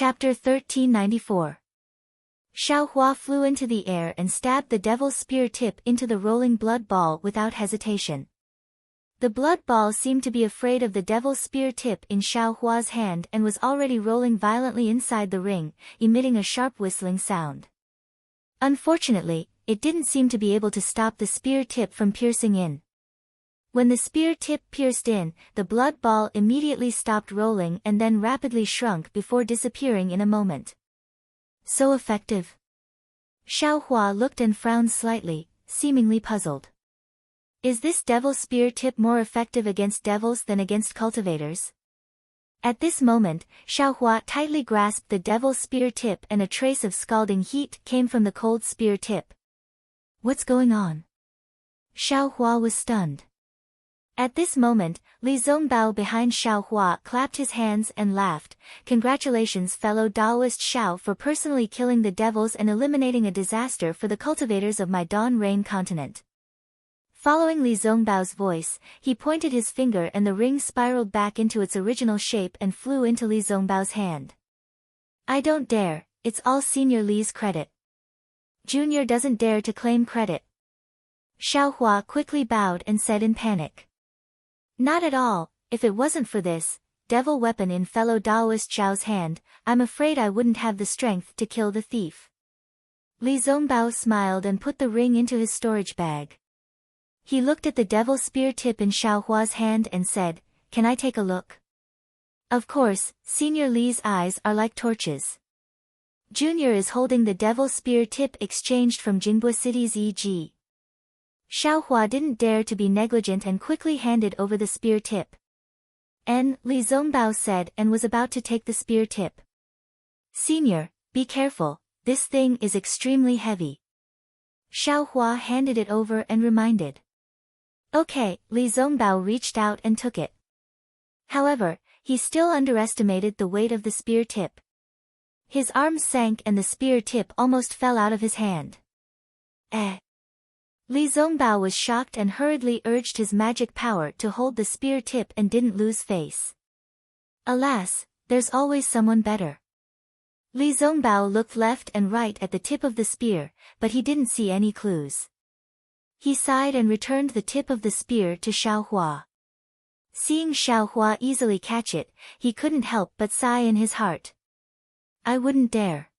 Chapter 1394. Xiaohua flew into the air and stabbed the devil's spear tip into the rolling blood ball without hesitation. The blood ball seemed to be afraid of the devil's spear tip in Xiaohua's hand and was already rolling violently inside the ring, emitting a sharp whistling sound. Unfortunately, it didn't seem to be able to stop the spear tip from piercing in. When the spear tip pierced in, the blood ball immediately stopped rolling and then rapidly shrunk before disappearing in a moment. So effective. Xiaohua looked and frowned slightly, seemingly puzzled. Is this devil spear tip more effective against devils than against cultivators? At this moment, Xiaohua tightly grasped the devil's spear tip and a trace of scalding heat came from the cold spear tip. What's going on? Xiaohua was stunned. At this moment, Li Zongbao behind Xiaohua clapped his hands and laughed. Congratulations fellow Daoist Xiao for personally killing the devils and eliminating a disaster for the cultivators of my Dawn Rain continent. Following Li Zongbao's voice, he pointed his finger and the ring spiraled back into its original shape and flew into Li Zongbao's hand. I don't dare, it's all Senior Li's credit. Junior doesn't dare to claim credit. Xiaohua quickly bowed and said in panic. Not at all, if it wasn't for this devil weapon in fellow Daoist Zhao's hand, I'm afraid I wouldn't have the strength to kill the thief. Li Zongbao smiled and put the ring into his storage bag. He looked at the devil spear tip in Xiaohua's hand and said, Can I take a look? Of course, Senior Li's eyes are like torches. Junior is holding the devil spear tip exchanged from Jingbo City's E.G. Xiaohua didn't dare to be negligent and quickly handed over the spear tip. Li Zongbao said and was about to take the spear tip. Senior, be careful, this thing is extremely heavy. Xiaohua handed it over and reminded. Okay, Li Zongbao reached out and took it. However, he still underestimated the weight of the spear tip. His arms sank and the spear tip almost fell out of his hand. Li Zongbao was shocked and hurriedly urged his magic power to hold the spear tip and didn't lose face. Alas, there's always someone better. Li Zongbao looked left and right at the tip of the spear, but he didn't see any clues. He sighed and returned the tip of the spear to Xiaohua. Seeing Xiaohua easily catch it, he couldn't help but sigh in his heart. I wouldn't dare.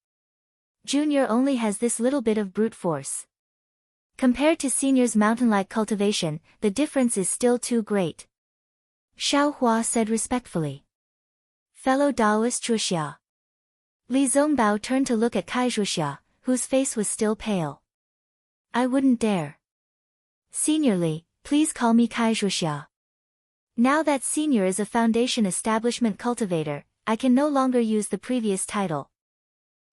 Junior only has this little bit of brute force. Compared to Senior's mountain-like cultivation, the difference is still too great. Xiaohua said respectfully. Fellow Daoist Zhuxia. Li Zongbao turned to look at Kai Zhuxia, whose face was still pale. I wouldn't dare. Senior Li, please call me Kai Zhuxia. Now that Senior is a Foundation Establishment cultivator, I can no longer use the previous title.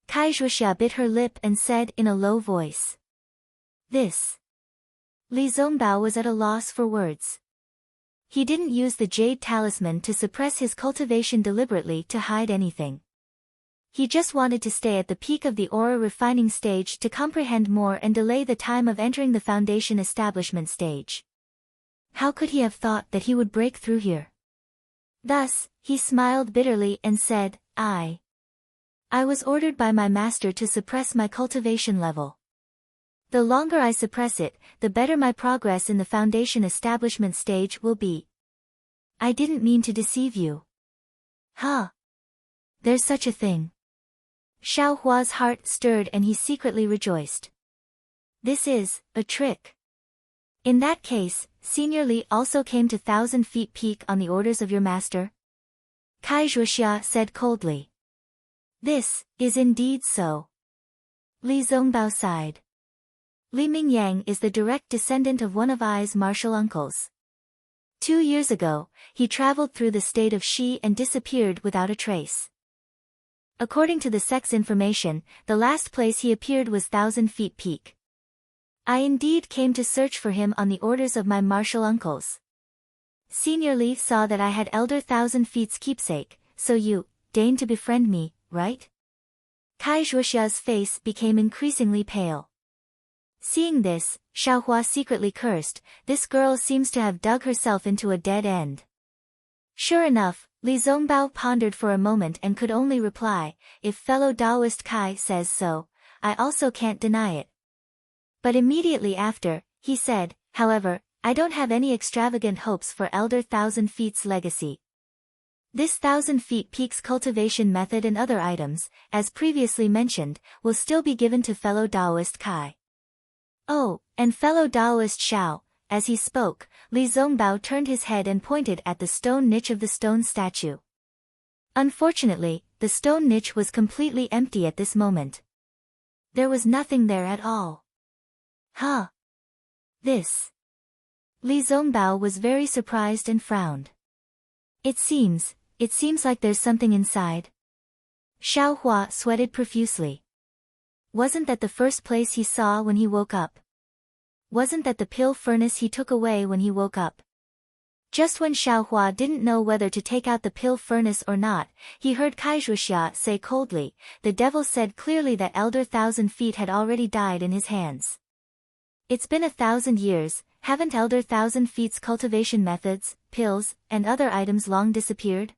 Kai Zhuxia bit her lip and said in a low voice. This. Li Zongbao was at a loss for words. He didn't use the jade talisman to suppress his cultivation deliberately to hide anything. He just wanted to stay at the peak of the aura refining stage to comprehend more and delay the time of entering the Foundation Establishment stage. How could he have thought that he would break through here? Thus, he smiled bitterly and said, I was ordered by my master to suppress my cultivation level. The longer I suppress it, the better my progress in the Foundation Establishment stage will be. I didn't mean to deceive you. Huh? There's such a thing. Xiaohua's heart stirred and he secretly rejoiced. This is a trick. In that case, Senior Li also came to 1,000 feet peak on the orders of your master? Kai Zhuxia said coldly. This is indeed so. Li Zongbao sighed. Li Mingyang is the direct descendant of one of Ai's martial uncles. 2 years ago, he traveled through the state of Shi and disappeared without a trace. According to the sex information, the last place he appeared was 1,000 feet peak. I indeed came to search for him on the orders of my martial uncles. Senior Li saw that I had Elder 1,000 Feet's keepsake, so you deigned to befriend me, right? Kai Zhuxia's face became increasingly pale. Seeing this, Xiaohua secretly cursed, this girl seems to have dug herself into a dead end. Sure enough, Li Zongbao pondered for a moment and could only reply, if fellow Taoist Kai says so, I also can't deny it. But immediately after, he said, however, I don't have any extravagant hopes for Elder Thousand Feet's legacy. This 1,000 Feet Peak's cultivation method and other items, as previously mentioned, will still be given to fellow Taoist Kai. Oh, and fellow Taoist Xiao. As he spoke, Li Zongbao turned his head and pointed at the stone niche of the stone statue. Unfortunately, the stone niche was completely empty at this moment. There was nothing there at all. Huh? This. Li Zongbao was very surprised and frowned. It seems like there's something inside. Xiao Hua sweated profusely. Wasn't that the first place he saw when he woke up? Wasn't that the pill furnace he took away when he woke up? Just when Xiao Hua didn't know whether to take out the pill furnace or not, he heard Kai Zhuxia say coldly, the devil said clearly that Elder Thousand Feet had already died in his hands. It's been 1,000 years, haven't Elder Thousand Feet's cultivation methods, pills, and other items long disappeared?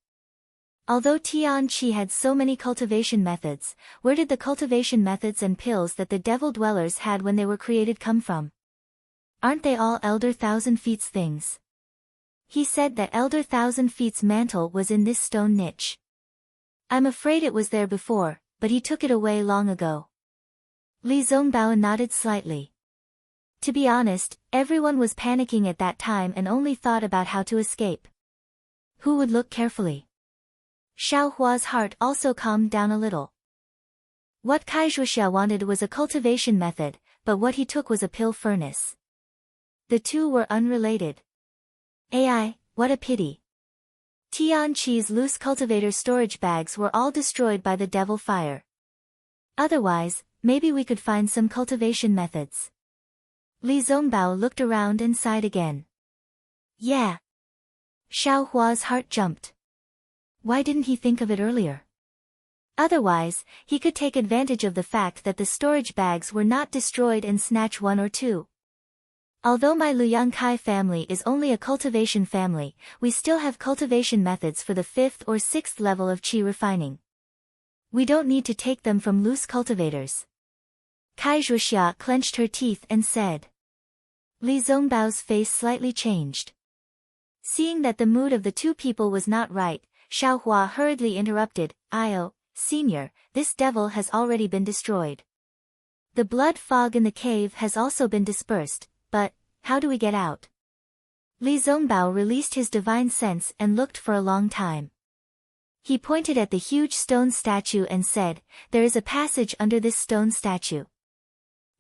Although Tian Qi had so many cultivation methods, where did the cultivation methods and pills that the devil dwellers had when they were created come from? Aren't they all Elder Thousand Feet's things? He said that Elder Thousand Feet's mantle was in this stone niche. I'm afraid it was there before, but he took it away long ago. Li Zongbao nodded slightly. To be honest, everyone was panicking at that time and only thought about how to escape. Who would look carefully? Xiao Hua's heart also calmed down a little. What Kai Zhuxia wanted was a cultivation method, but what he took was a pill furnace. The two were unrelated. Ai, what a pity. Tian Qi's loose cultivator storage bags were all destroyed by the devil fire. Otherwise, maybe we could find some cultivation methods. Li Zongbao looked around and sighed again. Yeah. Xiao Hua's heart jumped. Why didn't he think of it earlier? Otherwise, he could take advantage of the fact that the storage bags were not destroyed and snatch one or two. Although my Luyang Kai family is only a cultivation family, we still have cultivation methods for the 5th or 6th level of qi refining. We don't need to take them from loose cultivators. Kai Zhuxia clenched her teeth and said. Li Zongbao's face slightly changed. Seeing that the mood of the two people was not right, Xiao Hua hurriedly interrupted, Io, Senior, this devil has already been destroyed. The blood fog in the cave has also been dispersed, but, how do we get out? Li Zongbao released his divine sense and looked for a long time. He pointed at the huge stone statue and said, there is a passage under this stone statue.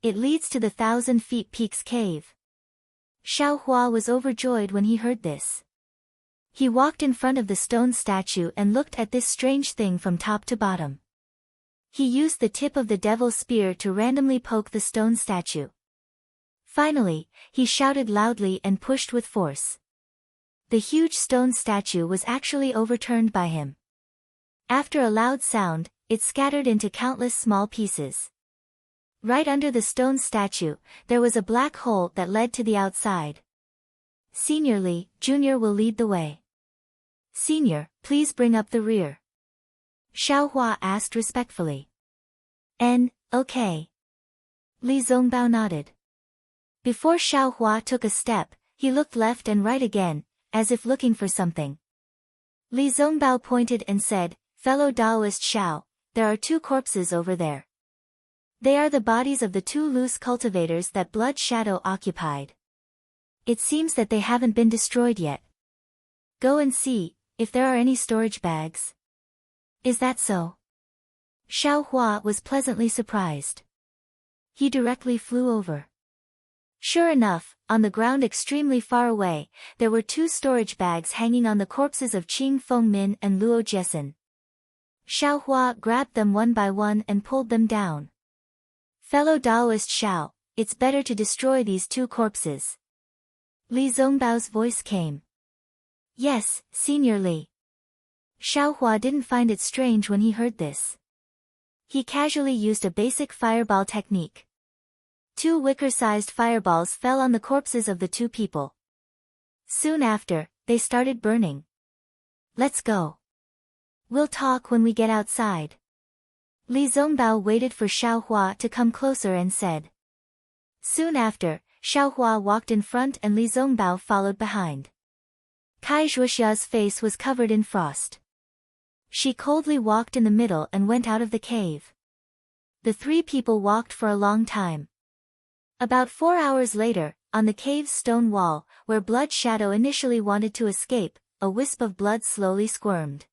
It leads to the 1,000 Feet Peak's cave. Xiao Hua was overjoyed when he heard this. He walked in front of the stone statue and looked at this strange thing from top to bottom. He used the tip of the devil's spear to randomly poke the stone statue. Finally, he shouted loudly and pushed with force. The huge stone statue was actually overturned by him. After a loud sound, it scattered into countless small pieces. Right under the stone statue, there was a black hole that led to the outside. Senior Li, Junior will lead the way. Senior, please bring up the rear. Xiao Hua asked respectfully. Okay. Li Zongbao nodded. Before Xiao Hua took a step, he looked left and right again, as if looking for something. Li Zongbao pointed and said, Fellow Taoist Xiao, there are 2 corpses over there. They are the bodies of the 2 loose cultivators that Blood Shadow occupied. It seems that they haven't been destroyed yet. Go and see, if there are any storage bags. Is that so? Xiao Hua was pleasantly surprised. He directly flew over. Sure enough, on the ground extremely far away, there were 2 storage bags hanging on the corpses of Qing Fengmin and Luo Jiesin. Xiao Hua grabbed them one by one and pulled them down. Fellow Taoist Xiao, it's better to destroy these 2 corpses. Li Zongbao's voice came. Yes, Senior Li. Xiao Hua didn't find it strange when he heard this. He casually used a basic fireball technique. 2 wicker-sized fireballs fell on the corpses of the 2 people. Soon after, they started burning. Let's go. We'll talk when we get outside. Li Zongbao waited for Xiaohua to come closer and said. Soon after, Xiaohua walked in front and Li Zongbao followed behind. Kai Zhuoxia's face was covered in frost. She coldly walked in the middle and went out of the cave. The three people walked for a long time. About 4 hours later, on the cave's stone wall, where Blood Shadow initially wanted to escape, a wisp of blood slowly squirmed.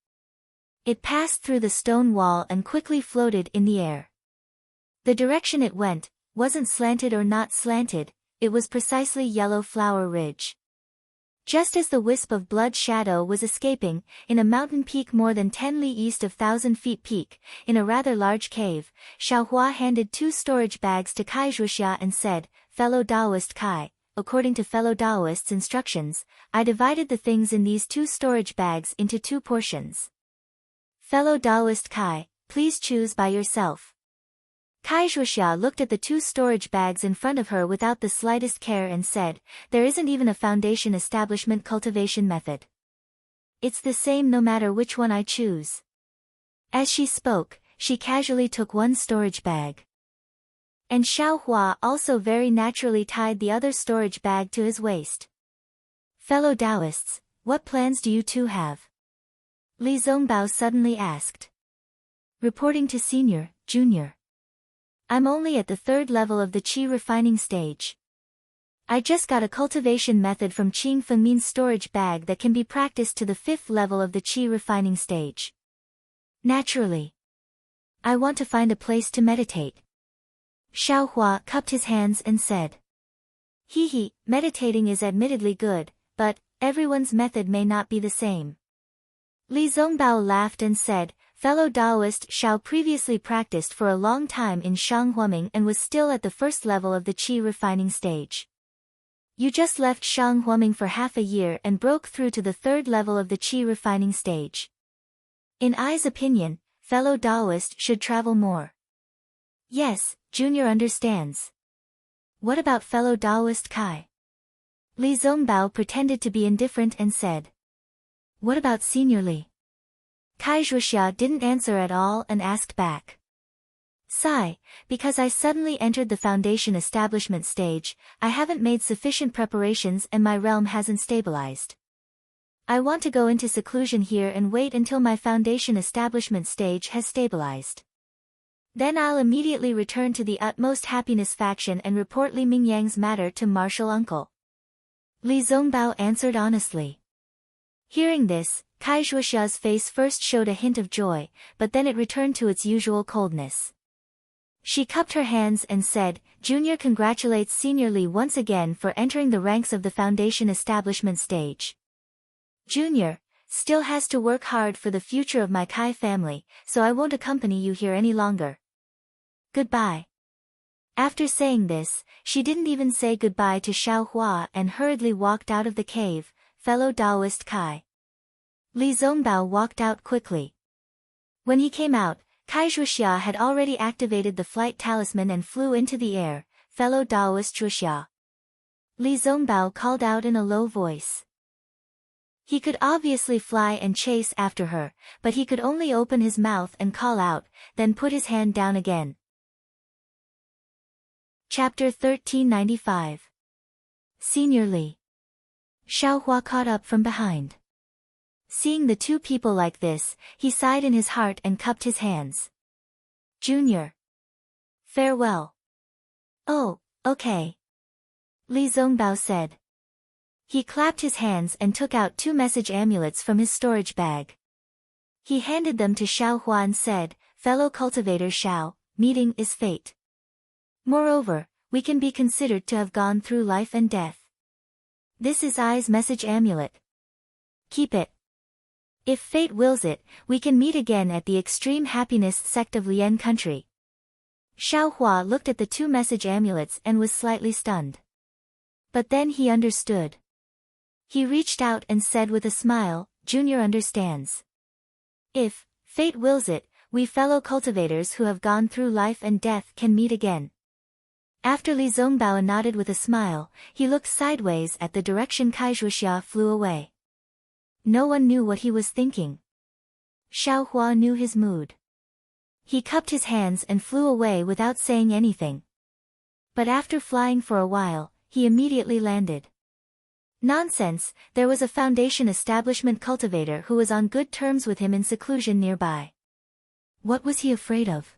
It passed through the stone wall and quickly floated in the air. The direction it went wasn't slanted or not slanted, it was precisely Yellow Flower Ridge. Just as the wisp of blood shadow was escaping, in a mountain peak more than 10 li east of 1,000 feet peak, in a rather large cave, Xiaohua handed 2 storage bags to Kai Zhuoxia and said, "Fellow Taoist Kai, according to fellow Taoist's instructions, I divided the things in these 2 storage bags into 2 portions. Fellow Taoist Kai, please choose by yourself." Kai Zhuoxia looked at the 2 storage bags in front of her without the slightest care and said, "There isn't even a foundation establishment cultivation method. It's the same no matter which one I choose." As she spoke, she casually took 1 storage bag. And Xiaohua also very naturally tied the other storage bag to his waist. "Fellow Taoists, what plans do you 2 have?" Li Zongbao suddenly asked. "Reporting to senior, junior. I'm only at the 3rd level of the qi refining stage. I just got a cultivation method from Qing Fengmin's storage bag that can be practiced to the 5th level of the qi refining stage. Naturally, I want to find a place to meditate." Xiaohua cupped his hands and said. "Hee, meditating is admittedly good, but everyone's method may not be the same." Li Zongbao laughed and said, "Fellow Taoist Xiao previously practiced for a long time in Shanghuaming and was still at the 1st level of the qi refining stage. You just left Shanghuaming for half a year and broke through to the 3rd level of the qi refining stage. In I's opinion, fellow Taoist should travel more." "Yes, Junior understands. What about fellow Taoist Kai?" Li Zongbao pretended to be indifferent and said. "What about Senior Li?" Kai Zhuoxia didn't answer at all and asked back. "Sigh, because I suddenly entered the foundation establishment stage, I haven't made sufficient preparations and my realm hasn't stabilized. I want to go into seclusion here and wait until my foundation establishment stage has stabilized. Then I'll immediately return to the Utmost Happiness faction and report Li Mingyang's matter to Martial Uncle." Li Zongbao answered honestly. Hearing this, Kai Zhuoxia's face first showed a hint of joy, but then it returned to its usual coldness. She cupped her hands and said, "Junior congratulates Senior Li once again for entering the ranks of the foundation establishment stage. Junior still has to work hard for the future of my Kai family, so I won't accompany you here any longer. Goodbye." After saying this, she didn't even say goodbye to Xiaohua and hurriedly walked out of the cave. "Fellow Taoist Kai." Li Zongbao walked out quickly. When he came out, Kai Zhuoxia had already activated the flight talisman and flew into the air. "Fellow Taoist Zhuoxia." Li Zongbao called out in a low voice. He could obviously fly and chase after her, but he could only open his mouth and call out, then put his hand down again. Chapter 1395. Senior Li. Xiaohua caught up from behind. Seeing the 2 people like this, he sighed in his heart and cupped his hands. "Junior. Farewell." "Oh, okay," Li Zongbao said. He clapped his hands and took out 2 message amulets from his storage bag. He handed them to Xiaohua and said, "Fellow cultivator Xiao, meeting is fate. Moreover, we can be considered to have gone through life and death. This is I's message amulet. Keep it. If fate wills it, we can meet again at the extreme happiness sect of Lian country." Xiaohua looked at the 2 message amulets and was slightly stunned. But then he understood. He reached out and said with a smile, "Junior understands. If fate wills it, we fellow cultivators who have gone through life and death can meet again." After Li Zongbao nodded with a smile, he looked sideways at the direction Kai Zhuoxia flew away. no one knew what he was thinking. Xiaohua knew his mood. He cupped his hands and flew away without saying anything. But after flying for a while, he immediately landed. Nonsense, there was a Foundation establishment cultivator who was on good terms with him in seclusion nearby. What was he afraid of?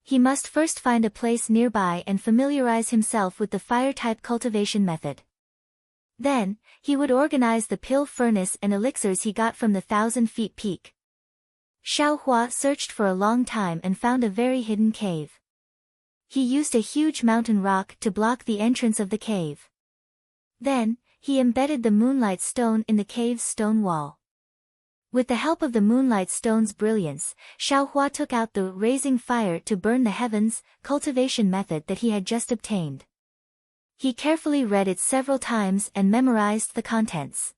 He must first find a place nearby and familiarize himself with the fire-type cultivation method. Then, he would organize the pill furnace and elixirs he got from the 1,000-feet peak. Xiaohua searched for a long time and found a very hidden cave. He used a huge mountain rock to block the entrance of the cave. Then, he embedded the moonlight stone in the cave's stone wall. With the help of the moonlight stone's brilliance, Xiaohua took out the raising fire to burn the heavens cultivation method that he had just obtained. He carefully read it several times and memorized the contents.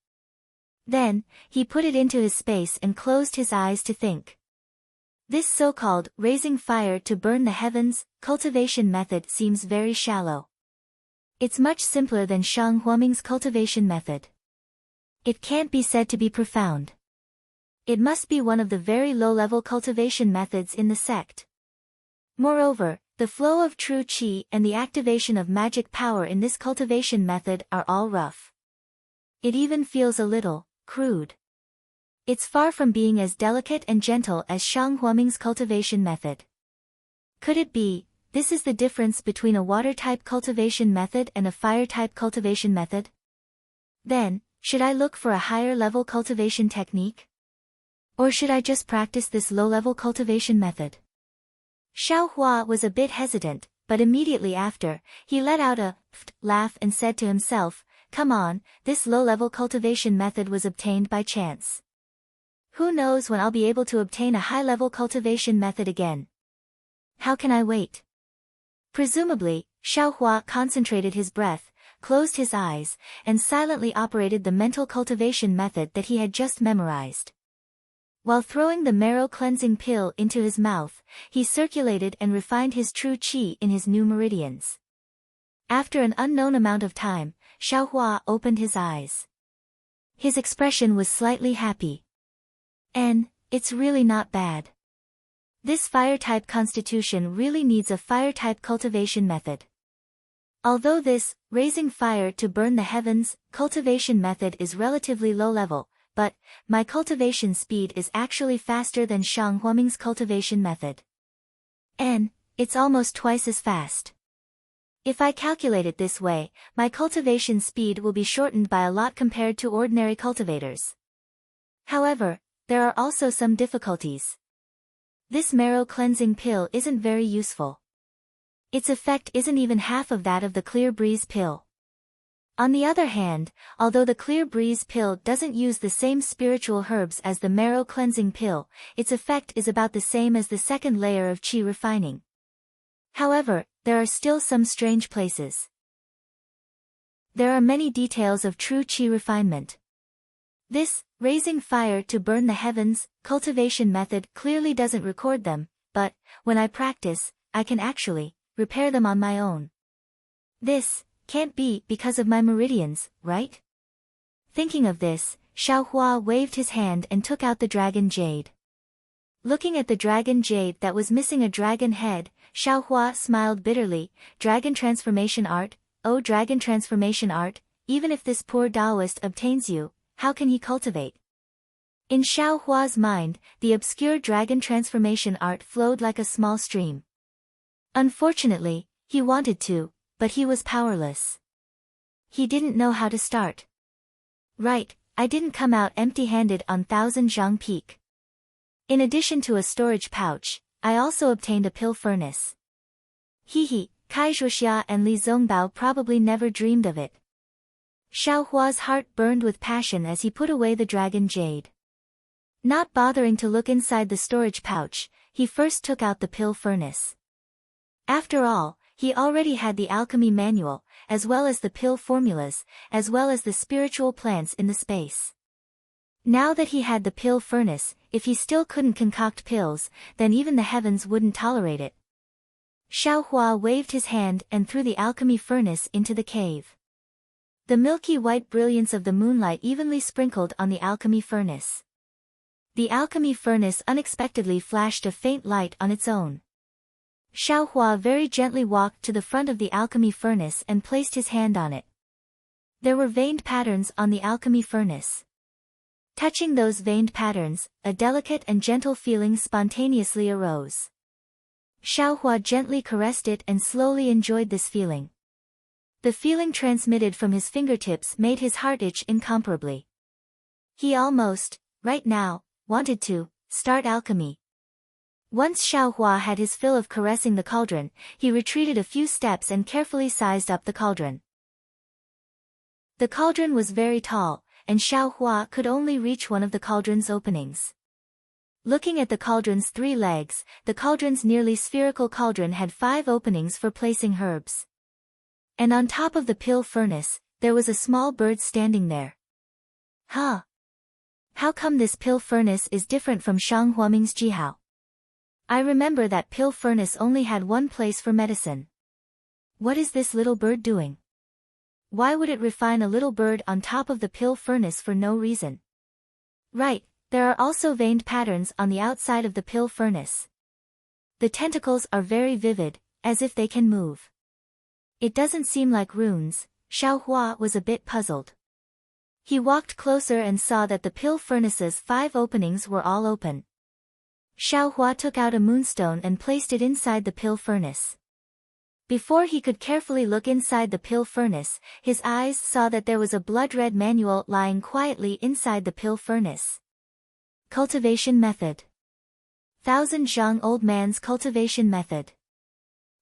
Then, he put it into his space and closed his eyes to think. This so-called raising fire to burn the heavens cultivation method seems very shallow. It's much simpler than Shang Huaming's cultivation method. It can't be said to be profound. It must be one of the very low-level cultivation methods in the sect. Moreover, the flow of true qi and the activation of magic power in this cultivation method are all rough. It even feels a little crude. It's far from being as delicate and gentle as Shang Huaming's cultivation method. Could it be, this is the difference between a water-type cultivation method and a fire-type cultivation method? Then, should I look for a higher-level cultivation technique? Or should I just practice this low-level cultivation method? Xiaohua was a bit hesitant, but immediately after, he let out a laugh and said to himself, "Come on, this low-level cultivation method was obtained by chance. Who knows when I'll be able to obtain a high-level cultivation method again? How can I wait?" Presumably, Xiaohua concentrated his breath, closed his eyes, and silently operated the mental cultivation method that he had just memorized. While throwing the marrow cleansing pill into his mouth, he circulated and refined his true qi in his new meridians. After an unknown amount of time, Xiaohua opened his eyes. His expression was slightly happy. It's really not bad. This fire-type constitution really needs a fire-type cultivation method. Although this, raising fire to burn the heavens, cultivation method is relatively low-level, but my cultivation speed is actually faster than Shang Huaming's cultivation method. It's almost twice as fast. If I calculate it this way, my cultivation speed will be shortened by a lot compared to ordinary cultivators. However, there are also some difficulties. This marrow cleansing pill isn't very useful. Its effect isn't even half of that of the clear breeze pill. On the other hand, although the clear breeze pill doesn't use the same spiritual herbs as the marrow cleansing pill, its effect is about the same as the second layer of qi refining. However, there are still some strange places. There are many details of true qi refinement. This, raising fire to burn the heavens, cultivation method clearly doesn't record them, but, when I practice, I can actually repair them on my own. This can't be because of my meridians, right? Thinking of this, Xiaohua waved his hand and took out the dragon jade. Looking at the dragon jade that was missing a dragon head, Xiaohua smiled bitterly. Dragon transformation art, oh dragon transformation art, even if this poor Taoist obtains you, how can he cultivate? In Xiaohua's mind, the obscure dragon transformation art flowed like a small stream. Unfortunately, he wanted to, but he was powerless. He didn't know how to start. Right, I didn't come out empty-handed on 1000 Zhang Peak. In addition to a storage pouch, I also obtained a pill furnace. Kai Zhuoxia and Li Zongbao probably never dreamed of it. Xiaohua's heart burned with passion as he put away the dragon jade. Not bothering to look inside the storage pouch, he first took out the pill furnace. After all, he already had the alchemy manual, as well as the pill formulas, as well as the spiritual plants in the space. Now that he had the pill furnace, if he still couldn't concoct pills, then even the heavens wouldn't tolerate it. Xiaohua waved his hand and threw the alchemy furnace into the cave. The milky white brilliance of the moonlight evenly sprinkled on the alchemy furnace. The alchemy furnace unexpectedly flashed a faint light on its own. Xiaohua very gently walked to the front of the alchemy furnace and placed his hand on it. There were veined patterns on the alchemy furnace. Touching those veined patterns, a delicate and gentle feeling spontaneously arose. Xiaohua gently caressed it and slowly enjoyed this feeling. The feeling transmitted from his fingertips made his heart itch incomparably. He almost, right now, wanted to start alchemy. Once Xiaohua had his fill of caressing the cauldron, he retreated a few steps and carefully sized up the cauldron. The cauldron was very tall, and Xiaohua could only reach one of the cauldron's openings. Looking at the cauldron's 3 legs, the cauldron's nearly spherical cauldron had 5 openings for placing herbs. And on top of the pill furnace, there was a small bird standing there. Huh? How come this pill furnace is different from Shang Huaming's Jihao? I remember that pill furnace only had one place for medicine. What is this little bird doing? Why would it refine a little bird on top of the pill furnace for no reason? Right, there are also veined patterns on the outside of the pill furnace. The tentacles are very vivid, as if they can move. It doesn't seem like runes. Xiaohua was a bit puzzled. He walked closer and saw that the pill furnace's 5 openings were all open. Xiaohua took out a moonstone and placed it inside the pill furnace. Before he could carefully look inside the pill furnace, his eyes saw that there was a blood-red manual lying quietly inside the pill furnace. Cultivation Method. 1000 Zhang Old Man's Cultivation Method.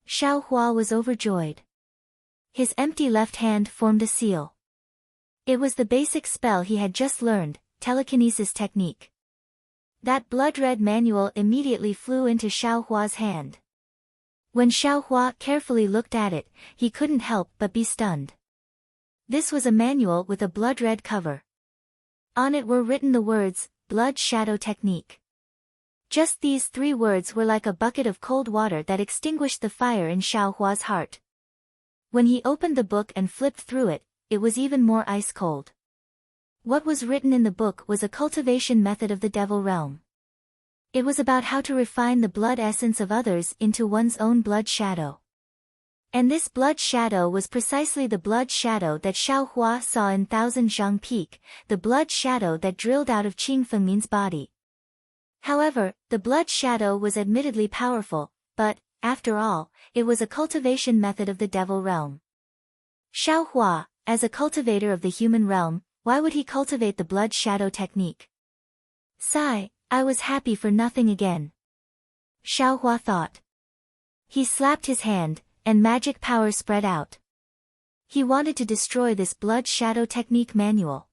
Xiaohua was overjoyed. His empty left hand formed a seal. It was the basic spell he had just learned, telekinesis technique. That blood-red manual immediately flew into Xiaohua's hand. When Xiaohua carefully looked at it, he couldn't help but be stunned. This was a manual with a blood-red cover. On it were written the words, Blood Shadow Technique. Just these 3 words were like a bucket of cold water that extinguished the fire in Xiaohua's heart. When he opened the book and flipped through it, it was even more ice-cold. What was written in the book was a cultivation method of the devil realm. It was about how to refine the blood essence of others into one's own blood shadow. And this blood shadow was precisely the blood shadow that Xiaohua saw in 1000 Zhang Peak, the blood shadow that drilled out of Qing Fengmin's body. However, the blood shadow was admittedly powerful, but, after all, it was a cultivation method of the devil realm. Xiaohua, as a cultivator of the human realm, why would he cultivate the blood shadow technique? Sigh, I was happy for nothing again. Xiaohua thought. He slapped his hand, and magic power spread out. He wanted to destroy this blood shadow technique manual.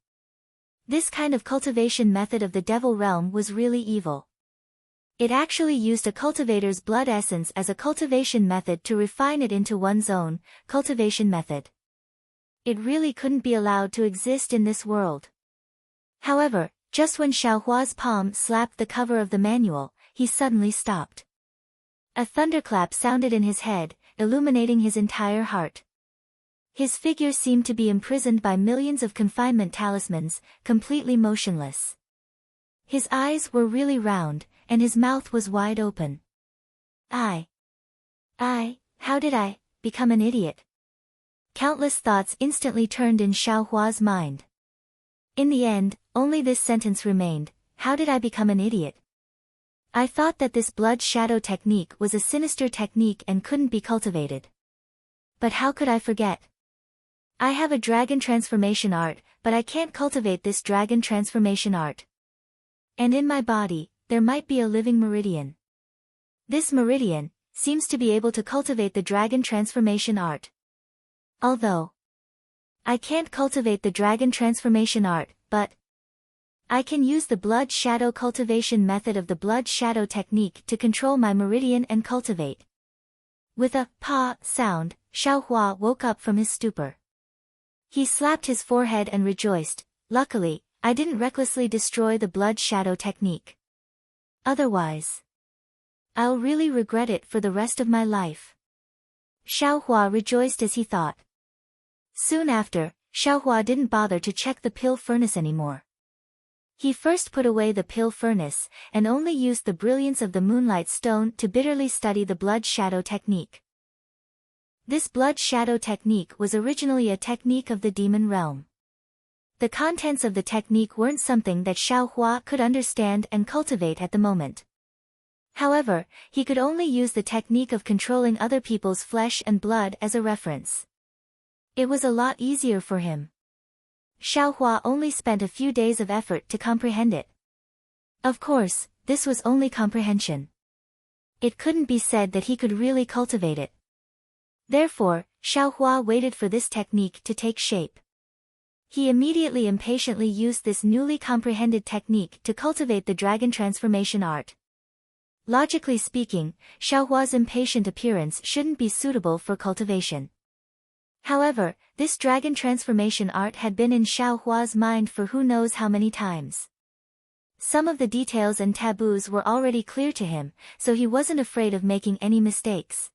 This kind of cultivation method of the devil realm was really evil. It actually used a cultivator's blood essence as a cultivation method to refine it into one's own cultivation method. It really couldn't be allowed to exist in this world. However, just when Xiaohua's palm slapped the cover of the manual, he suddenly stopped. A thunderclap sounded in his head, illuminating his entire heart. His figure seemed to be imprisoned by millions of confinement talismans, completely motionless. His eyes were really round, and his mouth was wide open. How did I become an idiot? Countless thoughts instantly turned in Xiaohua's mind. In the end, only this sentence remained, how did I become an idiot? I thought that this blood shadow technique was a sinister technique and couldn't be cultivated. But how could I forget? I have a dragon transformation art, but I can't cultivate this dragon transformation art. And in my body, there might be a living meridian. This meridian seems to be able to cultivate the dragon transformation art. Although I can't cultivate the dragon transformation art, but I can use the blood shadow cultivation method of the blood shadow technique to control my meridian and cultivate. With a pa sound, Xiaohua woke up from his stupor. He slapped his forehead and rejoiced, luckily, I didn't recklessly destroy the blood shadow technique. Otherwise, I'll really regret it for the rest of my life. Xiaohua rejoiced as he thought. Soon after, Xiaohua didn't bother to check the pill furnace anymore. He first put away the pill furnace, and only used the brilliance of the moonlight stone to bitterly study the blood shadow technique. This blood shadow technique was originally a technique of the demon realm. The contents of the technique weren't something that Xiaohua could understand and cultivate at the moment. However, he could only use the technique of controlling other people's flesh and blood as a reference. It was a lot easier for him. Xiaohua only spent a few days of effort to comprehend it. Of course, this was only comprehension. It couldn't be said that he could really cultivate it. Therefore, Xiaohua waited for this technique to take shape. He immediately impatiently used this newly comprehended technique to cultivate the dragon transformation art. Logically speaking, Xiaohua's impatient appearance shouldn't be suitable for cultivation. However, this dragon transformation art had been in Xiaohua's mind for who knows how many times. Some of the details and taboos were already clear to him, so he wasn't afraid of making any mistakes.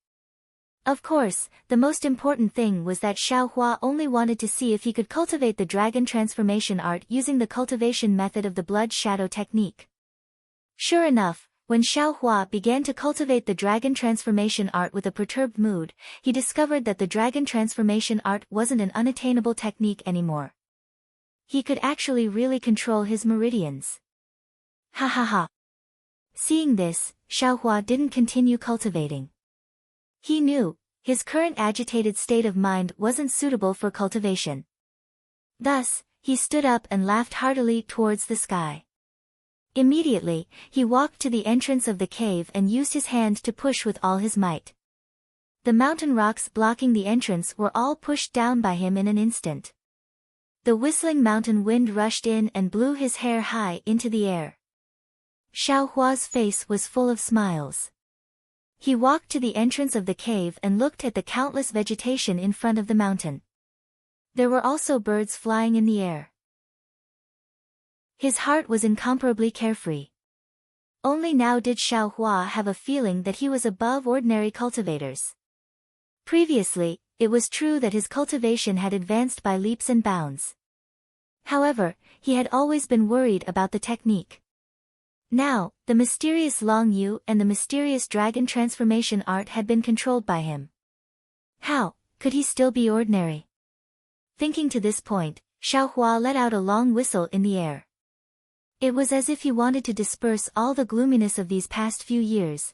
Of course, the most important thing was that Xiaohua only wanted to see if he could cultivate the dragon transformation art using the cultivation method of the blood shadow technique. Sure enough, when Xiaohua began to cultivate the dragon transformation art with a perturbed mood, he discovered that the dragon transformation art wasn't an unattainable technique anymore. He could actually really control his meridians. Ha ha ha. Seeing this, Xiaohua didn't continue cultivating. He knew, his current agitated state of mind wasn't suitable for cultivation. Thus, he stood up and laughed heartily towards the sky. Immediately, he walked to the entrance of the cave and used his hand to push with all his might. The mountain rocks blocking the entrance were all pushed down by him in an instant. The whistling mountain wind rushed in and blew his hair high into the air. Xiaohua's face was full of smiles. He walked to the entrance of the cave and looked at the countless vegetation in front of the mountain. There were also birds flying in the air. His heart was incomparably carefree. Only now did Xiaohua have a feeling that he was above ordinary cultivators. Previously, it was true that his cultivation had advanced by leaps and bounds. However, he had always been worried about the technique. Now, the mysterious Long Yu and the mysterious dragon transformation art had been controlled by him. How could he still be ordinary? Thinking to this point, Xiaohua let out a long whistle in the air. It was as if he wanted to disperse all the gloominess of these past few years.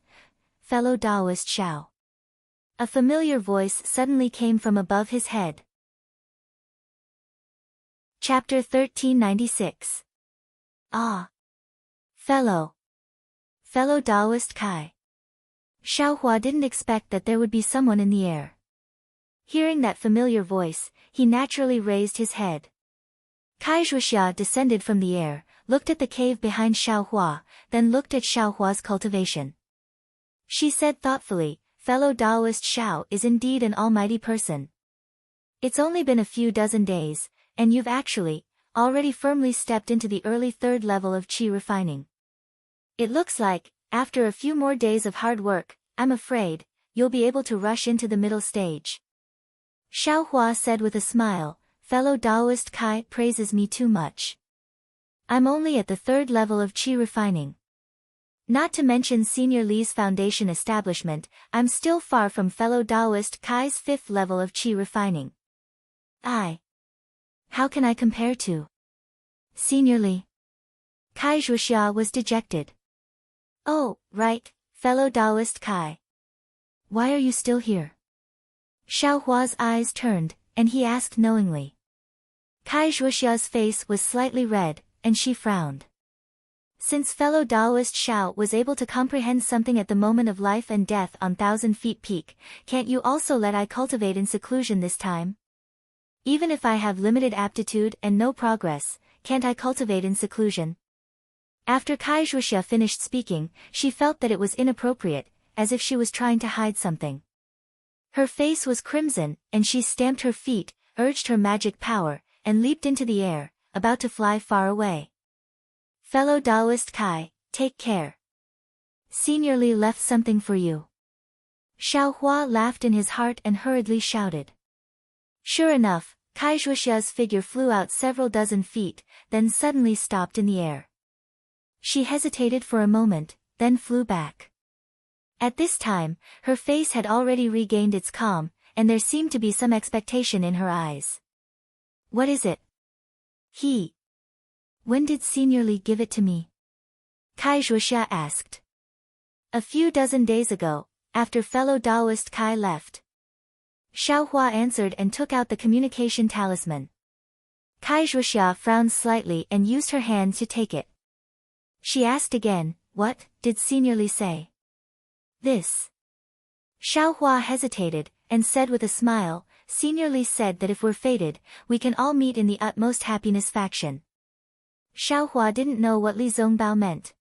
Fellow Taoist Xiao. A familiar voice suddenly came from above his head. Chapter 1396. Ah! Fellow Taoist Kai. Xiaohua didn't expect that there would be someone in the air. Hearing that familiar voice, he naturally raised his head. Kai Zhuxia descended from the air, looked at the cave behind Xiaohua, then looked at Xiaohua's cultivation. She said thoughtfully, "Fellow Taoist Xiao is indeed an almighty person. It's only been a few dozen days, and you've already firmly stepped into the early third level of qi refining. It looks like, after a few more days of hard work, I'm afraid, you'll be able to rush into the middle stage." Xiaohua said with a smile, "Fellow Taoist Kai praises me too much. I'm only at the third level of qi refining. Not to mention Senior Li's foundation establishment, I'm still far from fellow Taoist Kai's fifth level of qi refining. How can I compare to Senior Li?" Kai Zhuxia was dejected. "Oh, right, fellow Taoist Kai. Why are you still here?" Xiaohua's eyes turned, and he asked knowingly. Kai Zhuxia's face was slightly red, and she frowned. Since fellow Taoist Xiao was able to comprehend something at the moment of life and death on 1,000 Feet Peak, can't you also let I cultivate in seclusion this time? Even if I have limited aptitude and no progress, can't I cultivate in seclusion? After Kai Zhuxia finished speaking, she felt that it was inappropriate, as if she was trying to hide something. Her face was crimson, and she stamped her feet, urged her magic power, and leaped into the air, about to fly far away. "Fellow Taoist Kai, take care. Senior Li left something for you." Xiaohua laughed in his heart and hurriedly shouted. Sure enough, Kai Zhuoxia's figure flew out several dozen feet, then suddenly stopped in the air. She hesitated for a moment, then flew back. At this time, her face had already regained its calm, and there seemed to be some expectation in her eyes. What is it? When did Senior Li give it to me? Kai Zhuoxia asked. A few dozen days ago, after fellow Taoist Kai left. Xiaohua answered and took out the communication talisman. Kai Zhuoxia frowned slightly and used her hand to take it. She asked again, what did Senior Li say? This. Xiaohua hesitated, and said with a smile, Senior Li said that if we're fated, we can all meet in the utmost happiness faction. Xiaohua didn't know what Li Zongbao meant.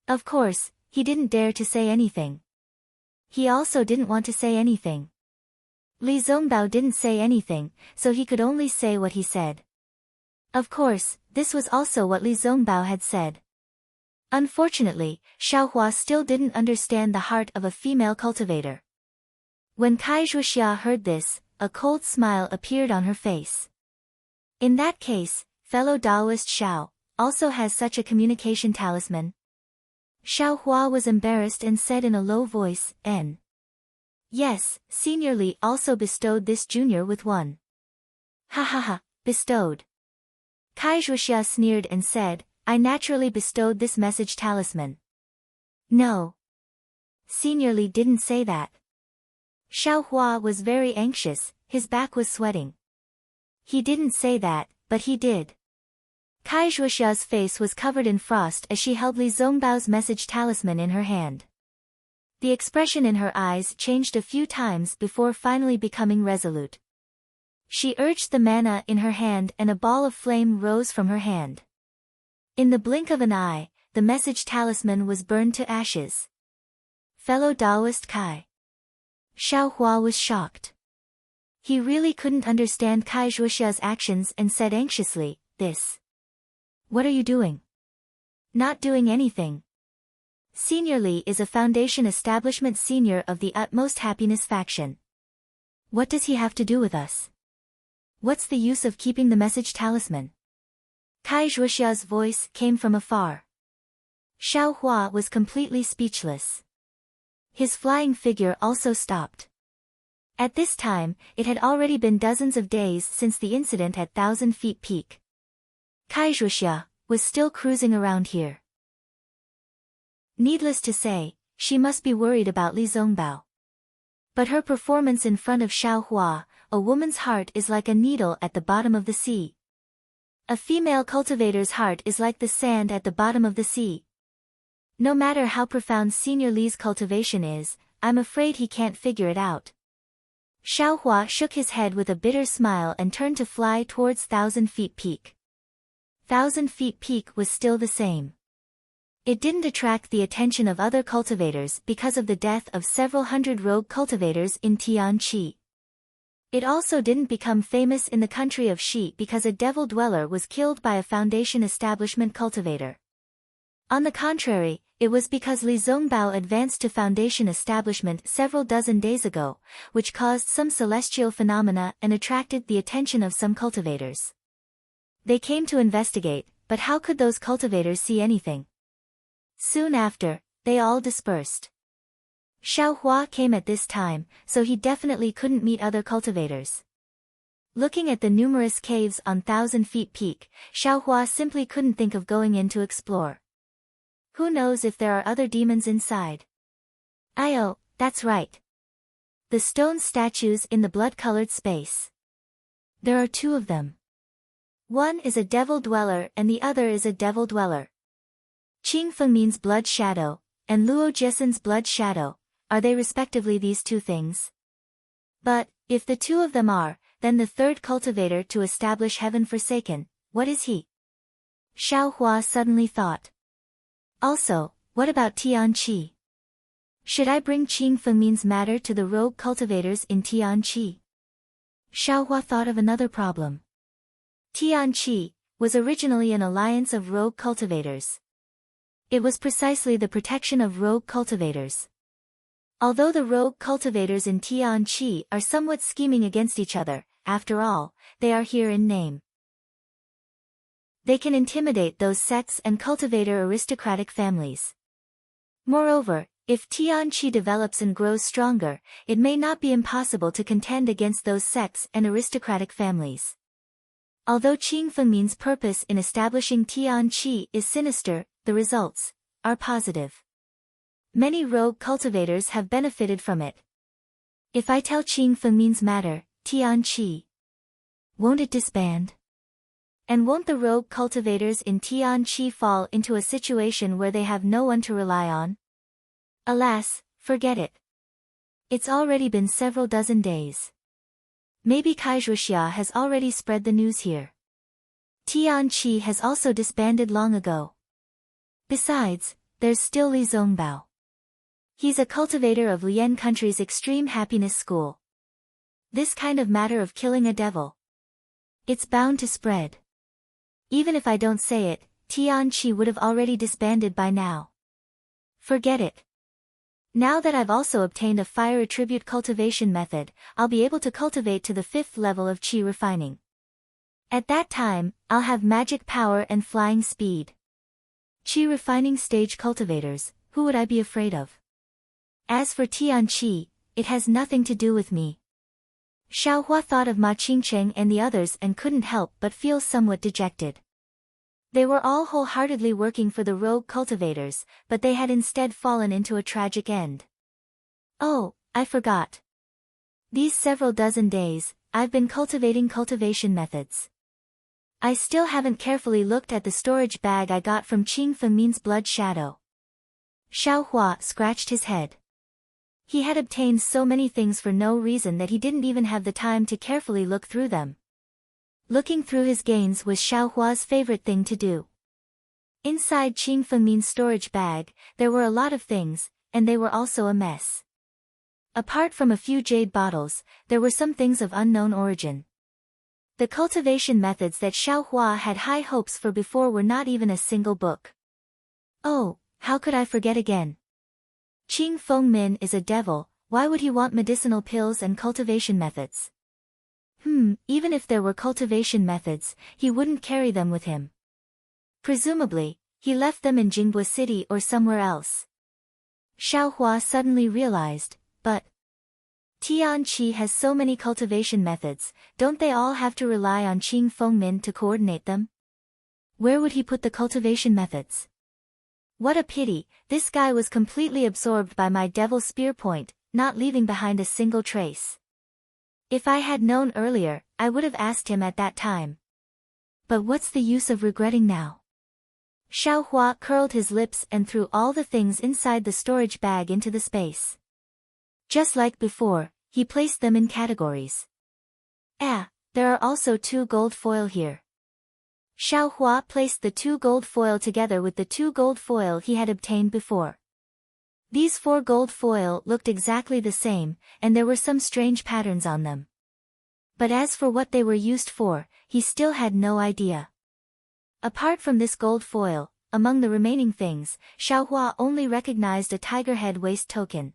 Of course, he didn't dare to say anything. He also didn't want to say anything. Li Zongbao didn't say anything, so he could only say what he said. Of course, this was also what Li Zongbao had said. Unfortunately, Xiaohua still didn't understand the heart of a female cultivator. When Kai Zhuoxia heard this, a cold smile appeared on her face. In that case, fellow Taoist Xiao also has such a communication talisman. Xiaohua was embarrassed and said in a low voice, N. Yes, Senior Li also bestowed this junior with one. Ha ha ha, bestowed. Kai Zhuoxia sneered and said, I naturally bestowed this message talisman. No. Senior Li didn't say that. Xiaohua was very anxious, his back was sweating. He didn't say that, but he did. Kai Zhuoxia's face was covered in frost as she held Li Zongbao's message talisman in her hand. The expression in her eyes changed a few times before finally becoming resolute. She urged the mana in her hand and a ball of flame rose from her hand. In the blink of an eye, the message talisman was burned to ashes. Fellow Taoist Kai. Xiaohua was shocked. He really couldn't understand Kai Zhuoxia's actions and said anxiously, This. What are you doing? Not doing anything. Senior Li is a Foundation Establishment senior of the Utmost Happiness faction. What does he have to do with us? What's the use of keeping the message talisman? Kai Zhuoxia's voice came from afar. Xiaohua was completely speechless. His flying figure also stopped. At this time, it had already been dozens of days since the incident at 1,000 Feet Peak. Kai Zhuoxia was still cruising around here. Needless to say, she must be worried about Li Zongbao. But her performance in front of Xiaohua, a woman's heart is like a needle at the bottom of the sea. A female cultivator's heart is like the sand at the bottom of the sea. No matter how profound Senior Li's cultivation is, I'm afraid he can't figure it out. Xiaohua shook his head with a bitter smile and turned to fly towards 1,000 Feet Peak. 1,000 Feet Peak was still the same. It didn't attract the attention of other cultivators because of the death of several hundred rogue cultivators in Tianqi. It also didn't become famous in the country of Shi because a devil dweller was killed by a Foundation Establishment cultivator. On the contrary, it was because Li Zongbao advanced to Foundation Establishment several dozen days ago, which caused some celestial phenomena and attracted the attention of some cultivators. They came to investigate, but how could those cultivators see anything? Soon after, they all dispersed. Xiaohua came at this time, so he definitely couldn't meet other cultivators. Looking at the numerous caves on 1,000 Feet Peak, Xiaohua simply couldn't think of going in to explore. Who knows if there are other demons inside? Oh, that's right. The stone statues in the blood-colored space. There are two of them. One is a devil dweller and the other is a devil dweller. Qing Feng means blood shadow, and Luo Jiesen's blood shadow, are they respectively these two things? But, if the two of them are, then the third cultivator to establish heaven forsaken, what is he? Xiaohua suddenly thought. Also, what about Tianqi? Should I bring Qing Feng means matter to the rogue cultivators in Tianqi? Xiaohua thought of another problem. Tianqi was originally an alliance of rogue cultivators. It was precisely the protection of rogue cultivators. Although the rogue cultivators in Tianqi are somewhat scheming against each other, after all, they are here in name. They can intimidate those sects and cultivator aristocratic families. Moreover, if Tianqi develops and grows stronger, it may not be impossible to contend against those sects and aristocratic families. Although Qing Fengmin's purpose in establishing Tianqi is sinister, the results are positive. Many rogue cultivators have benefited from it. If I tell Qing Fengmin's matter, Tianqi, won't it disband? And won't the rogue cultivators in Tianqi fall into a situation where they have no one to rely on? Alas, forget it. It's already been several dozen days. Maybe Kaizhuxia has already spread the news here. Tianqi has also disbanded long ago. Besides, there's still Li Zongbao. He's a cultivator of Lian country's extreme happiness school. This kind of matter of killing a devil, it's bound to spread. Even if I don't say it, Tianqi would have already disbanded by now. Forget it. Now that I've also obtained a fire attribute cultivation method, I'll be able to cultivate to the 5th level of qi refining. At that time, I'll have magic power and flying speed. Qi refining stage cultivators, who would I be afraid of? As for Tianqi, it has nothing to do with me. Xiaohua thought of Ma Qingcheng and the others and couldn't help but feel somewhat dejected. They were all wholeheartedly working for the rogue cultivators, but they had instead fallen into a tragic end. Oh, I forgot. These several dozen days, I've been cultivating cultivation methods. I still haven't carefully looked at the storage bag I got from Qing Fengmin's blood shadow. Xiaohua scratched his head. He had obtained so many things for no reason that he didn't even have the time to carefully look through them. Looking through his gains was Xiaohua's favorite thing to do. Inside Qing Fengmin's storage bag, there were a lot of things, and they were also a mess. Apart from a few jade bottles, there were some things of unknown origin. The cultivation methods that Xiaohua had high hopes for before were not even a single book. Oh, how could I forget again? Qing Fengmin is a devil, why would he want medicinal pills and cultivation methods? Even if there were cultivation methods, he wouldn't carry them with him. Presumably, he left them in Jinghua City or somewhere else. Xiaohua suddenly realized, but Tianqi has so many cultivation methods, don't they all have to rely on Qing Fengmin to coordinate them? Where would he put the cultivation methods? What a pity, this guy was completely absorbed by my devil spear point, not leaving behind a single trace. If I had known earlier, I would have asked him at that time. But what's the use of regretting now? Xiaohua curled his lips and threw all the things inside the storage bag into the space. Just like before, he placed them in categories. There are also 2 gold foil here. Xiaohua placed the 2 gold foil together with the 2 gold foil he had obtained before. These 4 gold foil looked exactly the same, and there were some strange patterns on them. But as for what they were used for, he still had no idea. Apart from this gold foil, among the remaining things, Xiaohua only recognized a tiger head waist token.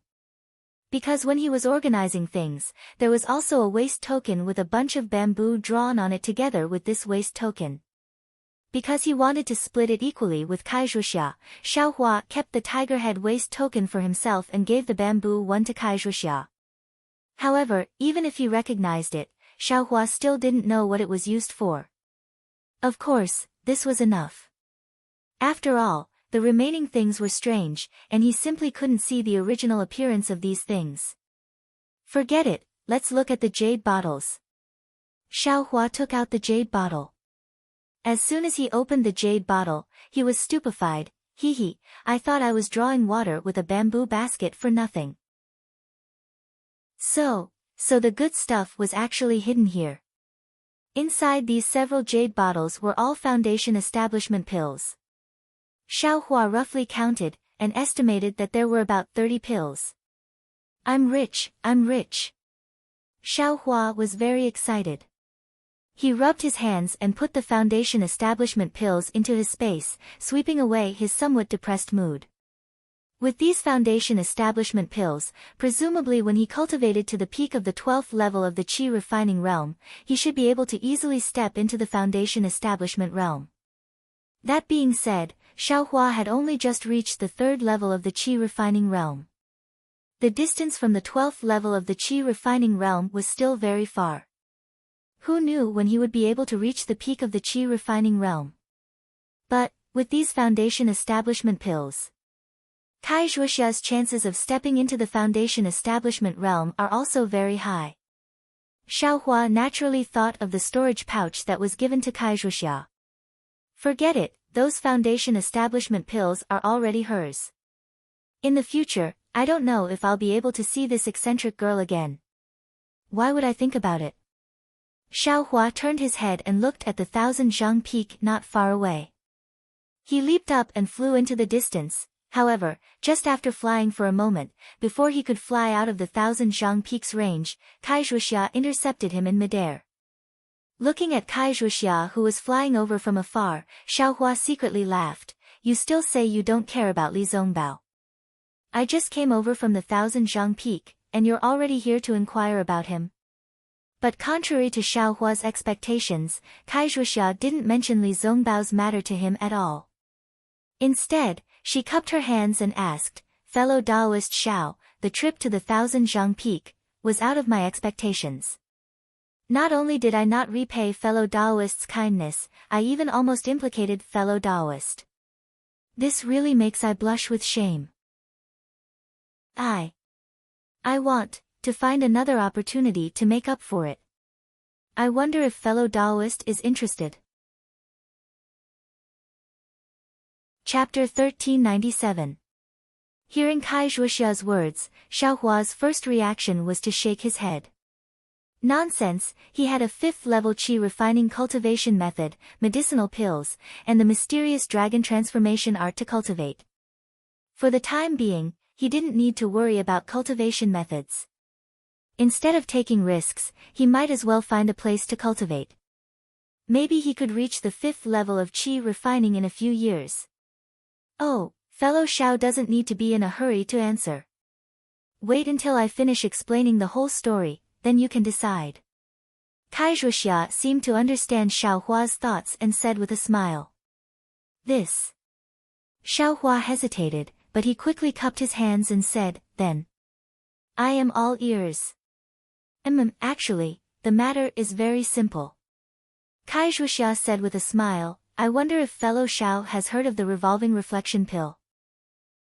Because when he was organizing things, there was also a waist token with a bunch of bamboo drawn on it together with this waist token. Because he wanted to split it equally with Kaizhuxia, Xiaohua kept the tiger head waist token for himself and gave the bamboo one to Kaizhuxia. However, even if he recognized it, Xiaohua still didn't know what it was used for. Of course, this was enough. After all, the remaining things were strange, and he simply couldn't see the original appearance of these things. Forget it, let's look at the jade bottles. Xiaohua took out the jade bottle. As soon as he opened the jade bottle, he was stupefied. I thought I was drawing water with a bamboo basket for nothing. So the good stuff was actually hidden here. Inside these several jade bottles were all foundation establishment pills. Xiaohua roughly counted, and estimated that there were about 30 pills. I'm rich. Xiaohua was very excited. He rubbed his hands and put the foundation establishment pills into his space, sweeping away his somewhat depressed mood. With these foundation establishment pills, presumably when he cultivated to the peak of the 12th level of the qi refining realm, he should be able to easily step into the foundation establishment realm. That being said, Xiaohua had only just reached the 3rd level of the qi refining realm. The distance from the 12th level of the qi refining realm was still very far. Who knew when he would be able to reach the peak of the qi refining realm? But, with these foundation establishment pills, Kai Zhuoxia's chances of stepping into the foundation establishment realm are also very high. Xiaohua naturally thought of the storage pouch that was given to Kai Zhuoxia. Forget it, those foundation establishment pills are already hers. In the future, I don't know if I'll be able to see this eccentric girl again. Why would I think about it? Xiaohua turned his head and looked at the 1000 zhang peak not far away. He leaped up and flew into the distance. However, just after flying for a moment, before he could fly out of the 1000 zhang peak's range, Kai Zhuoxia intercepted him in midair. Looking at Kai Zhuoxia who was flying over from afar, Xiaohua secretly laughed. You still say you don't care about Li Zongbao. I just came over from the 1000 zhang peak, and you're already here to inquire about him. But contrary to Xiaohua's expectations, Kai Zhuoxia didn't mention Li Zongbao's matter to him at all. Instead, she cupped her hands and asked, fellow Taoist Xiao, the trip to the 1000 zhang peak was out of my expectations. Not only did I not repay fellow Taoist's kindness, I even almost implicated fellow Taoist. This really makes I blush with shame. I want to find another opportunity to make up for it. I wonder if fellow Taoist is interested. Chapter 1397. Hearing Kai Zhuoxia's words, Xiaohua's first reaction was to shake his head. Nonsense, he had a 5th level qi refining cultivation method, medicinal pills, and the mysterious dragon transformation art to cultivate. For the time being, he didn't need to worry about cultivation methods. Instead of taking risks, he might as well find a place to cultivate. Maybe he could reach the 5th level of qi refining in a few years. Oh, fellow Xiao doesn't need to be in a hurry to answer. Wait until I finish explaining the whole story, then you can decide. Kai Zhuoxia seemed to understand Xiaohua's thoughts and said with a smile. This. Xiaohua hesitated, but he quickly cupped his hands and said, then. I am all ears. Actually, the matter is very simple. Kai Zhuoxia said with a smile, I wonder if fellow Xiao has heard of the revolving reflection pill.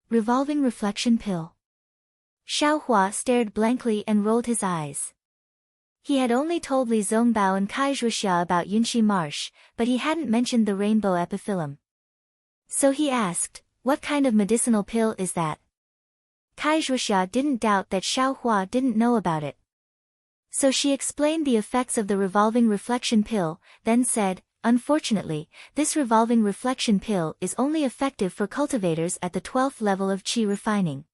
Revolving reflection pill? Xiaohua stared blankly and rolled his eyes. He had only told Li Zongbao and Kai Zhuoxia about Yunxi Marsh, but he hadn't mentioned the rainbow epiphyllum. So he asked, what kind of medicinal pill is that? Kai Zhuoxia didn't doubt that Xiaohua didn't know about it. So she explained the effects of the revolving reflection pill, then said, unfortunately, this revolving reflection pill is only effective for cultivators at the 12th level of qi refining.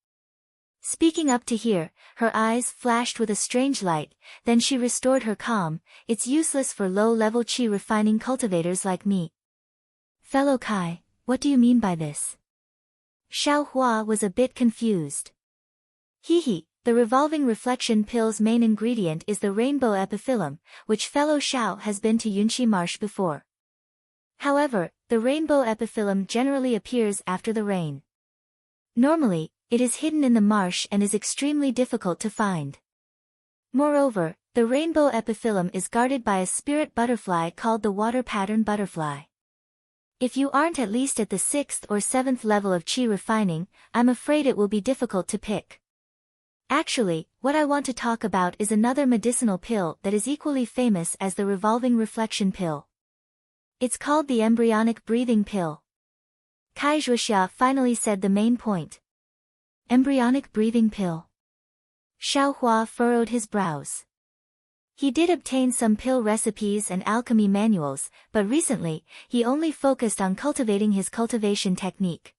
Speaking up to here, her eyes flashed with a strange light, then she restored her calm. It's useless for low-level qi refining cultivators like me. Fellow Kai, what do you mean by this? Xiaohua was a bit confused. The revolving reflection pill's main ingredient is the rainbow epiphyllum, which fellow Xiao has been to Yunxi Marsh before. However, the rainbow epiphyllum generally appears after the rain. Normally, it is hidden in the marsh and is extremely difficult to find. Moreover, the rainbow epiphyllum is guarded by a spirit butterfly called the water pattern butterfly. If you aren't at least at the 6th or 7th level of qi refining, I'm afraid it will be difficult to pick. Actually, what I want to talk about is another medicinal pill that is equally famous as the revolving reflection pill. It's called the embryonic breathing pill. Kai Zhuoxia finally said the main point. Embryonic breathing pill. Xiaohua furrowed his brows. He did obtain some pill recipes and alchemy manuals, but recently, he only focused on cultivating his cultivation technique.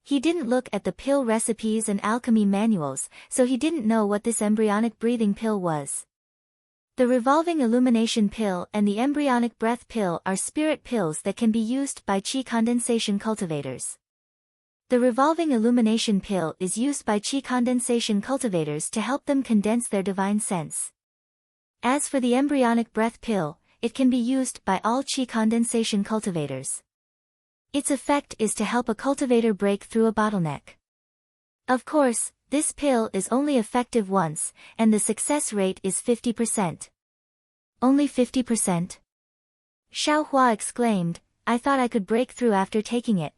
He didn't look at the pill recipes and alchemy manuals, so he didn't know what this embryonic breathing pill was. The revolving illumination pill and the embryonic breath pill are spirit pills that can be used by qi condensation cultivators. The revolving illumination pill is used by qi condensation cultivators to help them condense their divine sense. As for the embryonic breath pill, it can be used by all qi condensation cultivators. Its effect is to help a cultivator break through a bottleneck. Of course, this pill is only effective once, and the success rate is 50%. Only 50%? Xiaohua exclaimed, I thought I could break through after taking it.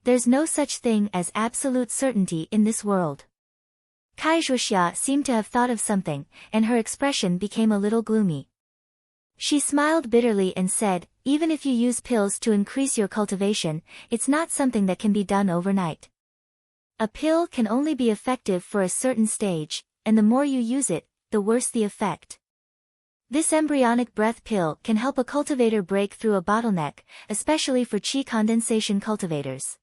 There's no such thing as absolute certainty in this world. Kai Zhuxia seemed to have thought of something, and her expression became a little gloomy. She smiled bitterly and said, even if you use pills to increase your cultivation, it's not something that can be done overnight. A pill can only be effective for a certain stage, and the more you use it, the worse the effect. This embryonic breath pill can help a cultivator break through a bottleneck, especially for qi condensation cultivators.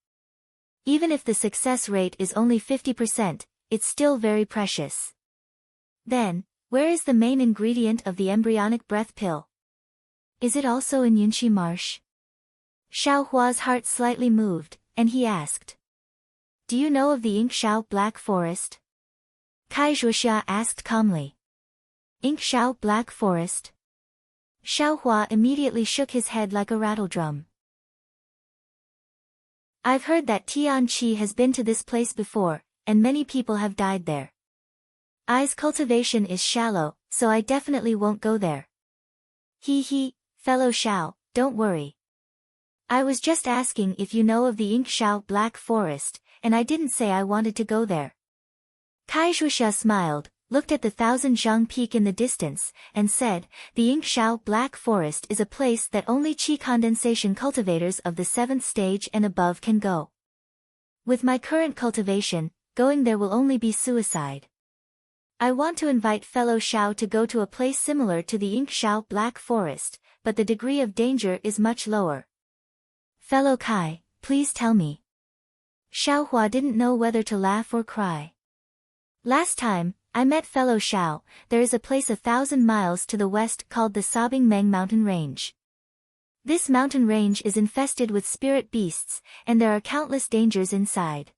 Even if the success rate is only 50%, it's still very precious. Then, where is the main ingredient of the embryonic breath pill? Is it also in Yunqi Marsh? Xiaohua's heart slightly moved, and he asked. Do you know of the Inkshao Black Forest? Kai Zhuxia asked calmly. Inkshao Black Forest? Xiaohua immediately shook his head like a rattledrum. I've heard that Tianqi has been to this place before, and many people have died there. Ai's cultivation is shallow, so I definitely won't go there. He, fellow Xiao, don't worry. I was just asking if you know of the Inkshao Black Forest, and I didn't say I wanted to go there. Kai Zhuxia smiled, looked at the Thousand Zhang Peak in the distance, and said, the Inkshao Black Forest is a place that only qi condensation cultivators of the 7th stage and above can go. With my current cultivation, going there will only be suicide. I want to invite fellow Xiao to go to a place similar to the Inkshao Black Forest, but the degree of danger is much lower. Fellow Kai, please tell me. Xiaohua didn't know whether to laugh or cry. Last time, I met fellow Xiao, there is a place 1,000 miles to the west called the Sobbing Meng Mountain Range. This mountain range is infested with spirit beasts, and there are countless dangers inside.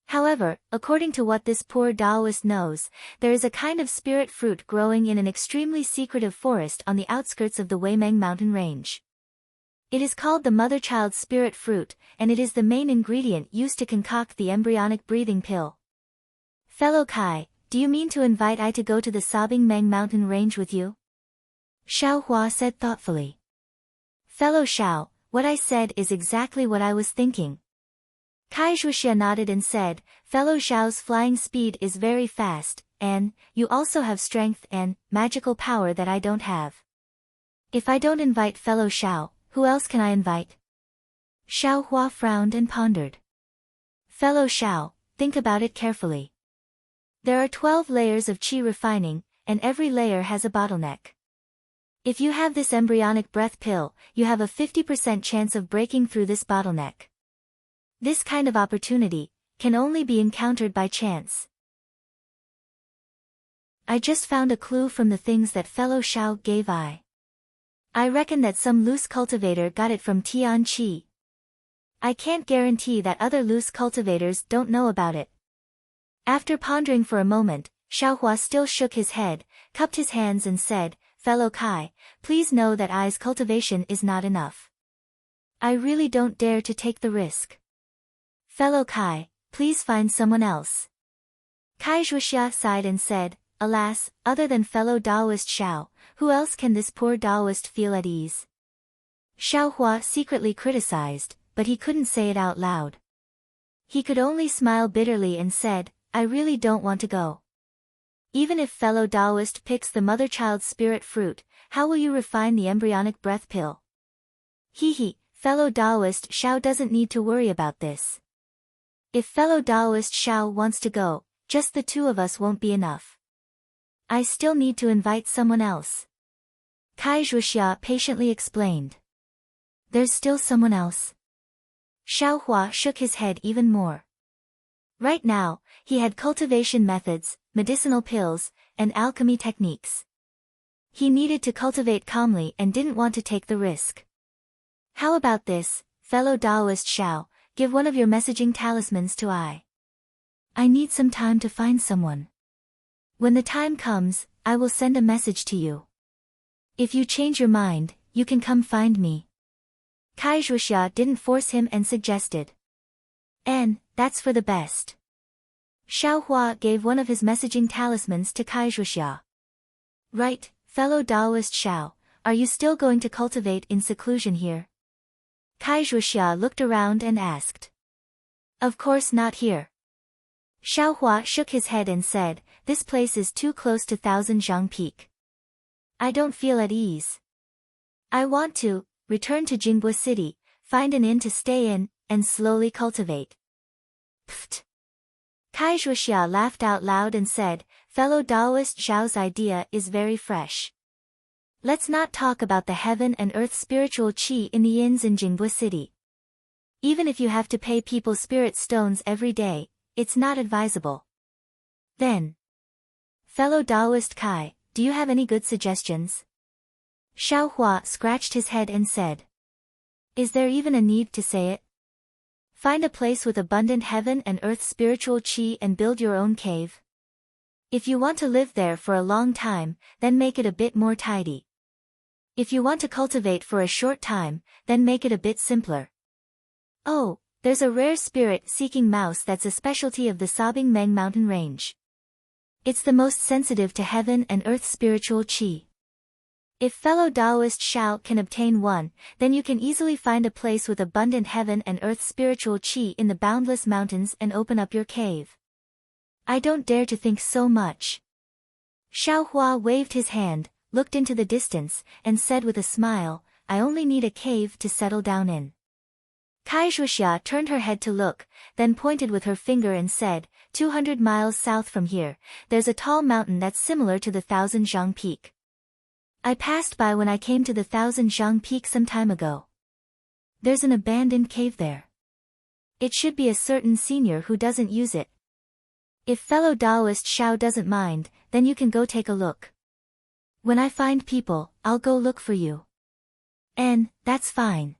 However, according to what this poor Taoist knows, there is a kind of spirit fruit growing in an extremely secretive forest on the outskirts of the Weimeng mountain range. It is called the mother-child spirit fruit, and it is the main ingredient used to concoct the embryonic breathing pill. Fellow Kai, do you mean to invite I to go to the Sobbing Meng mountain range with you? Xiaohua said thoughtfully. Fellow Xiao, what I said is exactly what I was thinking. Kai Zhuxia nodded and said, fellow Xiao's flying speed is very fast, and you also have strength and magical power that I don't have. If I don't invite fellow Xiao, who else can I invite? Xiaohua frowned and pondered. Fellow Xiao, think about it carefully. There are 12 layers of qi refining, and every layer has a bottleneck. If you have this embryonic breath pill, you have a 50% chance of breaking through this bottleneck. This kind of opportunity can only be encountered by chance. I just found a clue from the things that fellow Xiao gave I reckon that some loose cultivator got it from Tianqi. I can't guarantee that other loose cultivators don't know about it. After pondering for a moment, Xiaohua still shook his head, cupped his hands and said, fellow Kai, please know that I's cultivation is not enough. I really don't dare to take the risk. Fellow Kai, please find someone else. Kai Zhuxia sighed and said, alas, other than fellow Taoist Xiao, who else can this poor Taoist feel at ease? Xiaohua secretly criticized, but he couldn't say it out loud. He could only smile bitterly and said, I really don't want to go. Even if fellow Taoist picks the mother-child spirit fruit, how will you refine the embryonic breath pill? Fellow Taoist Xiao doesn't need to worry about this. If fellow Taoist Xiao wants to go, just the two of us won't be enough. I still need to invite someone else. Kai Zhuxia patiently explained. There's still someone else. Xiaohua shook his head even more. Right now, he had cultivation methods, medicinal pills, and alchemy techniques. He needed to cultivate calmly and didn't want to take the risk. How about this, fellow Taoist Xiao, give one of your messaging talismans to I. I need some time to find someone. When the time comes, I will send a message to you. If you change your mind, you can come find me. Kai Zhuxia didn't force him and suggested. And, that's for the best. Xiao Hua gave one of his messaging talismans to Kai Zhuxia. Right, fellow Taoist Xiao, are you still going to cultivate in seclusion here? Kai Zhuxia looked around and asked. Of course not here. Xiao Hua shook his head and said, this place is too close to Thousand Zhang Peak. I don't feel at ease. I want to return to Jingbo City, find an inn to stay in, and slowly cultivate. Pfft. Kai Zhuxia laughed out loud and said, fellow Taoist Zhao's idea is very fresh. Let's not talk about the heaven and earth spiritual qi in the inns in Jingbo City. Even if you have to pay people spirit stones every day, it's not advisable. Then, fellow Taoist Kai, do you have any good suggestions? Xiao Hua scratched his head and said. Is there even a need to say it? Find a place with abundant heaven and earth spiritual qi and build your own cave. If you want to live there for a long time, then make it a bit more tidy. If you want to cultivate for a short time, then make it a bit simpler. Oh, there's a rare spirit-seeking mouse that's a specialty of the Sobbing Meng mountain range. It's the most sensitive to heaven and earth spiritual qi. If fellow Taoist Xiao can obtain one, then you can easily find a place with abundant heaven and earth spiritual qi in the boundless mountains and open up your cave. I don't dare to think so much. Xiao Hua waved his hand, looked into the distance, and said with a smile, I only need a cave to settle down in. Kai Zhuxia turned her head to look, then pointed with her finger and said, 200 miles south from here, there's a tall mountain that's similar to the Thousand Zhang Peak. I passed by when I came to the Thousand Zhang Peak some time ago. There's an abandoned cave there. It should be a certain senior who doesn't use it. If fellow Taoist Xiao doesn't mind, then you can go take a look. When I find people, I'll go look for you. And, that's fine.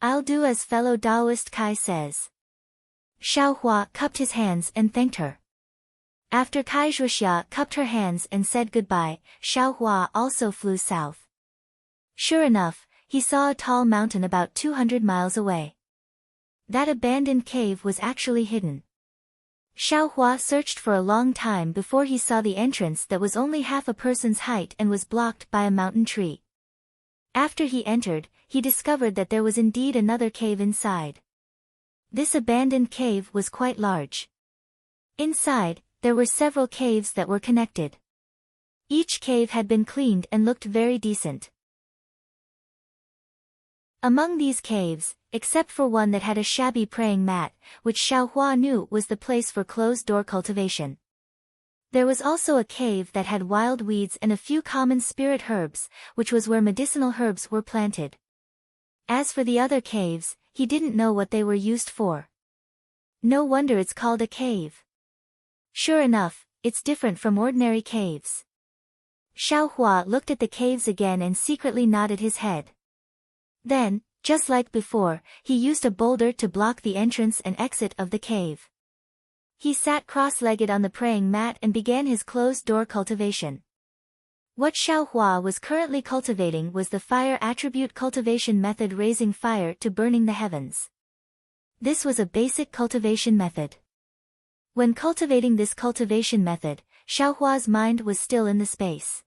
I'll do as fellow Taoist Kai says. Xiao Hua cupped his hands and thanked her. After Kai Zhuxia cupped her hands and said goodbye, Xiao Hua also flew south. Sure enough, he saw a tall mountain about 200 miles away. That abandoned cave was actually hidden. Xiao Hua searched for a long time before he saw the entrance that was only half a person's height and was blocked by a mountain tree. After he entered, he discovered that there was indeed another cave inside. This abandoned cave was quite large. Inside, there were several caves that were connected. Each cave had been cleaned and looked very decent. Among these caves, except for one that had a shabby praying mat, which Xiao Hua knew was the place for closed-door cultivation. There was also a cave that had wild weeds and a few common spirit herbs, which was where medicinal herbs were planted. As for the other caves, he didn't know what they were used for. No wonder it's called a cave. Sure enough, it's different from ordinary caves. Xiao Hua looked at the caves again and secretly nodded his head. Then, just like before, he used a boulder to block the entrance and exit of the cave. He sat cross-legged on the praying mat and began his closed-door cultivation. What Xiao Hua was currently cultivating was the fire attribute cultivation method, raising fire to burning the heavens. This was a basic cultivation method. When cultivating this cultivation method, Xiao Hua's mind was still in the space.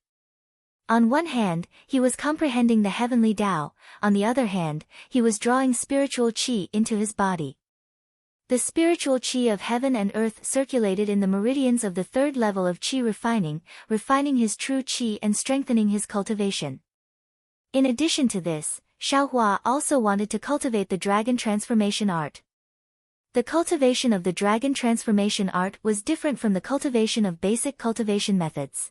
On one hand, he was comprehending the heavenly Tao, on the other hand, he was drawing spiritual qi into his body. The spiritual qi of heaven and earth circulated in the meridians of the third level of qi, refining his true qi and strengthening his cultivation. In addition to this, Xiao Hua also wanted to cultivate the dragon transformation art. The cultivation of the dragon transformation art was different from the cultivation of basic cultivation methods.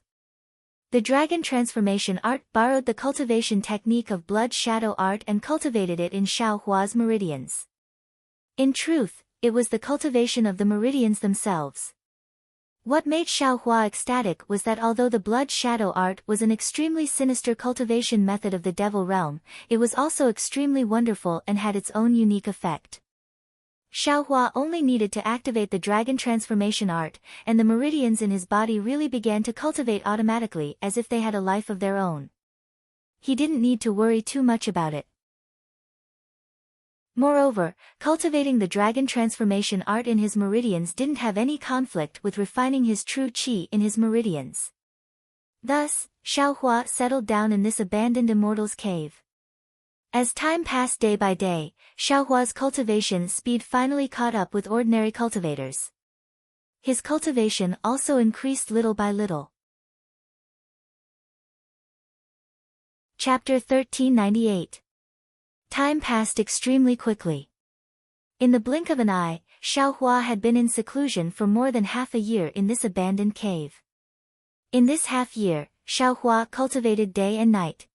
The dragon transformation art borrowed the cultivation technique of blood shadow art and cultivated it in Xiao Hua's meridians. In truth, it was the cultivation of the meridians themselves. What made Xiao Hua ecstatic was that although the blood shadow art was an extremely sinister cultivation method of the devil realm, it was also extremely wonderful and had its own unique effect. Xiaohua only needed to activate the dragon transformation art, and the meridians in his body really began to cultivate automatically as if they had a life of their own. He didn't need to worry too much about it. Moreover, cultivating the dragon transformation art in his meridians didn't have any conflict with refining his true qi in his meridians. Thus, Xiaohua settled down in this abandoned immortal's cave. As time passed day by day, Xiaohua's cultivation speed finally caught up with ordinary cultivators. His cultivation also increased little by little. Chapter 1398. Time passed extremely quickly. In the blink of an eye, Xiaohua had been in seclusion for more than half a year in this abandoned cave. In this half year, Xiaohua cultivated day and night.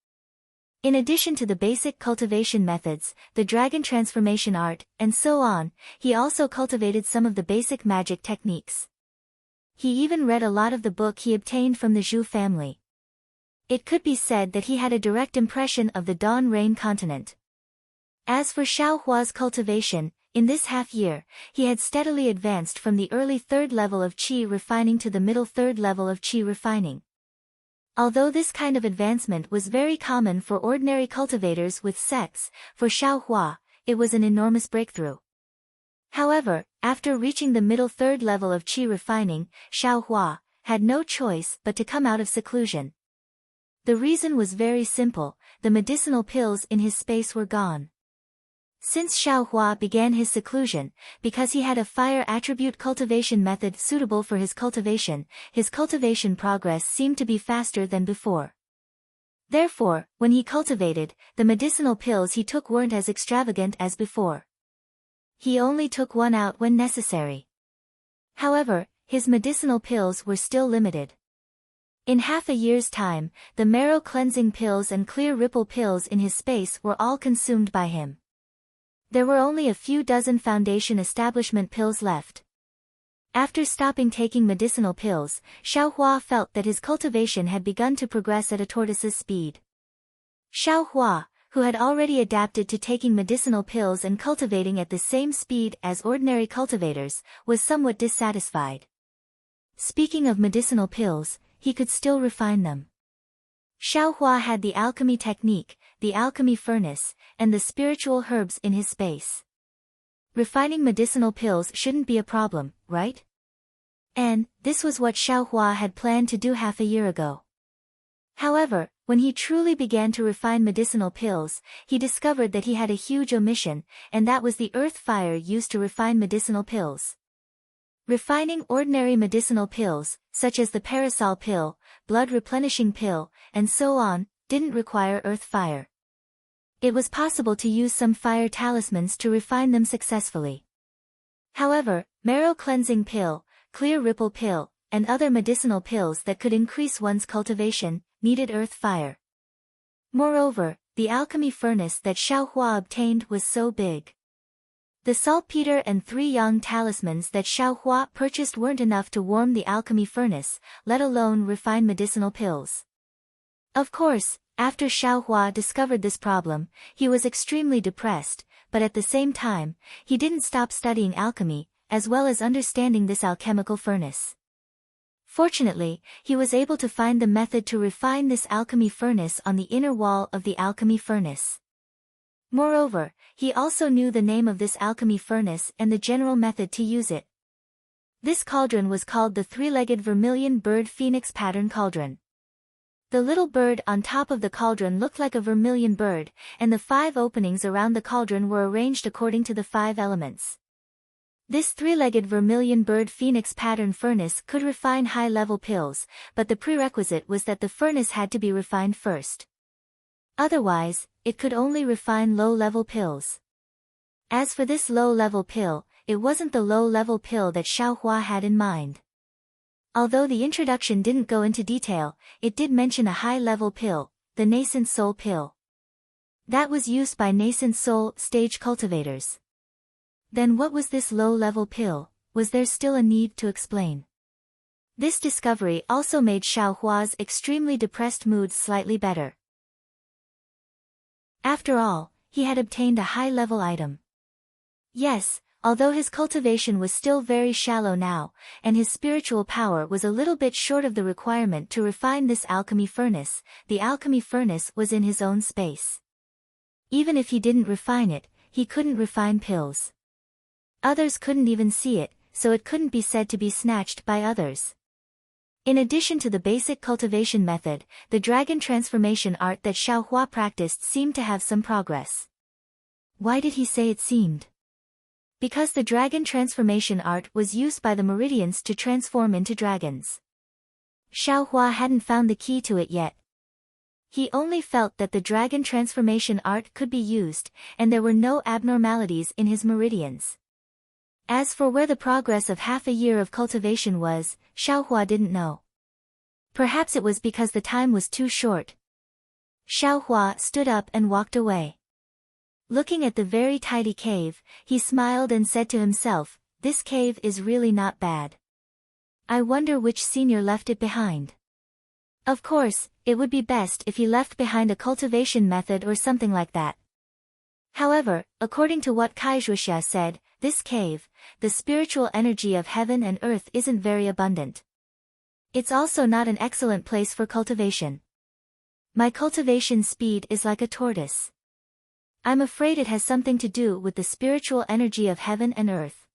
In addition to the basic cultivation methods, the dragon transformation art, and so on, he also cultivated some of the basic magic techniques. He even read a lot of the book he obtained from the Zhu family. It could be said that he had a direct impression of the Dawn Rain continent. As for Xiaohua's cultivation, in this half year, he had steadily advanced from the early third level of qi refining to the middle third level of qi refining. Although this kind of advancement was very common for ordinary cultivators with sects, for Xiaohua, it was an enormous breakthrough. However, after reaching the middle third level of qi refining, Xiaohua had no choice but to come out of seclusion. The reason was very simple: the medicinal pills in his space were gone. Since Xiaohua began his seclusion, because he had a fire attribute cultivation method suitable for his cultivation progress seemed to be faster than before. Therefore, when he cultivated, the medicinal pills he took weren't as extravagant as before. He only took one out when necessary. However, his medicinal pills were still limited. In half a year's time, the marrow cleansing pills and clear ripple pills in his space were all consumed by him. There were only a few dozen foundation establishment pills left. After stopping taking medicinal pills, Xiaohua felt that his cultivation had begun to progress at a tortoise's speed. Xiaohua, who had already adapted to taking medicinal pills and cultivating at the same speed as ordinary cultivators, was somewhat dissatisfied. Speaking of medicinal pills, he could still refine them. Xiaohua had the alchemy technique, the alchemy furnace, and the spiritual herbs in his space. Refining medicinal pills shouldn't be a problem, right? And this was what Xiaohua had planned to do half a year ago. However, when he truly began to refine medicinal pills, he discovered that he had a huge omission, and that was the earth fire used to refine medicinal pills. Refining ordinary medicinal pills, such as the parasol pill, blood replenishing pill, and so on, didn't require earth fire. It was possible to use some fire talismans to refine them successfully. However, marrow cleansing pill, clear ripple pill, and other medicinal pills that could increase one's cultivation, needed earth fire. Moreover, the alchemy furnace that Xiaohua obtained was so big. The saltpeter and 3 yang talismans that Xiaohua purchased weren't enough to warm the alchemy furnace, let alone refine medicinal pills. Of course, after Xiaohua discovered this problem, he was extremely depressed, but at the same time, he didn't stop studying alchemy, as well as understanding this alchemical furnace. Fortunately, he was able to find the method to refine this alchemy furnace on the inner wall of the alchemy furnace. Moreover, he also knew the name of this alchemy furnace and the general method to use it. This cauldron was called the 3-legged vermilion bird phoenix pattern cauldron. The little bird on top of the cauldron looked like a vermilion bird, and the 5 openings around the cauldron were arranged according to the 5 elements. This 3-legged vermilion bird phoenix pattern furnace could refine high-level pills, but the prerequisite was that the furnace had to be refined first. Otherwise, it could only refine low-level pills. As for this low-level pill, it wasn't the low-level pill that Xiaohua had in mind. Although the introduction didn't go into detail, it did mention a high-level pill, the nascent soul pill. That was used by nascent soul stage cultivators. Then what was this low-level pill? Was there still a need to explain? This discovery also made Xiaohua's extremely depressed mood slightly better. After all, he had obtained a high-level item. Yes, Although his cultivation was still very shallow now, and his spiritual power was a little bit short of the requirement to refine this alchemy furnace, the alchemy furnace was in his own space. Even if he didn't refine it, he couldn't refine pills. Others couldn't even see it, so it couldn't be said to be snatched by others. In addition to the basic cultivation method, the dragon transformation art that Xiaohua practiced seemed to have some progress. Why did he say it seemed? Because the dragon transformation art was used by the meridians to transform into dragons. Xiaohua hadn't found the key to it yet. He only felt that the dragon transformation art could be used, and there were no abnormalities in his meridians. As for where the progress of half a year of cultivation was, Xiaohua didn't know. Perhaps it was because the time was too short. Xiaohua stood up and walked away. Looking at the very tidy cave, he smiled and said to himself, "This cave is really not bad. I wonder which senior left it behind." Of course, it would be best if he left behind a cultivation method or something like that. However, according to what Kaizhuxia said, this cave, the spiritual energy of heaven and earth isn't very abundant. It's also not an excellent place for cultivation. My cultivation speed is like a tortoise. I'm afraid it has something to do with the spiritual energy of heaven and earth.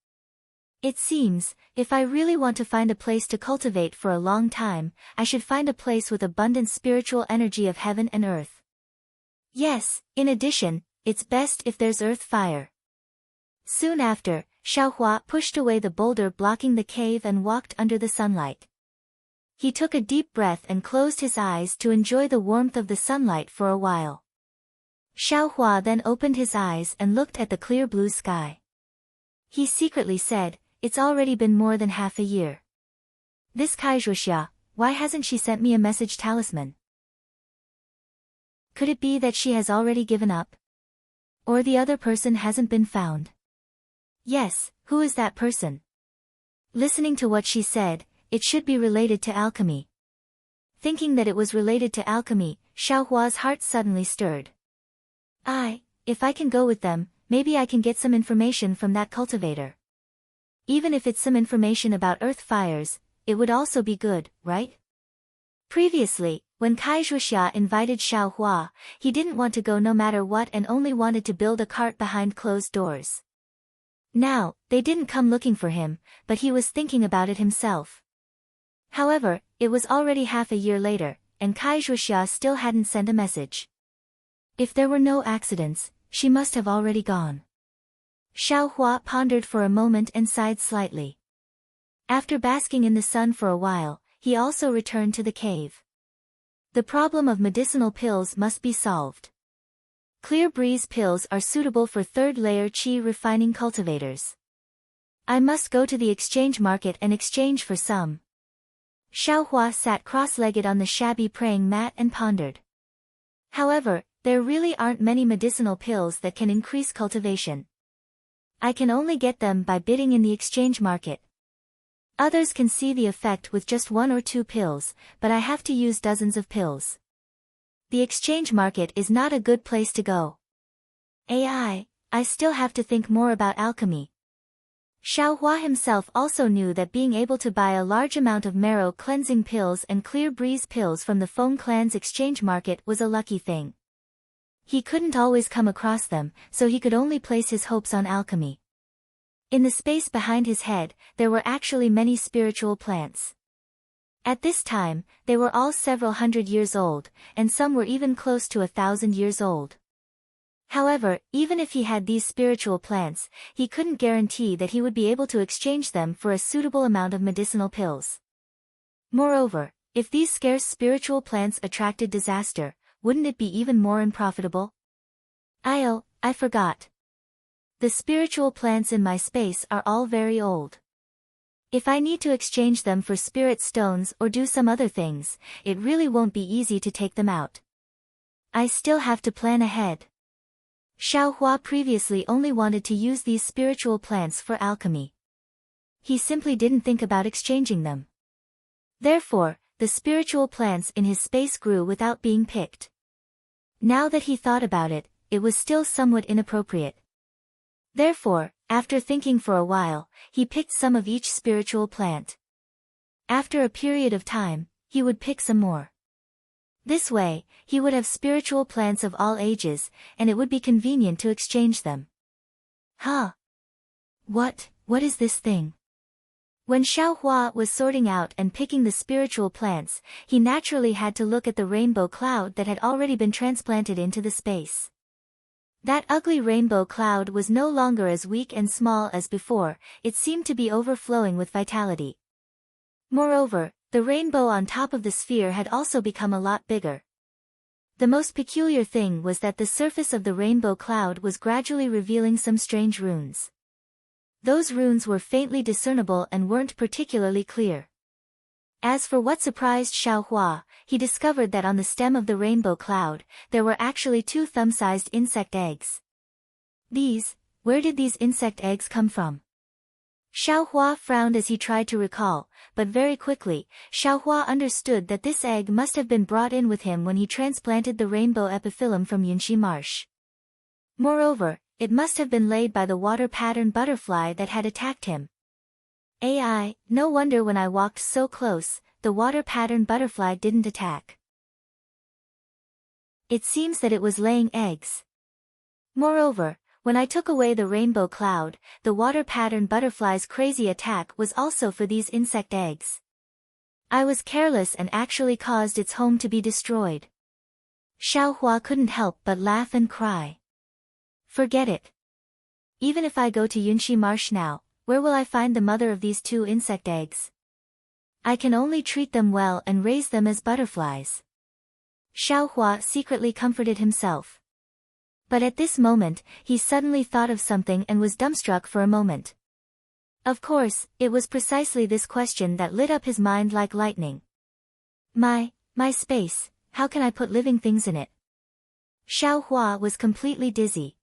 It seems, if I really want to find a place to cultivate for a long time, I should find a place with abundant spiritual energy of heaven and earth. Yes, in addition, it's best if there's earth fire. Soon after, Xiaohua pushed away the boulder blocking the cave and walked under the sunlight. He took a deep breath and closed his eyes to enjoy the warmth of the sunlight for a while. Xiaohua then opened his eyes and looked at the clear blue sky. He secretly said, "It's already been more than half a year. This Kaizhuxia, why hasn't she sent me a message talisman? Could it be that she has already given up? Or the other person hasn't been found? Yes, who is that person?" Listening to what she said, it should be related to alchemy. Thinking that it was related to alchemy, Xiaohua's heart suddenly stirred. If I can go with them, maybe I can get some information from that cultivator. Even if it's some information about earth fires, it would also be good, right? Previously, when Kaizhuxia invited Xiaohua, he didn't want to go no matter what and only wanted to build a cart behind closed doors. Now, they didn't come looking for him, but he was thinking about it himself. However, it was already half a year later, and Kaizhuxia still hadn't sent a message. If there were no accidents, she must have already gone. Xiaohua pondered for a moment and sighed slightly. After basking in the sun for a while, he also returned to the cave. The problem of medicinal pills must be solved. Clear breeze pills are suitable for third-layer qi refining cultivators. I must go to the exchange market and exchange for some. Xiaohua sat cross-legged on the shabby praying mat and pondered. However, there really aren't many medicinal pills that can increase cultivation. I can only get them by bidding in the exchange market. Others can see the effect with just 1 or 2 pills, but I have to use dozens of pills. The exchange market is not a good place to go. I still have to think more about alchemy. Xiaohua himself also knew that being able to buy a large amount of marrow cleansing pills and clear breeze pills from the Feng clan's exchange market was a lucky thing. He couldn't always come across them, so he could only place his hopes on alchemy. In the space behind his head, there were actually many spiritual plants. At this time, they were all several hundred years old, and some were even close to 1,000 years old. However, even if he had these spiritual plants, he couldn't guarantee that he would be able to exchange them for a suitable amount of medicinal pills. Moreover, if these scarce spiritual plants attracted disaster, wouldn't it be even more unprofitable? I forgot. The spiritual plants in my space are all very old. If I need to exchange them for spirit stones or do some other things, it really won't be easy to take them out. I still have to plan ahead. Xiaohua previously only wanted to use these spiritual plants for alchemy. He simply didn't think about exchanging them. Therefore, the spiritual plants in his space grew without being picked. Now that he thought about it, it was still somewhat inappropriate. Therefore, after thinking for a while, he picked some of each spiritual plant. After a period of time, he would pick some more. This way, he would have spiritual plants of all ages, and it would be convenient to exchange them. Huh? What is this thing? When Xiaohua was sorting out and picking the spiritual plants, he naturally had to look at the rainbow cloud that had already been transplanted into the space. That ugly rainbow cloud was no longer as weak and small as before, it seemed to be overflowing with vitality. Moreover, the rainbow on top of the sphere had also become a lot bigger. The most peculiar thing was that the surface of the rainbow cloud was gradually revealing some strange runes. Those runes were faintly discernible and weren't particularly clear. As for what surprised Xiaohua, he discovered that on the stem of the rainbow cloud, there were actually 2 thumb-sized insect eggs. Where did these insect eggs come from? Xiaohua frowned as he tried to recall, but very quickly, Xiaohua understood that this egg must have been brought in with him when he transplanted the rainbow epiphyllum from Yunxi Marsh. Moreover, it must have been laid by the water-pattern butterfly that had attacked him. No wonder when I walked so close, the water-pattern butterfly didn't attack. It seems that it was laying eggs. Moreover, when I took away the rainbow cloud, the water-pattern butterfly's crazy attack was also for these insect eggs. I was careless and actually caused its home to be destroyed. Xiaohua couldn't help but laugh and cry. Forget it. Even if I go to Yunxi Marsh now, where will I find the mother of these 2 insect eggs? I can only treat them well and raise them as butterflies. Xiaohua secretly comforted himself. But at this moment, he suddenly thought of something and was dumbstruck for a moment. Of course, it was precisely this question that lit up his mind like lightning. My space, how can I put living things in it? Xiaohua was completely dizzy.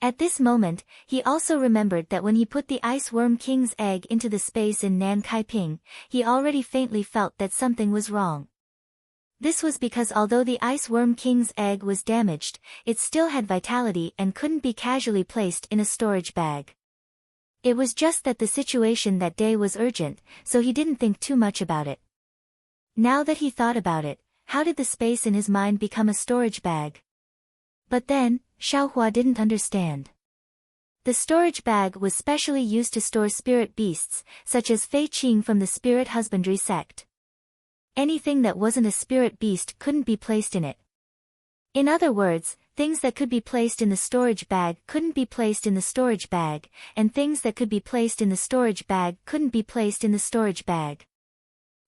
At this moment, he also remembered that when he put the Ice Worm King's egg into the space in Nan Kaiping, he already faintly felt that something was wrong. This was because although the Ice Worm King's egg was damaged, it still had vitality and couldn't be casually placed in a storage bag. It was just that the situation that day was urgent, so he didn't think too much about it. Now that he thought about it, how did the space in his mind become a storage bag? But then, Xiaohua didn't understand. The storage bag was specially used to store spirit beasts, such as Fei Qing from the spirit husbandry sect. Anything that wasn't a spirit beast couldn't be placed in it. In other words, things that could be placed in the storage bag couldn't be placed in the storage bag, and things that could be placed in the storage bag couldn't be placed in the storage bag.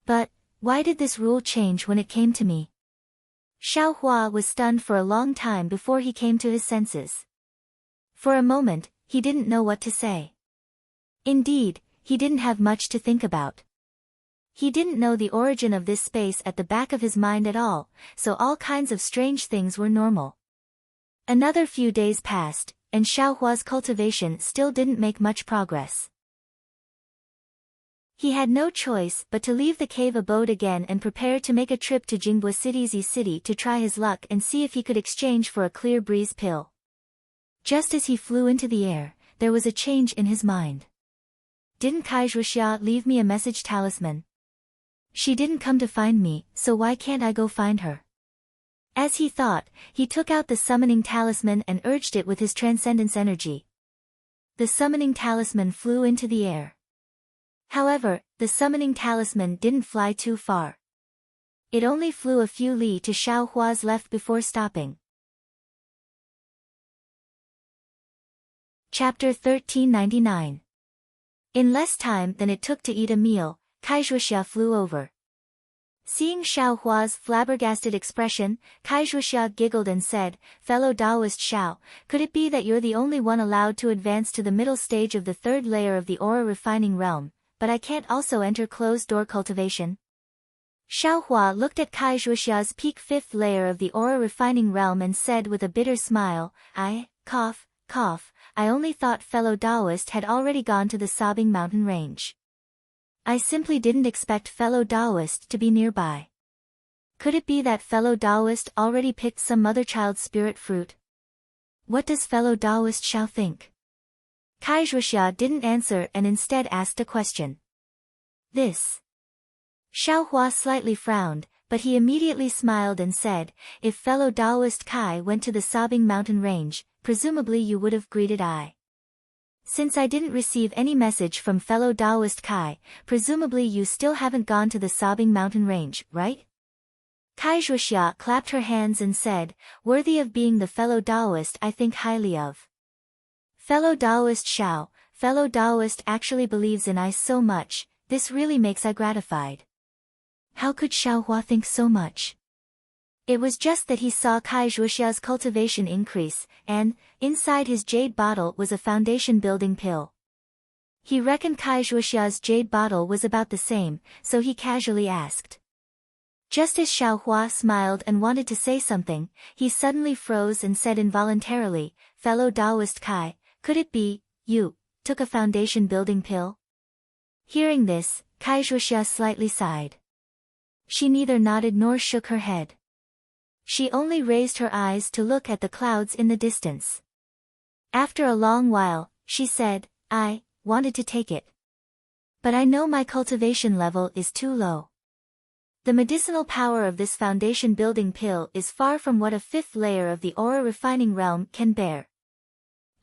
But, why did this rule change when it came to me? Xiaohua was stunned for a long time before he came to his senses. For a moment, he didn't know what to say. Indeed, he didn't have much to think about. He didn't know the origin of this space at the back of his mind at all, so all kinds of strange things were normal. Another few days passed, and Xiaohua's cultivation still didn't make much progress. He had no choice but to leave the cave abode again and prepare to make a trip to Jingbei City's city to try his luck and see if he could exchange for a clear breeze pill. Just as he flew into the air, there was a change in his mind. Didn't Kaizhuxia leave me a message talisman? She didn't come to find me, so why can't I go find her? As he thought, he took out the summoning talisman and urged it with his transcendence energy. The summoning talisman flew into the air. However, the summoning talisman didn't fly too far. It only flew a few li to Xiaohua's left before stopping. Chapter 1399. In less time than it took to eat a meal, Kaizhuxia flew over. Seeing Xiaohua's flabbergasted expression, Kaizhuxia giggled and said, "Fellow Taoist Xiao, could it be that you're the only one allowed to advance to the middle stage of the 3rd layer of the aura refining realm, but I can't also enter closed-door cultivation?" Xiaohua looked at Kaizhuxia's peak 5th layer of the aura refining realm and said with a bitter smile, I only thought fellow Taoist had already gone to the sobbing mountain range. I simply didn't expect fellow Taoist to be nearby. Could it be that fellow Taoist already picked some mother-child spirit fruit? What does fellow Taoist Xiao think? Kai Zhuxia didn't answer and instead asked a question. This. Xiao Hua slightly frowned, but he immediately smiled and said, if fellow Taoist Kai went to the sobbing mountain range, presumably you would have greeted I. Since I didn't receive any message from fellow Taoist Kai, presumably you still haven't gone to the sobbing mountain range, right? Kai Zhuxia clapped her hands and said, worthy of being the fellow Taoist I think highly of. Fellow Taoist Xiao, fellow Taoist actually believes in I so much, this really makes I gratified. How could Xiao Hua think so much? It was just that he saw Kai Zhuxia's cultivation increase, and, inside his jade bottle was a foundation building pill. He reckoned Kai Zhuxia's jade bottle was about the same, so he casually asked. Just as Xiao Hua smiled and wanted to say something, he suddenly froze and said involuntarily, fellow Taoist Kai, could it be, you, took a foundation building pill? Hearing this, Kai Zhuxia slightly sighed. She neither nodded nor shook her head. She only raised her eyes to look at the clouds in the distance. After a long while, she said, I wanted to take it. But I know my cultivation level is too low. The medicinal power of this foundation building pill is far from what a fifth layer of the aura refining realm can bear.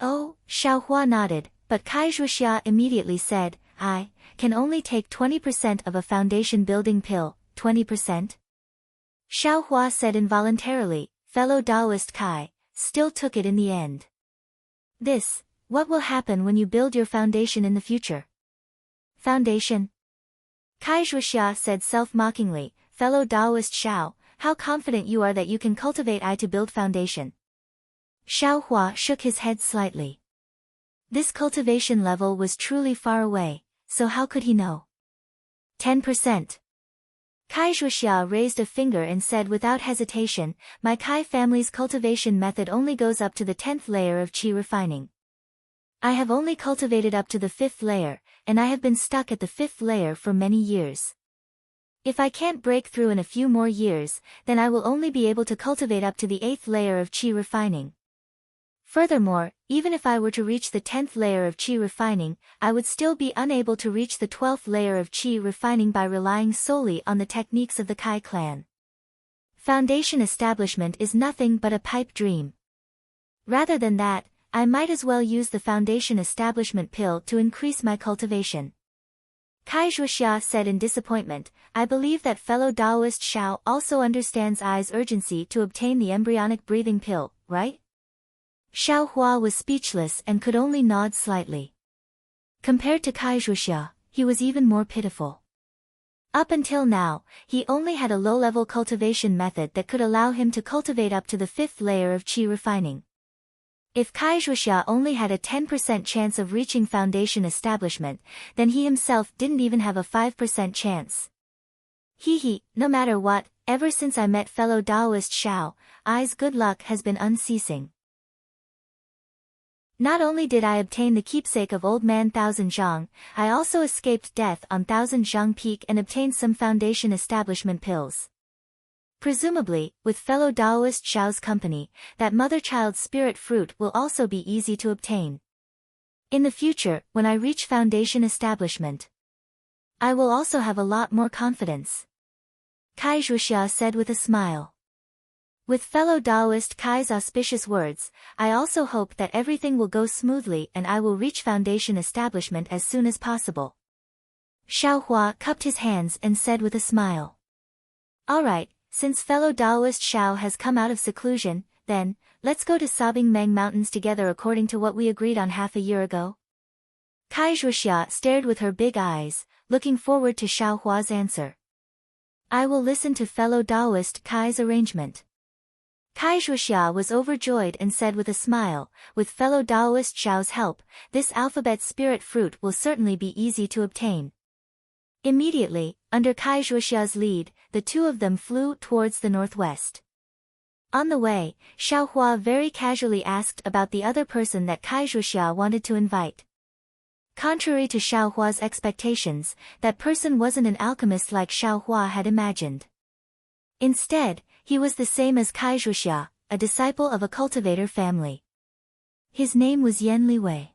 Oh, Xiao Hua nodded, but Kai Zhuxia immediately said, I can only take 20% of a foundation building pill, 20%? Xiao Hua said involuntarily, fellow Taoist Kai, still took it in the end. What will happen when you build your foundation in the future? Foundation? Kai Zhuxia said self-mockingly, fellow Taoist Xiao, how confident you are that you can cultivate I to build foundation. Xiao Hua shook his head slightly. This cultivation level was truly far away, so how could he know? 10%. Kai Zhuxia raised a finger and said without hesitation, my Kai family's cultivation method only goes up to the 10th layer of qi refining. I have only cultivated up to the 5th layer, and I have been stuck at the 5th layer for many years. If I can't break through in a few more years, then I will only be able to cultivate up to the 8th layer of qi refining. Furthermore, even if I were to reach the 10th layer of qi refining, I would still be unable to reach the 12th layer of qi refining by relying solely on the techniques of the Kai clan. Foundation establishment is nothing but a pipe dream. Rather than that, I might as well use the foundation establishment pill to increase my cultivation. Kai Zhuxia said in disappointment, I believe that fellow Taoist Xiao also understands I's urgency to obtain the embryonic breathing pill, right? Xiao Hua was speechless and could only nod slightly. Compared to Kai Zhuxia, he was even more pitiful. Up until now, he only had a low-level cultivation method that could allow him to cultivate up to the 5th layer of qi refining. If Kai Zhuxia only had a 10% chance of reaching foundation establishment, then he himself didn't even have a 5% chance. No matter what, ever since I met fellow Taoist Xiao, I's good luck has been unceasing. Not only did I obtain the keepsake of Old Man Thousand Zhang, I also escaped death on Thousand Zhang Peak and obtained some foundation establishment pills. Presumably, with fellow Taoist Xiao's company, that mother-child spirit fruit will also be easy to obtain. In the future, when I reach foundation establishment, I will also have a lot more confidence. Kai Zhuxia said with a smile. With fellow Taoist Kai's auspicious words, I also hope that everything will go smoothly and I will reach foundation establishment as soon as possible. Xiao Hua cupped his hands and said with a smile. Alright, since fellow Taoist Xiao has come out of seclusion, then, let's go to Sobbing Meng Mountains together according to what we agreed on half a year ago. Kai Zhuxia stared with her big eyes, looking forward to Xiao Hua's answer. I will listen to fellow Taoist Kai's arrangement. Kai Zhuxia was overjoyed and said with a smile, with fellow Taoist Xiao's help, this alphabet spirit fruit will certainly be easy to obtain. Immediately, under Kai Zhuxia's lead, the two of them flew towards the northwest. On the way, Xiao Hua very casually asked about the other person that Kai Zhuxia wanted to invite. Contrary to Xiao Hua's expectations, that person wasn't an alchemist like Xiao Hua had imagined. Instead, he was the same as Kai Zhuxia, a disciple of a cultivator family. His name was Yan Liwei.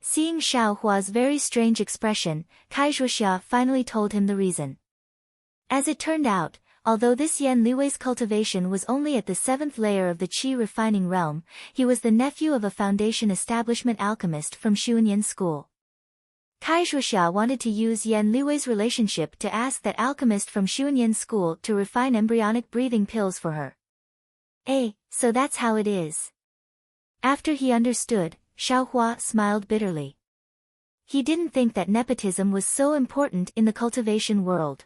Seeing Xiao Hua's very strange expression, Kai Zhuoxia finally told him the reason. As it turned out, although this Yan Liwei's cultivation was only at the 7th layer of the qi refining realm, he was the nephew of a foundation establishment alchemist from Xuanyan school. Kai Zhuoxia wanted to use Yan Liwei's relationship to ask that alchemist from Xuanyan school to refine embryonic breathing pills for her. So that's how it is. After he understood, Xiao Hua smiled bitterly. He didn't think that nepotism was so important in the cultivation world.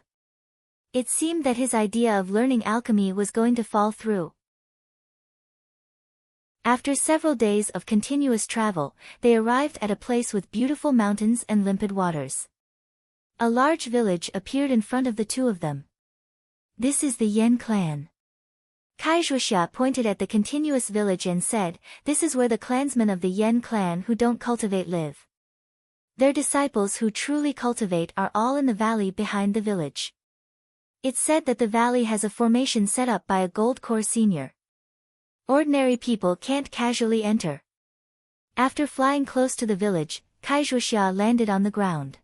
It seemed that his idea of learning alchemy was going to fall through. After several days of continuous travel, they arrived at a place with beautiful mountains and limpid waters. A large village appeared in front of the two of them. This is the Yan clan. Kai Zhuoxia pointed at the continuous village and said, this is where the clansmen of the Yan clan who don't cultivate live. Their disciples who truly cultivate are all in the valley behind the village. It's said that the valley has a formation set up by a gold core senior. Ordinary people can't casually enter. After flying close to the village, Kai Zhuoxia landed on the ground.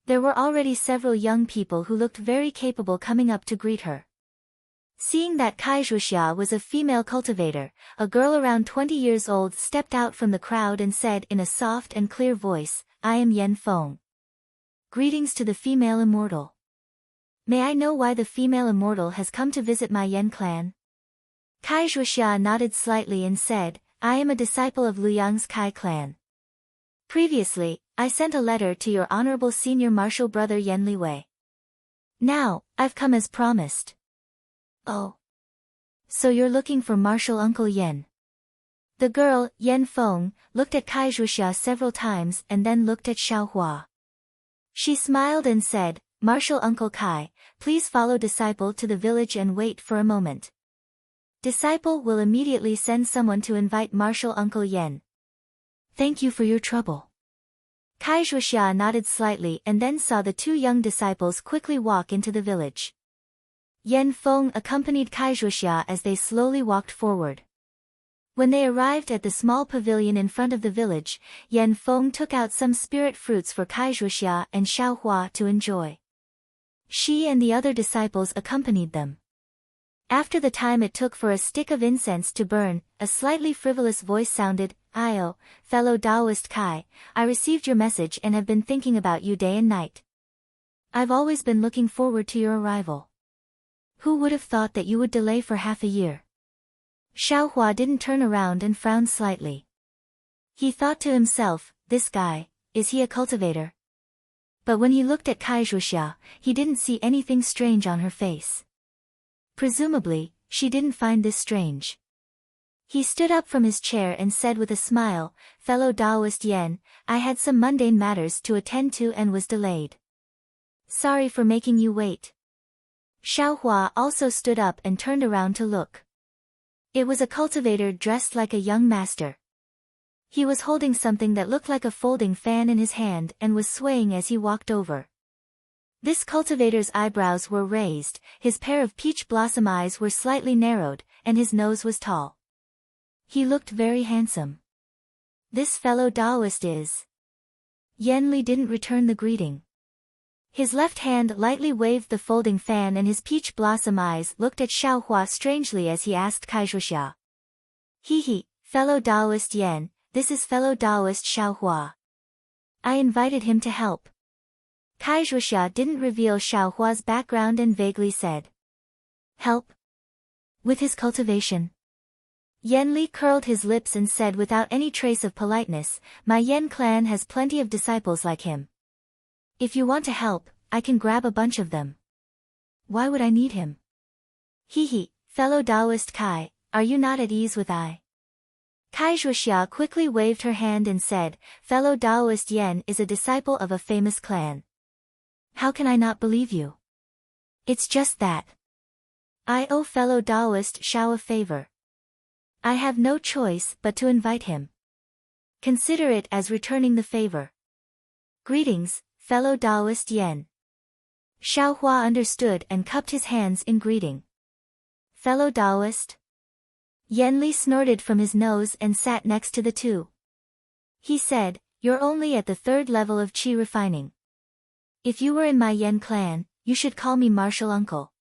There were already several young people who looked very capable coming up to greet her. Seeing that Kai Zhuoxia was a female cultivator, a girl around 20 years old stepped out from the crowd and said in a soft and clear voice, I am Yan Feng. Greetings to the female immortal. May I know why the female immortal has come to visit my Yan clan? Kai Zhuoxia nodded slightly and said, I am a disciple of Luyang's Kai clan. Previously, I sent a letter to your honorable senior martial brother Yan Liwei. Now, I've come as promised. Oh. So you're looking for martial uncle Yan. The girl, Yan Feng, looked at Kai Zhuoxia several times and then looked at Xiao Hua. She smiled and said, Martial uncle Kai, please follow disciple to the village and wait for a moment. Disciple will immediately send someone to invite martial uncle Yan. Thank you for your trouble. Kai Zhuoxia nodded slightly and then saw the two young disciples quickly walk into the village. Yan Feng accompanied Kai Zhuoxia as they slowly walked forward. When they arrived at the small pavilion in front of the village, Yan Feng took out some spirit fruits for Kai Zhuoxia and Xiao Hua to enjoy. She and the other disciples accompanied them. After the time it took for a stick of incense to burn, a slightly frivolous voice sounded, Io, fellow Taoist Kai, I received your message and have been thinking about you day and night. I've always been looking forward to your arrival. Who would have thought that you would delay for half a year? Xiao Hua didn't turn around and frowned slightly. He thought to himself, this guy, is he a cultivator? But when he looked at Kai Zhuoxia, he didn't see anything strange on her face. Presumably, she didn't find this strange. He stood up from his chair and said with a smile, fellow Taoist Yan, I had some mundane matters to attend to and was delayed. Sorry for making you wait. Xiao Hua also stood up and turned around to look. It was a cultivator dressed like a young master. He was holding something that looked like a folding fan in his hand and was swaying as he walked over. This cultivator's eyebrows were raised, his pair of peach blossom eyes were slightly narrowed, and his nose was tall. He looked very handsome. This fellow Taoist is. Yan Li didn't return the greeting. His left hand lightly waved the folding fan and his peach blossom eyes looked at Xiao Hua strangely as he asked Kai Zhuoxia. He, fellow Taoist Yan, this is fellow Taoist Xiao Hua. I invited him to help. Kai Zhuoxia didn't reveal Xiao Hua's background and vaguely said. Help? With his cultivation? Yan Li curled his lips and said without any trace of politeness, my Yan clan has plenty of disciples like him. If you want to help, I can grab a bunch of them. Why would I need him? Fellow Taoist Kai, are you not at ease with I? Kai Zhuoxia quickly waved her hand and said, fellow Taoist Yan is a disciple of a famous clan. How can I not believe you? It's just that. I owe fellow Taoist Xiao a favor. I have no choice but to invite him. Consider it as returning the favor. Greetings, fellow Taoist Yan. Xiao Hua understood and cupped his hands in greeting. Fellow Taoist? Yan Li snorted from his nose and sat next to the two. He said, You're only at the 3rd level of qi refining. If you were in my Yen clan, you should call me martial uncle.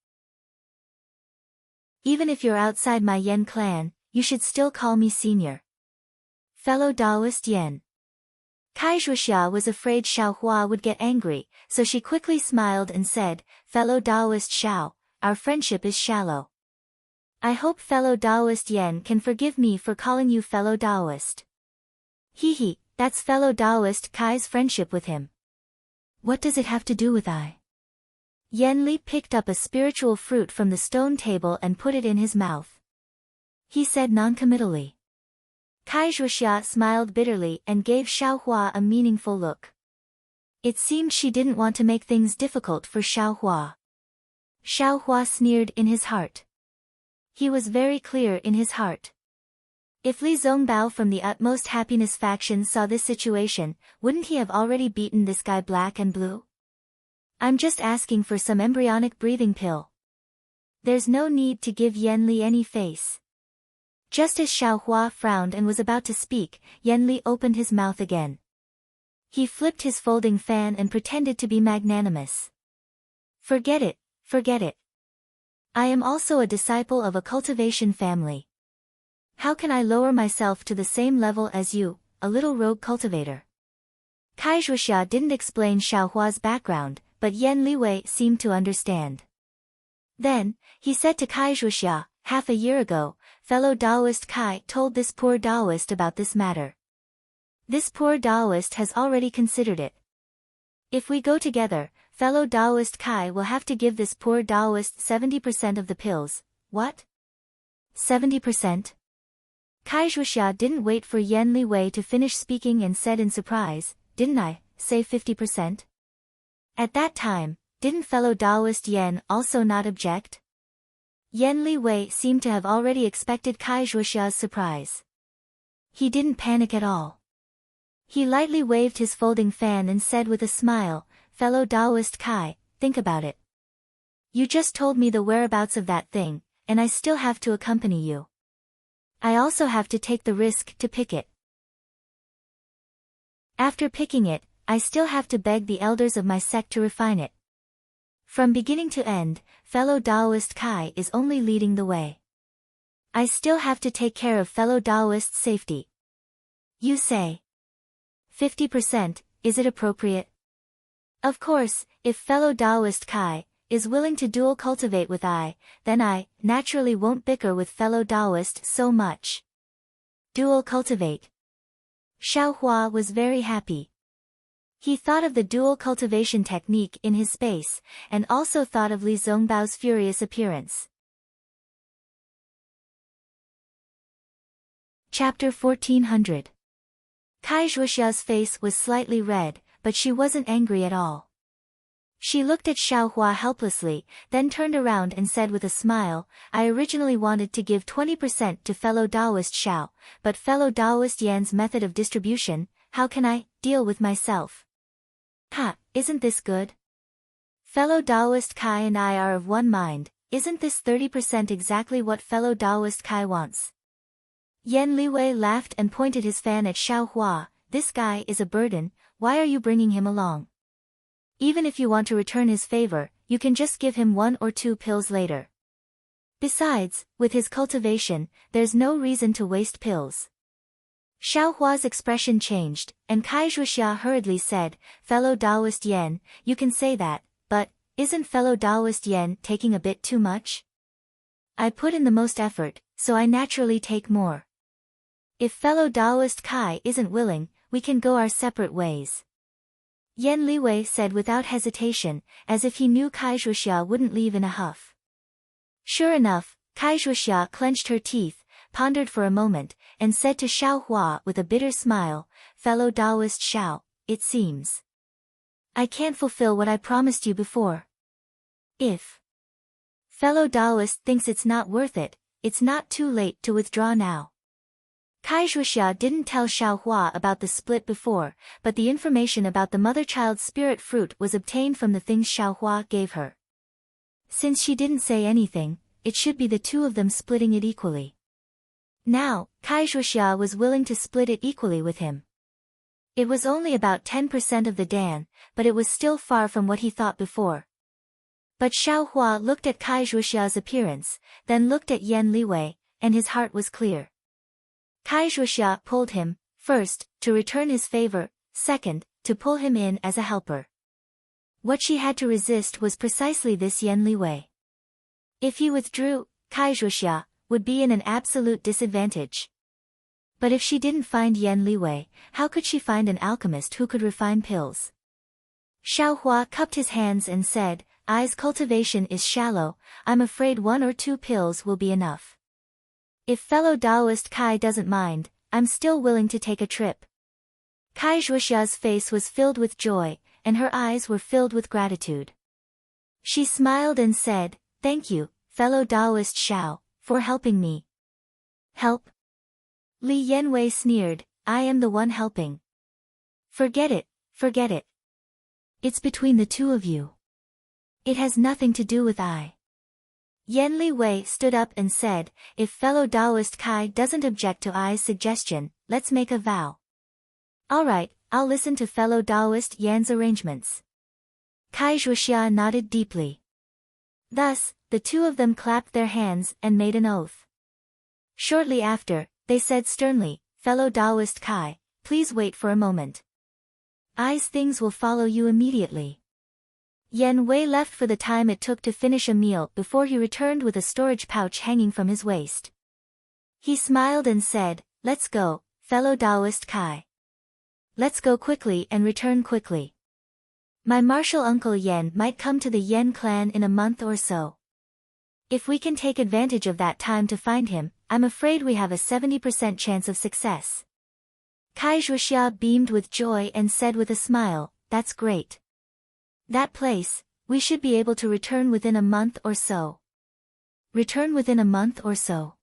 Even if you're outside my Yen clan, you should still call me senior. Fellow Taoist Yen. Kai Zhuxia was afraid Xiaohua would get angry, so she quickly smiled and said, Fellow Taoist Xiao, our friendship is shallow. I hope fellow Taoist Yen can forgive me for calling you fellow Taoist. Hee, that's fellow Taoist Kai's friendship with him. What does it have to do with I? Yen Li picked up a spiritual fruit from the stone table and put it in his mouth. He said noncommittally. Kai Zhuxia smiled bitterly and gave Xiaohua a meaningful look. It seemed she didn't want to make things difficult for Xiaohua. Xiaohua sneered in his heart. He was very clear in his heart. If Li Zongbao from the Utmost Happiness faction saw this situation, wouldn't he have already beaten this guy black and blue? I'm just asking for some embryonic breathing pill. There's no need to give Yen Li any face. Just as Xiaohua frowned and was about to speak, Yen Li opened his mouth again. He flipped his folding fan and pretended to be magnanimous. Forget it, forget it. I am also a disciple of a cultivation family. How can I lower myself to the same level as you, a little rogue cultivator? Kai Zhuxia didn't explain Xiaohua's background, but Yen Liwei seemed to understand. Then, he said to Kai Zhuxia, half a year ago, fellow Taoist Kai told this poor Taoist about this matter. This poor Taoist has already considered it. If we go together, fellow Taoist Kai will have to give this poor Taoist 70% of the pills. What? 70%? Kai Zhuxia didn't wait for Yen Liwei to finish speaking and said in surprise, didn't I say 50%? At that time, didn't fellow Taoist Yen also not object? Yen Liwei seemed to have already expected Kai Zhuxia's surprise. He didn't panic at all. He lightly waved his folding fan and said with a smile, fellow Taoist Kai, think about it. You just told me the whereabouts of that thing, and I still have to accompany you. I also have to take the risk to pick it. After picking it, I still have to beg the elders of my sect to refine it. From beginning to end, fellow Taoist Kai is only leading the way. I still have to take care of fellow Taoist's safety. You say 50%, is it appropriate? Of course, if fellow Taoist Kai is willing to dual cultivate with I, then I naturally won't bicker with fellow Taoist so much. Dual cultivate. Xiaohua was very happy. He thought of the dual cultivation technique in his space, and also thought of Li Zongbao's furious appearance. Chapter 1400. Kai Zhuxia's face was slightly red, but she wasn't angry at all. She looked at Xiaohua helplessly, then turned around and said with a smile, I originally wanted to give 20% to fellow Taoist Xiao, but fellow Taoist Yan's method of distribution, how can I deal with myself? Ha, isn't this good? Fellow Taoist Kai and I are of one mind, isn't this 30% exactly what fellow Taoist Kai wants? Yen Liwei laughed and pointed his fan at Xiaohua, this guy is a burden, why are you bringing him along? Even if you want to return his favor, you can just give him 1 or 2 pills later. Besides, with his cultivation, there's no reason to waste pills. Xiaohua's expression changed, and Kai Zhuxia hurriedly said, fellow Taoist Yen, you can say that, but, isn't fellow Taoist Yen taking a bit too much? I put in the most effort, so I naturally take more. If fellow Taoist Kai isn't willing, we can go our separate ways. Yen Liwei said without hesitation, as if he knew Kai Zhuxia wouldn't leave in a huff. Sure enough, Kai Zhuxia clenched her teeth, pondered for a moment, and said to Xiaohua with a bitter smile, fellow Taoist Xiao, it seems I can't fulfill what I promised you before. If fellow Taoist thinks it's not worth it, it's not too late to withdraw now. Kai Zhuxia didn't tell Xiaohua about the split before, but the information about the mother-child spirit fruit was obtained from the things Xiaohua gave her. Since she didn't say anything, it should be the two of them splitting it equally. Now, Kai Zhuxia was willing to split it equally with him. It was only about 10% of the Dan, but it was still far from what he thought before. But Xiao Hua looked at Kai Zhuoxia's appearance, then looked at Yan Liwei, and his heart was clear. Kai Zhuoxia pulled him, first, to return his favor, second, to pull him in as a helper. What she had to resist was precisely this Yan Liwei. If he withdrew, Kai Zhuoxia would be in an absolute disadvantage. But if she didn't find Yan Liwei, how could she find an alchemist who could refine pills? Xiao Hua cupped his hands and said, "Ai's cultivation is shallow, I'm afraid 1 or 2 pills will be enough. If fellow Taoist Kai doesn't mind, I'm still willing to take a trip." Kai Zhuoxia's face was filled with joy, and her eyes were filled with gratitude. She smiled and said, "Thank you, fellow Taoist Xiao, for helping me." "Help?" Li Yanwei sneered, "I am the one helping." Forget it, forget it. It's between the two of you. It has nothing to do with I." Yan Liwei stood up and said, "If fellow Taoist Kai doesn't object to I's suggestion, let's make a vow." "Alright, I'll listen to fellow Taoist Yan's arrangements." Kai Zhuoxia nodded deeply. Thus, the two of them clapped their hands and made an oath. Shortly after, they said sternly, "Fellow Taoist Kai, please wait for a moment. I's things will follow you immediately." Yan Wei left for the time it took to finish a meal before he returned with a storage pouch hanging from his waist. He smiled and said, "Let's go, fellow Taoist Kai. Let's go quickly and return quickly. My martial uncle Yan might come to the Yan clan in a month or so. If we can take advantage of that time to find him, I'm afraid we have a 70% chance of success." Kai Zhuoxia beamed with joy and said with a smile, "That's great. That place, we should be able to return within a month or so." "Return within a month or so?"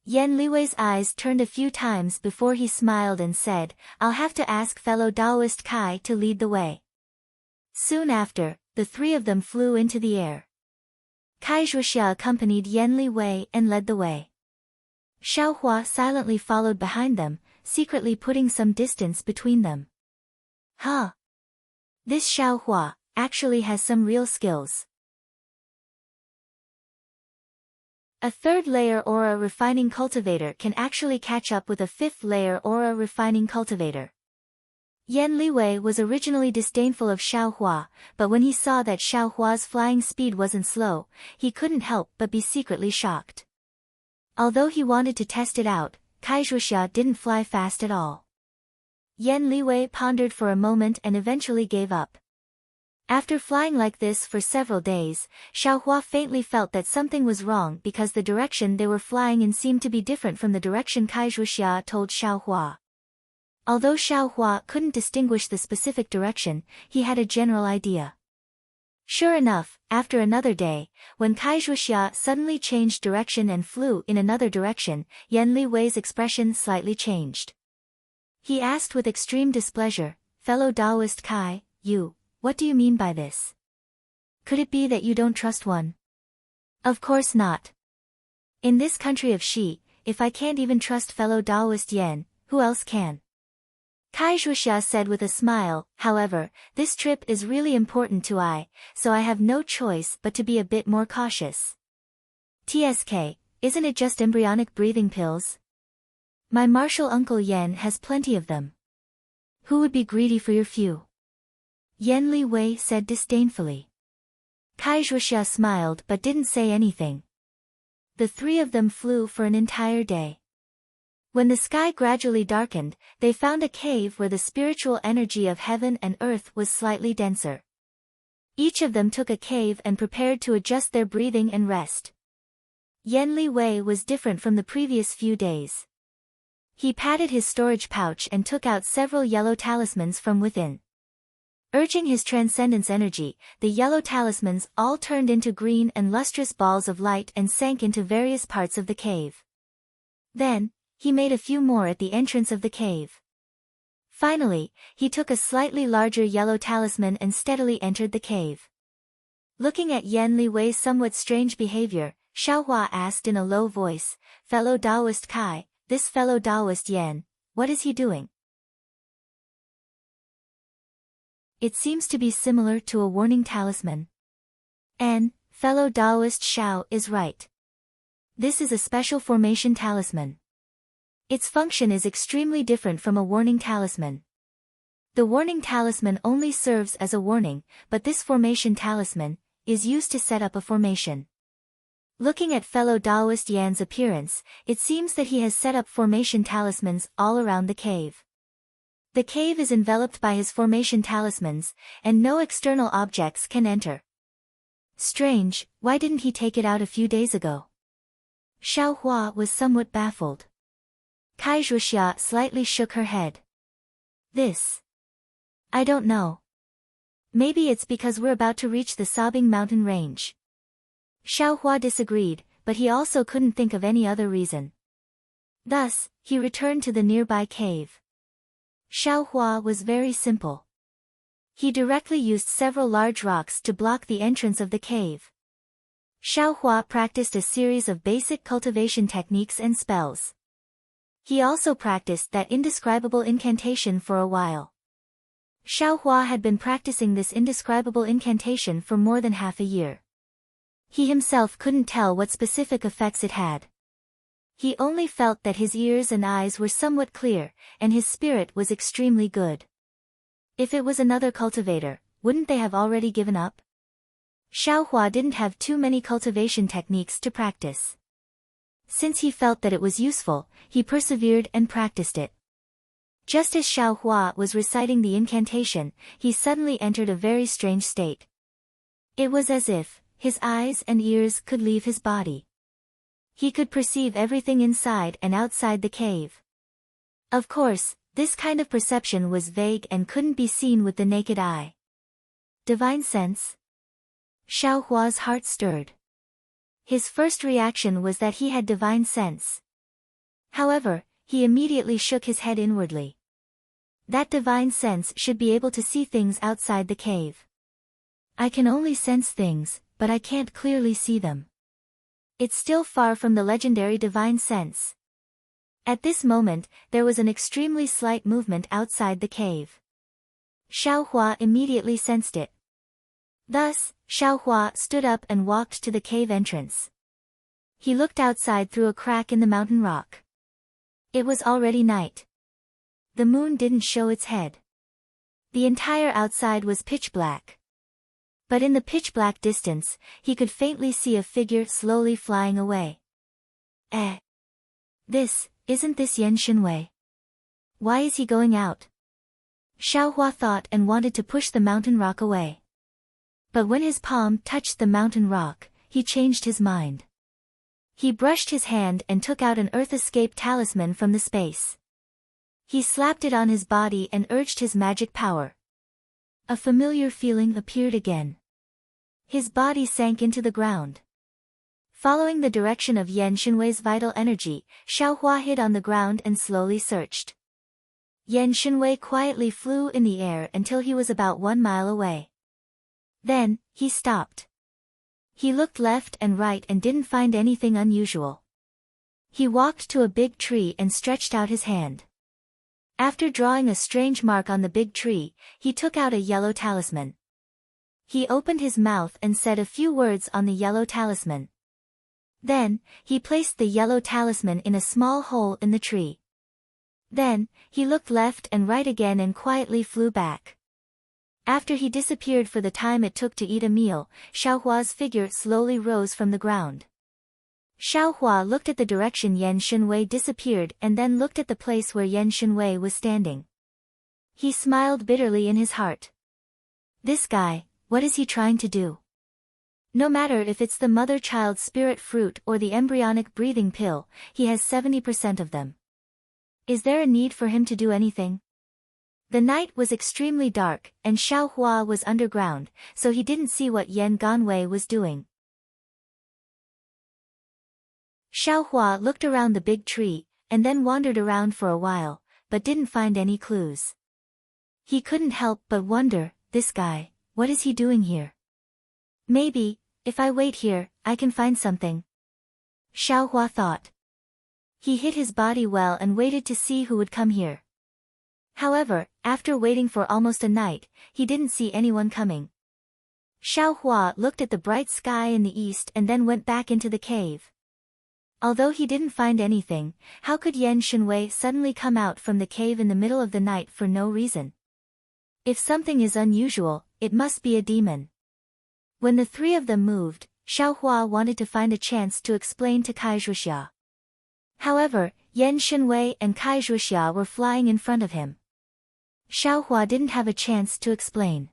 Yan Liwei's eyes turned a few times before he smiled and said, "I'll have to ask fellow Taoist Kai to lead the way." Soon after, the three of them flew into the air. Kai Zhuoxia accompanied Yan Liwei and led the way. Xiao Hua silently followed behind them, secretly putting some distance between them. Huh. This Xiao Hua actually has some real skills. A 3rd-layer aura refining cultivator can actually catch up with a 5th-layer aura refining cultivator. Yan Liwei was originally disdainful of Xiao Hua, but when he saw that Xiao Hua's flying speed wasn't slow, he couldn't help but be secretly shocked. Although he wanted to test it out, Kai Zhuoxia didn't fly fast at all. Yan Liwei pondered for a moment and eventually gave up. After flying like this for several days, Xiao Hua faintly felt that something was wrong because the direction they were flying in seemed to be different from the direction Kai Zhuoxia told Xiao Hua. Although Xiao Hua couldn't distinguish the specific direction, he had a general idea. Sure enough, after another day, when Kai Zhuoxia suddenly changed direction and flew in another direction, Yan Liwei's expression slightly changed. He asked with extreme displeasure, "Fellow Taoist Kai, what do you mean by this? Could it be that you don't trust one?" "Of course not. In this country of Shi, if I can't even trust fellow Taoist Yan, who else can?" Kai Zhuoxia said with a smile, "However, this trip is really important to I, so I have no choice but to be a bit more cautious. TSK, isn't it just embryonic breathing pills? My martial uncle Yan has plenty of them. Who would be greedy for your few?" Yan Liwei said disdainfully. Kai Zhuoxia smiled but didn't say anything. The three of them flew for an entire day. When the sky gradually darkened, they found a cave where the spiritual energy of heaven and earth was slightly denser. Each of them took a cave and prepared to adjust their breathing and rest. Yan Liwei was different from the previous few days. He patted his storage pouch and took out several yellow talismans from within. Urging his transcendence energy, the yellow talismans all turned into green and lustrous balls of light and sank into various parts of the cave. Then, he made a few more at the entrance of the cave. Finally, he took a slightly larger yellow talisman and steadily entered the cave. Looking at Yan Liwei's somewhat strange behavior, Xiao Hua asked in a low voice, "Fellow Taoist Kai, this fellow Taoist Yan, what is he doing?" It seems to be similar to a warning talisman. And, fellow Taoist Xiao is right. This is a special formation talisman. Its function is extremely different from a warning talisman. The warning talisman only serves as a warning, but this formation talisman is used to set up a formation. Looking at fellow Taoist Yan's appearance, it seems that he has set up formation talismans all around the cave. The cave is enveloped by his formation talismans, and no external objects can enter. Strange, why didn't he take it out a few days ago? Xiao Hua was somewhat baffled. Kai Zhuxia slightly shook her head. I don't know. Maybe it's because we're about to reach the sobbing mountain range. Xiao Hua disagreed, but he also couldn't think of any other reason. Thus, he returned to the nearby cave. Xiao Hua was very simple. He directly used several large rocks to block the entrance of the cave. Xiao Hua practiced a series of basic cultivation techniques and spells. He also practiced that indescribable incantation for a while. Xiao Hua had been practicing this indescribable incantation for more than half a year. He himself couldn't tell what specific effects it had. He only felt that his ears and eyes were somewhat clear, and his spirit was extremely good. If it was another cultivator, wouldn't they have already given up? Xiao Hua didn't have too many cultivation techniques to practice. Since he felt that it was useful, he persevered and practiced it. Just as Xiao Hua was reciting the incantation, he suddenly entered a very strange state. It was as if his eyes and ears could leave his body. He could perceive everything inside and outside the cave. Of course, this kind of perception was vague and couldn't be seen with the naked eye. Divine sense? Xiao Hua's heart stirred. His first reaction was that he had divine sense. However, he immediately shook his head inwardly. That divine sense should be able to see things outside the cave. I can only sense things, but I can't clearly see them. It's still far from the legendary divine sense. At this moment, there was an extremely slight movement outside the cave. Xiao Hua immediately sensed it. Thus, Xiao Hua stood up and walked to the cave entrance. He looked outside through a crack in the mountain rock. It was already night. The moon didn't show its head. The entire outside was pitch black. But in the pitch black distance, he could faintly see a figure slowly flying away. Isn't this Yan Xinwei? Why is he going out? Xiao Hua thought and wanted to push the mountain rock away. But when his palm touched the mountain rock, he changed his mind. He brushed his hand and took out an earth escape talisman from the space. He slapped it on his body and urged his magic power. A familiar feeling appeared again. His body sank into the ground. Following the direction of Yan Xinwei's vital energy, Xiao Hua hid on the ground and slowly searched. Yan Xinwei quietly flew in the air until he was about 1 mile away. Then, he stopped. He looked left and right and didn't find anything unusual. He walked to a big tree and stretched out his hand. After drawing a strange mark on the big tree, he took out a yellow talisman. He opened his mouth and said a few words on the yellow talisman. Then, he placed the yellow talisman in a small hole in the tree. Then, he looked left and right again and quietly flew back. After he disappeared for the time it took to eat a meal, Xiao Hua's figure slowly rose from the ground. Xiao Hua looked at the direction Yan Xinwei disappeared and then looked at the place where Yan Xinwei was standing. He smiled bitterly in his heart. This guy, what is he trying to do? No matter if it's the mother-child spirit fruit or the embryonic breathing pill, he has 70% of them. Is there a need for him to do anything? The night was extremely dark, and Xiao Hua was underground, so he didn't see what Yan Ganwei was doing. Xiao Hua looked around the big tree, and then wandered around for a while, but didn't find any clues. He couldn't help but wonder, this guy, what is he doing here? Maybe, if I wait here, I can find something. Xiao Hua thought. He hid his body well and waited to see who would come here. However, after waiting for almost a night, he didn't see anyone coming. Xiaohua looked at the bright sky in the east and then went back into the cave. Although he didn't find anything, how could Yan Shenwei suddenly come out from the cave in the middle of the night for no reason? If something is unusual, it must be a demon. When the three of them moved, Xiaohua wanted to find a chance to explain to Kai Zhuxia. However, Yan Shenwei and Kai Zhuxia were flying in front of him. Xiaohua didn't have a chance to explain.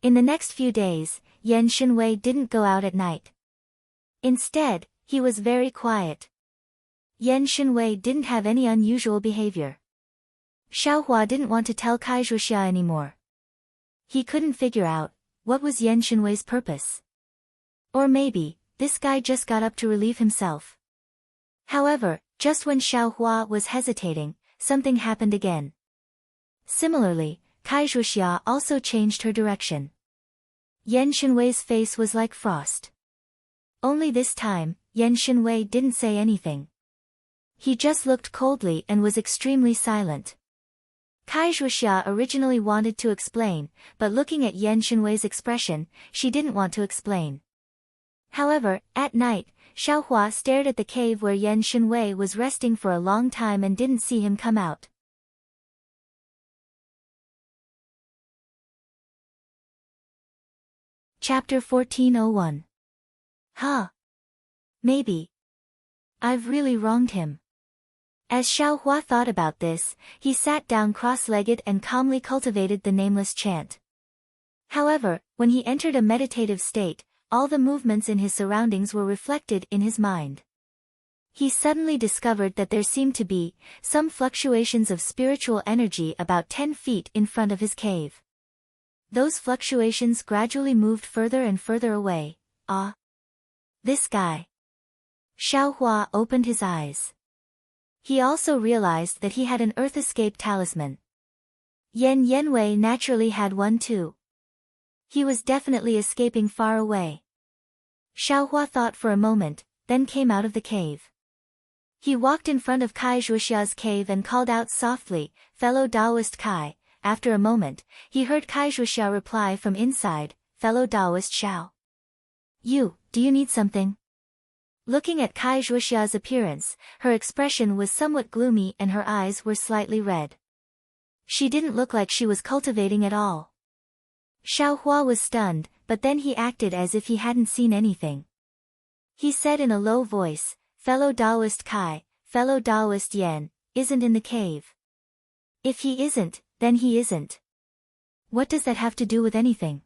In the next few days, Yan Shenwei didn't go out at night. Instead, he was very quiet. Yan Shenwei didn't have any unusual behavior. Xiaohua didn't want to tell Kai Zhuxia anymore. He couldn't figure out, what was Yan Shenwei's purpose? Or maybe, this guy just got up to relieve himself. However, just when Xiaohua was hesitating, something happened again. Similarly, Kai Zhuxia also changed her direction. Yan Shenwei's face was like frost. Only this time, Yan Shenwei didn't say anything. He just looked coldly and was extremely silent. Kai Zhuxia originally wanted to explain, but looking at Yan Shenwei's expression, she didn't want to explain. However, at night, Xiaohua stared at the cave where Yan Shenwei was resting for a long time and didn't see him come out. Chapter 1401. Huh. Maybe. I've really wronged him. As Xiaohua thought about this, he sat down cross-legged and calmly cultivated the nameless chant. However, when he entered a meditative state, all the movements in his surroundings were reflected in his mind. He suddenly discovered that there seemed to be some fluctuations of spiritual energy about 10 feet in front of his cave. Those fluctuations gradually moved further and further away. Ah! This guy. Xiaohua opened his eyes. He also realized that he had an Earth Escape talisman. Yan Yenwei naturally had one too. He was definitely escaping far away. Xiaohua thought for a moment, then came out of the cave. He walked in front of Kai Zhuxia's cave and called out softly, "Fellow Taoist Kai." After a moment, he heard Kai Zhuxia reply from inside, "Fellow Taoist Xiao. Do you need something?" Looking at Kai Zhuxia's appearance, her expression was somewhat gloomy and her eyes were slightly red. She didn't look like she was cultivating at all. Xiaohua was stunned, but then he acted as if he hadn't seen anything. He said in a low voice, "Fellow Taoist Kai, fellow Taoist Yan, isn't in the cave. If he isn't, then he isn't. What does that have to do with anything?"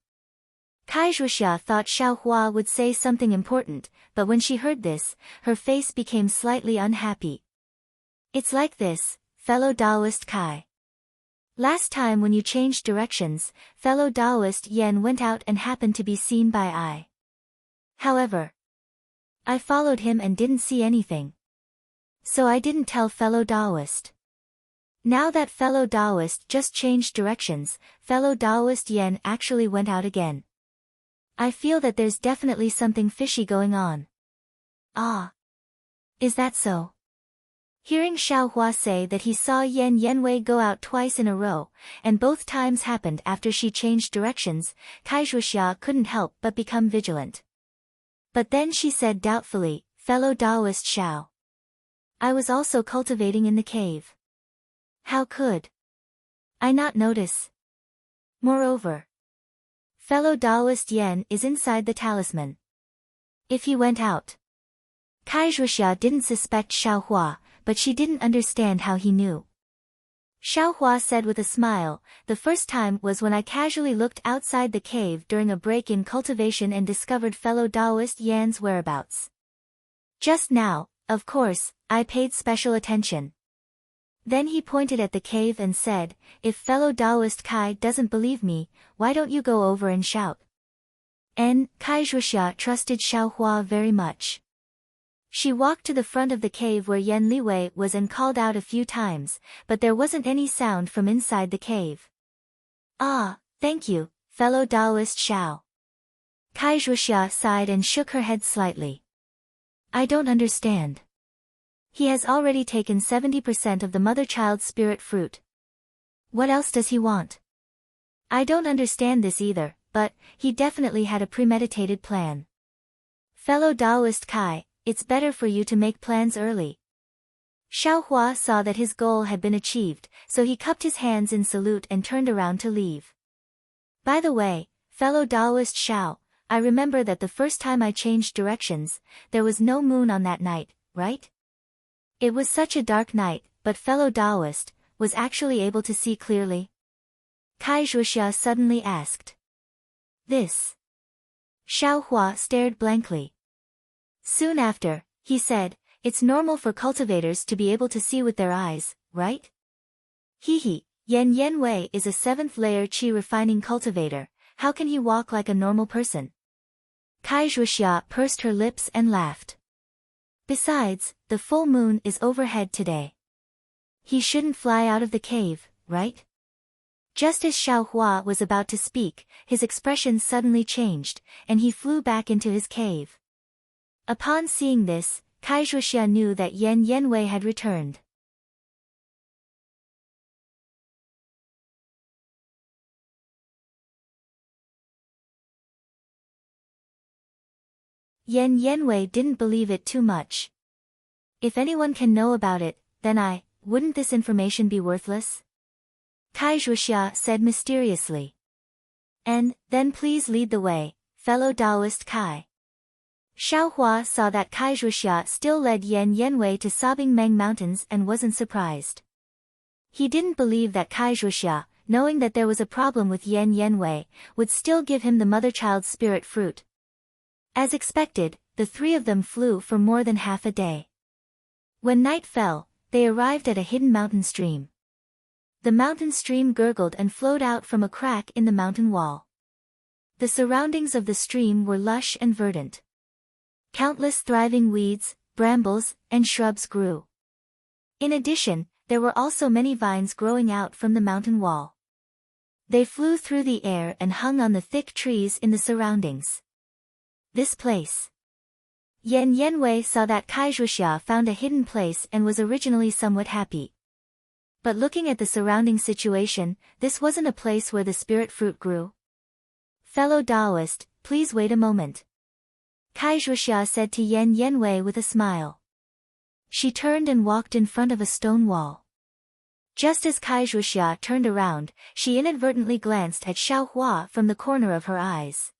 Kai Zhuxia thought Xiaohua would say something important, but when she heard this, her face became slightly unhappy. "It's like this, fellow Taoist Kai. Last time when you changed directions, fellow Taoist Yan went out and happened to be seen by I. However, I followed him and didn't see anything. So I didn't tell fellow Taoist. Now that fellow Taoist just changed directions, fellow Taoist Yan actually went out again. I feel that there's definitely something fishy going on." "Ah. Is that so?" Hearing Xiaohua say that he saw Yan Yenwei go out twice in a row, and both times happened after she changed directions, Kai Zhuxia couldn't help but become vigilant. But then she said doubtfully, "Fellow Taoist Xiao. I was also cultivating in the cave. How could I not notice? Moreover, fellow Taoist Yan is inside the talisman. If he went out." Kai Zhuxia didn't suspect Xiaohua, but she didn't understand how he knew. Xiaohua said with a smile, "The first time was when I casually looked outside the cave during a break in cultivation and discovered fellow Taoist Yan's whereabouts. Just now, of course, I paid special attention." Then he pointed at the cave and said, "If fellow Taoist Kai doesn't believe me, why don't you go over and shout?" And Kai Zhuxia trusted Xiaohua very much. She walked to the front of the cave where Yan Liwei was and called out a few times, but there wasn't any sound from inside the cave. "Ah, thank you, fellow Taoist Xiao." Kai Zhuxia sighed and shook her head slightly. "I don't understand. He has already taken 70% of the mother-child spirit fruit. What else does he want? I don't understand this either, but he definitely had a premeditated plan. Fellow Taoist Kai, it's better for you to make plans early. Xiaohua saw that his goal had been achieved, so he cupped his hands in salute and turned around to leave. By the way, fellow Taoist Xiao, I remember that the first time I changed directions, there was no moon on that night, right? It was such a dark night, but fellow Taoist was actually able to see clearly. Kai Zhuxia suddenly asked. This. Xiaohua stared blankly. Soon after, he said, it's normal for cultivators to be able to see with their eyes, right? Hehe, Yan Wei is a 7th layer qi refining cultivator, how can he walk like a normal person? Kai Zhuxia pursed her lips and laughed. Besides, the full moon is overhead today. He shouldn't fly out of the cave, right? Just as Xiaohua was about to speak, his expression suddenly changed, and he flew back into his cave. Upon seeing this, Kai Zhuxia knew that Yan Wei had returned. Yan Wei didn't believe it too much. If anyone can know about it, then wouldn't this information be worthless? Kai Zhuxia said mysteriously. And then please lead the way, fellow Taoist Kai. Xiaohua saw that Kai Zhuxia still led Yan Wei to Sobbing Meng Mountains and wasn't surprised. He didn't believe that Kai Zhuxia, knowing that there was a problem with Yan Wei, would still give him the mother-child spirit fruit. As expected, the three of them flew for more than half a day. When night fell, they arrived at a hidden mountain stream. The mountain stream gurgled and flowed out from a crack in the mountain wall. The surroundings of the stream were lush and verdant. Countless thriving weeds, brambles, and shrubs grew. In addition, there were also many vines growing out from the mountain wall. They flew through the air and hung on the thick trees in the surroundings. This place. Yan Wei saw that Kai Zhuxia found a hidden place and was originally somewhat happy. But looking at the surrounding situation, this wasn't a place where the spirit fruit grew. Fellow Taoist, please wait a moment. Kai Zhuxia said to Yan Wei with a smile. She turned and walked in front of a stone wall. Just as Kai Zhuxia turned around, she inadvertently glanced at Xiaohua from the corner of her eyes.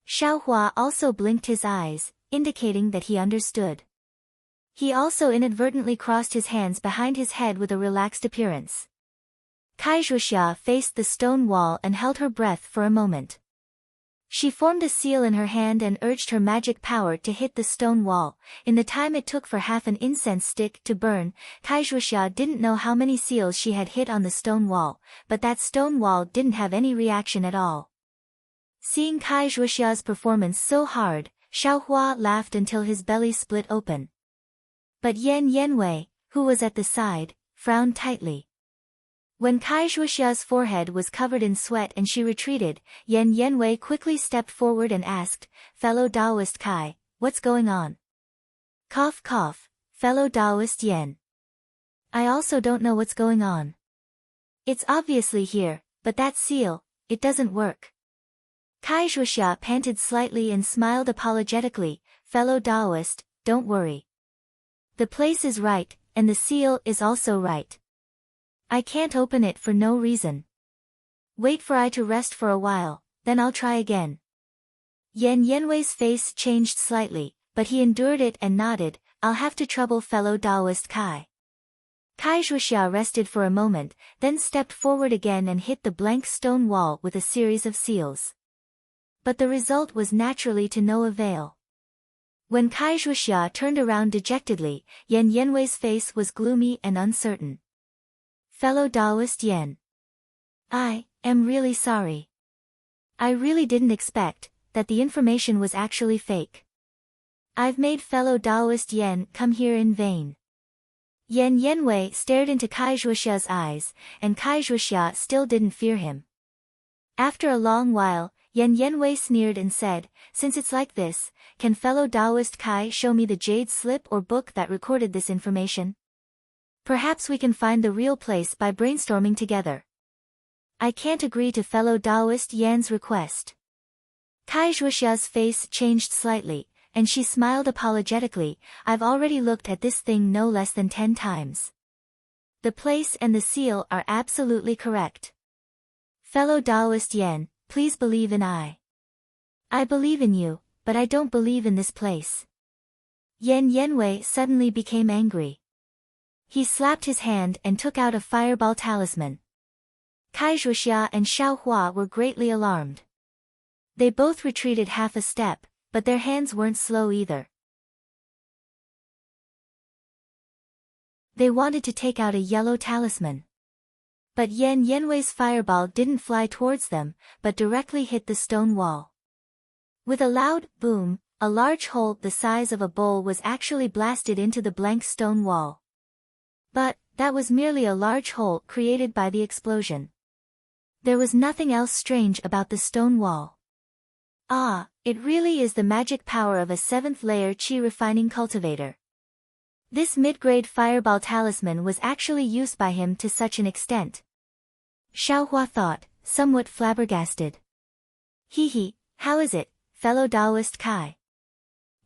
Xiaohua also blinked his eyes, indicating that he understood. He also inadvertently crossed his hands behind his head with a relaxed appearance. Kai Zhuxia faced the stone wall and held her breath for a moment. She formed a seal in her hand and urged her magic power to hit the stone wall. In the time it took for half an incense stick to burn, Kai Zhuxia didn't know how many seals she had hit on the stone wall, but that stone wall didn't have any reaction at all. Seeing Kai Zhuxia's performance so hard, Xiaohua laughed until his belly split open. But Yan Wei, who was at the side, frowned tightly. When Kai Zhuxia's forehead was covered in sweat and she retreated, Yan Wei quickly stepped forward and asked, fellow Taoist Kai, what's going on? Cough cough, fellow Taoist Yan. I also don't know what's going on. It's obviously here, but that seal, it doesn't work. Kai Zhuxia panted slightly and smiled apologetically, fellow Taoist, don't worry. The place is right, and the seal is also right. I can't open it for no reason. Wait for I to rest for a while, then I'll try again. Yan Wei's face changed slightly, but he endured it and nodded, I'll have to trouble fellow Taoist Kai. Kai Zhuxia rested for a moment, then stepped forward again and hit the blank stone wall with a series of seals. But the result was naturally to no avail. When Kai Zhuxia turned around dejectedly, Yan Wei's face was gloomy and uncertain. Fellow Taoist Yan. I am really sorry. I really didn't expect that the information was actually fake. I've made fellow Taoist Yan come here in vain. Yan Wei stared into Kai Zhuxia's eyes, and Kai Zhuxia still didn't fear him. After a long while, Yan Wei sneered and said, since it's like this, can fellow Taoist Kai show me the jade slip or book that recorded this information? Perhaps we can find the real place by brainstorming together. I can't agree to fellow Taoist Yan's request. Kai Zhuoxia's face changed slightly, and she smiled apologetically. I've already looked at this thing no less than 10 times. The place and the seal are absolutely correct. Fellow Taoist Yan, please believe in I. I believe in you, but I don't believe in this place. Yan Yanwei suddenly became angry. He slapped his hand and took out a fireball talisman. Kai Zhuoxia and Xiao Hua were greatly alarmed. They both retreated half a step, but their hands weren't slow either. They wanted to take out a yellow talisman. But Yan Yanwei's fireball didn't fly towards them, but directly hit the stone wall. With a loud boom, a large hole the size of a bowl was actually blasted into the blank stone wall. But that was merely a large hole created by the explosion. There was nothing else strange about the stone wall. Ah, it really is the magic power of a 7th layer qi refining cultivator. This mid-grade fireball talisman was actually used by him to such an extent. Xiao Hua thought, somewhat flabbergasted. Hee, how is it, fellow Taoist Kai?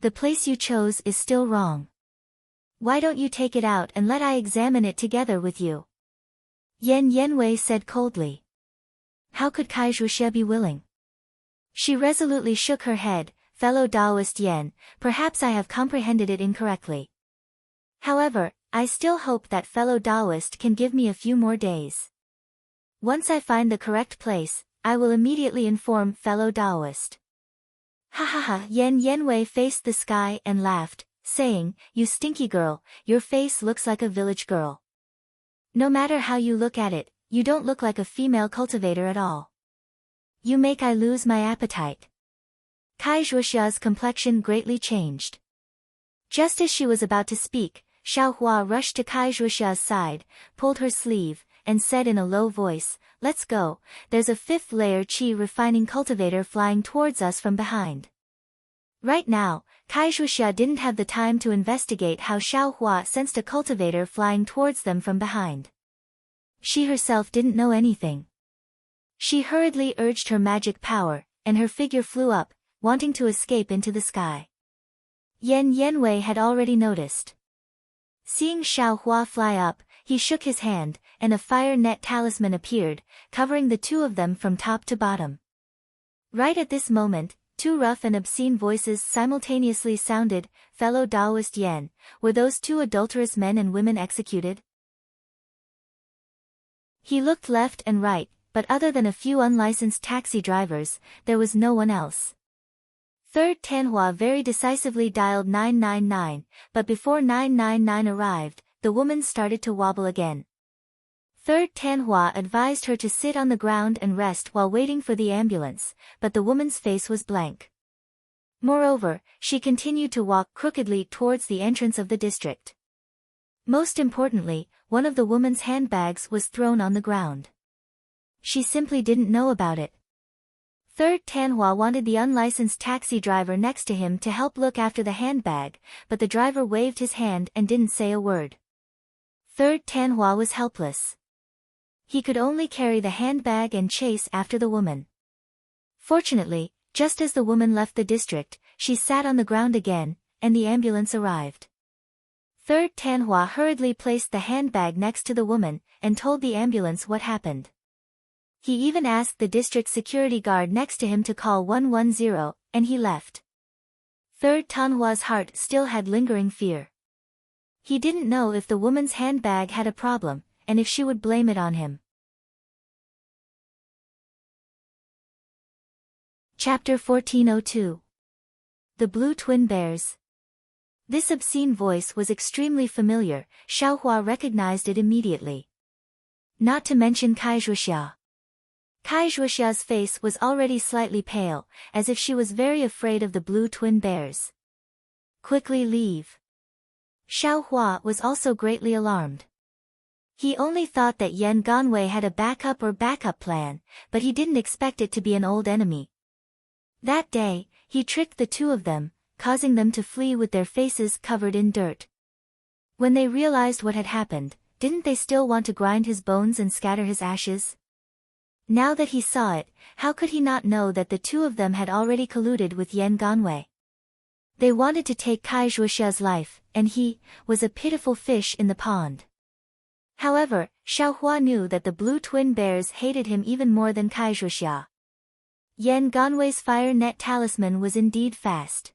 The place you chose is still wrong. Why don't you take it out and let I examine it together with you? Yan Yanwei said coldly. How could Kai Zhuoxia be willing? She resolutely shook her head. Fellow Taoist Yan, perhaps I have comprehended it incorrectly. However, I still hope that fellow Taoist can give me a few more days. Once I find the correct place, I will immediately inform fellow Taoist. Ha ha ha! Yan Yanwei faced the sky and laughed, saying, you stinky girl, your face looks like a village girl. No matter how you look at it, you don't look like a female cultivator at all. You make I lose my appetite. Kai Zhuoxia's complexion greatly changed. Just as she was about to speak, Xiao Hua rushed to Kai Zhuoxia's side, pulled her sleeve, and said in a low voice, let's go, there's a 5th layer qi refining cultivator flying towards us from behind. Right now, Kai Zhuoxia didn't have the time to investigate how Xiao Hua sensed a cultivator flying towards them from behind. She herself didn't know anything. She hurriedly urged her magic power, and her figure flew up, wanting to escape into the sky. Yan Yanwei had already noticed. Seeing Xiao Hua fly up, he shook his hand, and a fire net talisman appeared, covering the two of them from top to bottom. Right at this moment, 2 rough and obscene voices simultaneously sounded. Fellow Taoist Yan, were those 2 adulterous men and women executed? He looked left and right, but other than a few unlicensed taxi drivers, there was no one else. Third Tanhua very decisively dialed 999, but before 999 arrived, the woman started to wobble again. Third Tanhua advised her to sit on the ground and rest while waiting for the ambulance, but the woman's face was blank. Moreover, she continued to walk crookedly towards the entrance of the district. Most importantly, one of the woman's handbags was thrown on the ground. She simply didn't know about it. Third Tanhua wanted the unlicensed taxi driver next to him to help look after the handbag, but the driver waved his hand and didn't say a word. Third Tanhua was helpless. He could only carry the handbag and chase after the woman. Fortunately, just as the woman left the district, she sat on the ground again, and the ambulance arrived. Third Tanhua hurriedly placed the handbag next to the woman, and told the ambulance what happened. He even asked the district security guard next to him to call 110, and he left. Third Tanhua's heart still had lingering fear. He didn't know if the woman's handbag had a problem, and if she would blame it on him. Chapter 1402. The Blue Twin Bears. This obscene voice was extremely familiar. Xiao Hua recognized it immediately. Not to mention Kai Zhuoxia. Kai Zhuoxia's face was already slightly pale, as if she was very afraid of the blue twin bears. Quickly leave. Xiao Hua was also greatly alarmed. He only thought that Yan Ganwei had a backup plan, but he didn't expect it to be an old enemy. That day, he tricked the 2 of them, causing them to flee with their faces covered in dirt. When they realized what had happened, didn't they still want to grind his bones and scatter his ashes? Now that he saw it, how could he not know that the two of them had already colluded with Yan Ganwei? They wanted to take Kai Zhuoxia's life, and he was a pitiful fish in the pond. However, Xiaohua knew that the blue twin bears hated him even more than Kai Zhuoxia. Yan Ganwei's fire net talisman was indeed fast.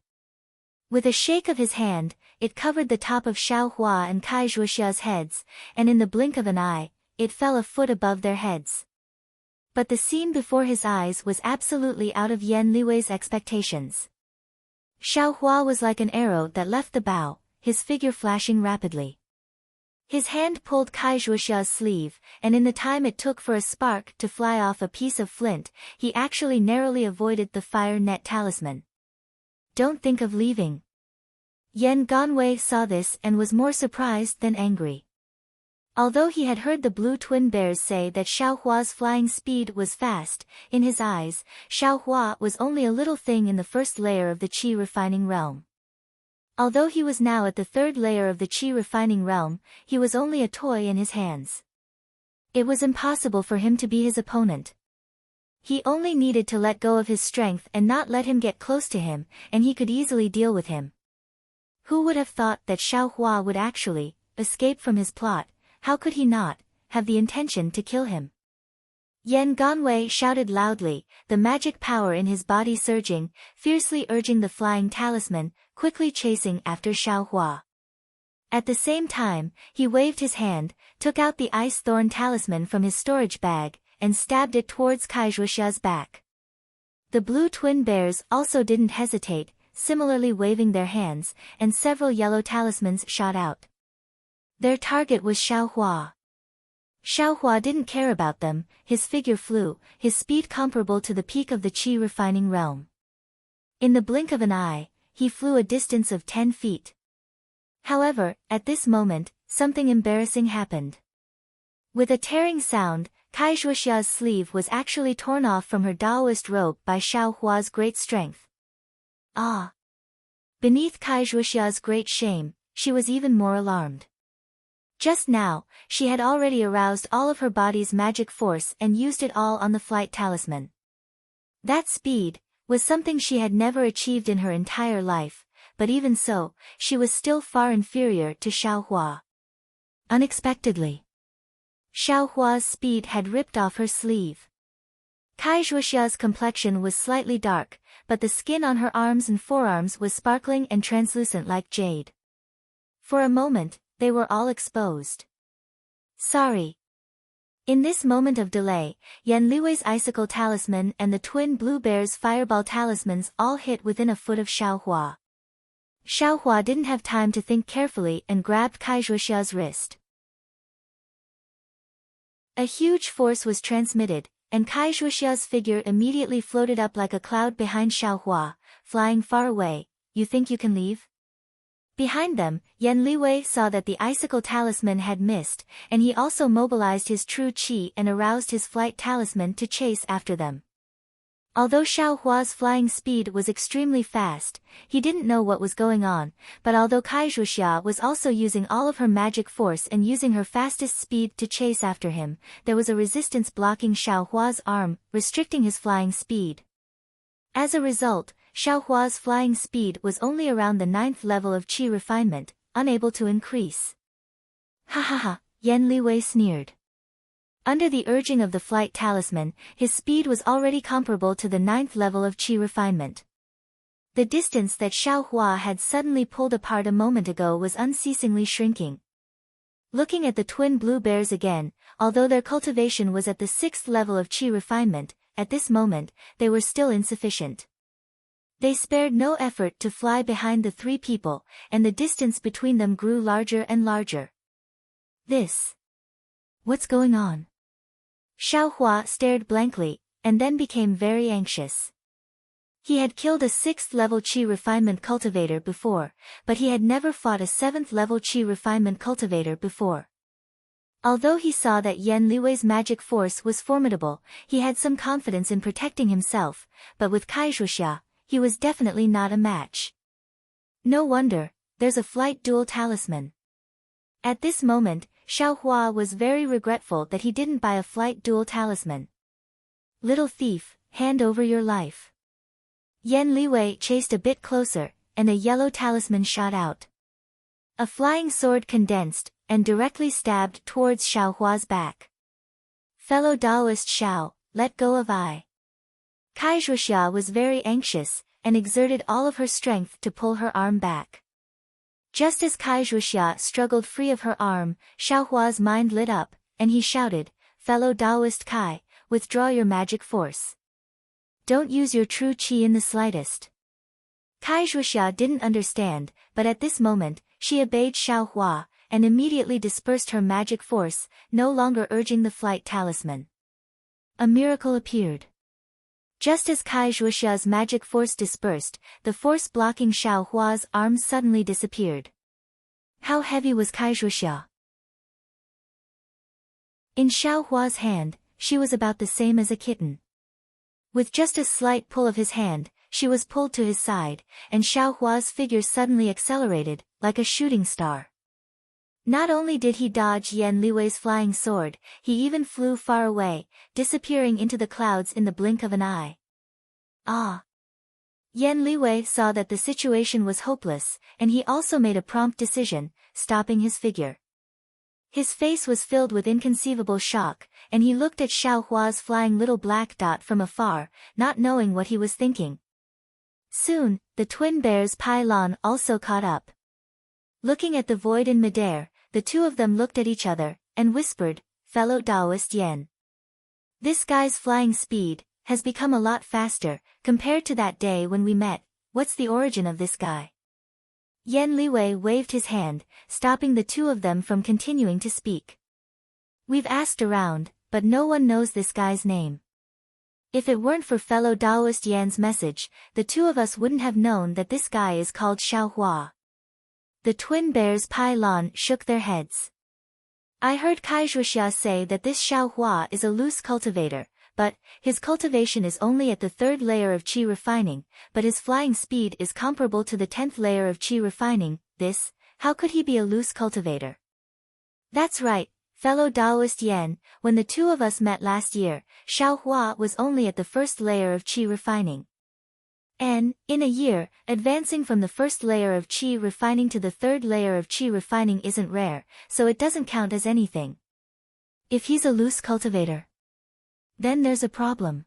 With a shake of his hand, it covered the top of Xiaohua and Kai Zhuoxia's heads, and in the blink of an eye, it fell a foot above their heads. But the scene before his eyes was absolutely out of Yan Liwei's expectations. Xiaohua was like an arrow that left the bow, his figure flashing rapidly. His hand pulled Kai Zhuoxia's sleeve, and in the time it took for a spark to fly off a piece of flint, he actually narrowly avoided the fire net talisman. Don't think of leaving. Yan Ganwei saw this and was more surprised than angry. Although he had heard the blue twin bears say that Xiaohua's flying speed was fast, in his eyes, Xiaohua was only a little thing in the first layer of the qi refining realm. Although he was now at the third layer of the qi refining realm, he was only a toy in his hands. It was impossible for him to be his opponent. He only needed to let go of his strength and not let him get close to him, and he could easily deal with him. Who would have thought that Xiaohua would actually escape from his plot? How could he not have the intention to kill him? Yan Ganwei shouted loudly, the magic power in his body surging, fiercely urging the flying talisman, quickly chasing after Xiaohua. At the same time, he waved his hand, took out the ice thorn talisman from his storage bag, and stabbed it towards Kai Zhuoxia's back. The blue twin bears also didn't hesitate, similarly waving their hands, and several yellow talismans shot out. Their target was Xiaohua. Xiaohua didn't care about them, his figure flew, his speed comparable to the peak of the qi refining realm. In the blink of an eye, he flew a distance of 10 feet. However, at this moment, something embarrassing happened. With a tearing sound, Kai Zhuoxia's sleeve was actually torn off from her Daoist robe by Xiaohua's great strength. Ah! Beneath Kai Zhuoxia's great shame, she was even more alarmed. Just now, she had already aroused all of her body's magic force and used it all on the flight talisman. That speed was something she had never achieved in her entire life, but even so, she was still far inferior to Xiaohua. Unexpectedly, Xiaohua's speed had ripped off her sleeve. Kai Zhuoxia's complexion was slightly dark, but the skin on her arms and forearms was sparkling and translucent like jade. For a moment, they were all exposed. Sorry. In this moment of delay, Yan Liwei's icicle talisman and the twin blue bear's fireball talismans all hit within a foot of Xiaohua. Xiaohua didn't have time to think carefully and grabbed Kai Zhuoxia's wrist. A huge force was transmitted, and Kai Zhuoxia's figure immediately floated up like a cloud behind Xiaohua, flying far away. You think you can leave? Behind them, Yan Liwei saw that the icicle talisman had missed, and he also mobilized his true qi and aroused his flight talisman to chase after them. Although Xiaohua's flying speed was extremely fast, he didn't know what was going on, but although Kai Zhuoxia was also using all of her magic force and using her fastest speed to chase after him, there was a resistance blocking Xiaohua's arm, restricting his flying speed. As a result, Xiaohua's flying speed was only around the 9th level of qi refinement, unable to increase. Ha ha ha, Yan Liwei sneered. Under the urging of the flight talisman, his speed was already comparable to the 9th level of qi refinement. The distance that Xiaohua had suddenly pulled apart a moment ago was unceasingly shrinking. Looking at the twin blue bears again, although their cultivation was at the 6th level of qi refinement, at this moment, they were still insufficient. They spared no effort to fly behind the three people, and the distance between them grew larger and larger. What's going on? Xiaohua stared blankly, and then became very anxious. He had killed a 6th level qi refinement cultivator before, but he had never fought a 7th level qi refinement cultivator before. Although he saw that Yan Liwei's magic force was formidable, he had some confidence in protecting himself, but with Kai Zhuoxia, he was definitely not a match. No wonder, there's a flight dual talisman. At this moment, Xiaohua was very regretful that he didn't buy a flight dual talisman. Little thief, hand over your life. Yen Liwei chased a bit closer, and a yellow talisman shot out. A flying sword condensed, and directly stabbed towards Xiao Hua's back. Fellow Taoist Xiao, let go of I. Kai Zhuxia was very anxious, and exerted all of her strength to pull her arm back. Just as Kai Zhuxia struggled free of her arm, Xiao Hua's mind lit up, and he shouted, Fellow Taoist Kai, withdraw your magic force. Don't use your true qi in the slightest. Kai Zhuxia didn't understand, but at this moment, she obeyed Xiao Hua, and immediately dispersed her magic force, no longer urging the flight talisman. A miracle appeared. Just as Kai Zhuxia's magic force dispersed, the force blocking Xiao Hua's arms suddenly disappeared. How heavy was Kai Zhuxia? In Xiao Hua's hand, she was about the same as a kitten. With just a slight pull of his hand, she was pulled to his side, and Xiao Hua's figure suddenly accelerated, like a shooting star. Not only did he dodge Yen Liwei's flying sword, he even flew far away, disappearing into the clouds in the blink of an eye. Ah! Yen Liwei saw that the situation was hopeless, and he also made a prompt decision, stopping his figure. His face was filled with inconceivable shock, and he looked at Xiao Hua's flying little black dot from afar, not knowing what he was thinking. Soon, the twin bears Pai Lan also caught up. Looking at the void in midair, the two of them looked at each other, and whispered, Fellow Taoist Yen. This guy's flying speed has become a lot faster, compared to that day when we met. What's the origin of this guy? Yen Liwei waved his hand, stopping the two of them from continuing to speak. We've asked around, but no one knows this guy's name. If it weren't for fellow Taoist Yan's message, the two of us wouldn't have known that this guy is called Xiao Hua. The twin bears Pai Lan shook their heads. I heard Kai Zhuxia say that this Xiao Hua is a loose cultivator, but his cultivation is only at the 3rd layer of qi refining, but his flying speed is comparable to the 10th layer of qi refining. How could he be a loose cultivator? That's right, fellow Taoist Yen, when the two of us met last year, Xiao Hua was only at the 1st layer of qi refining. And, in a year, advancing from the 1st layer of qi refining to the 3rd layer of qi refining isn't rare, so it doesn't count as anything. If he's a loose cultivator, then there's a problem.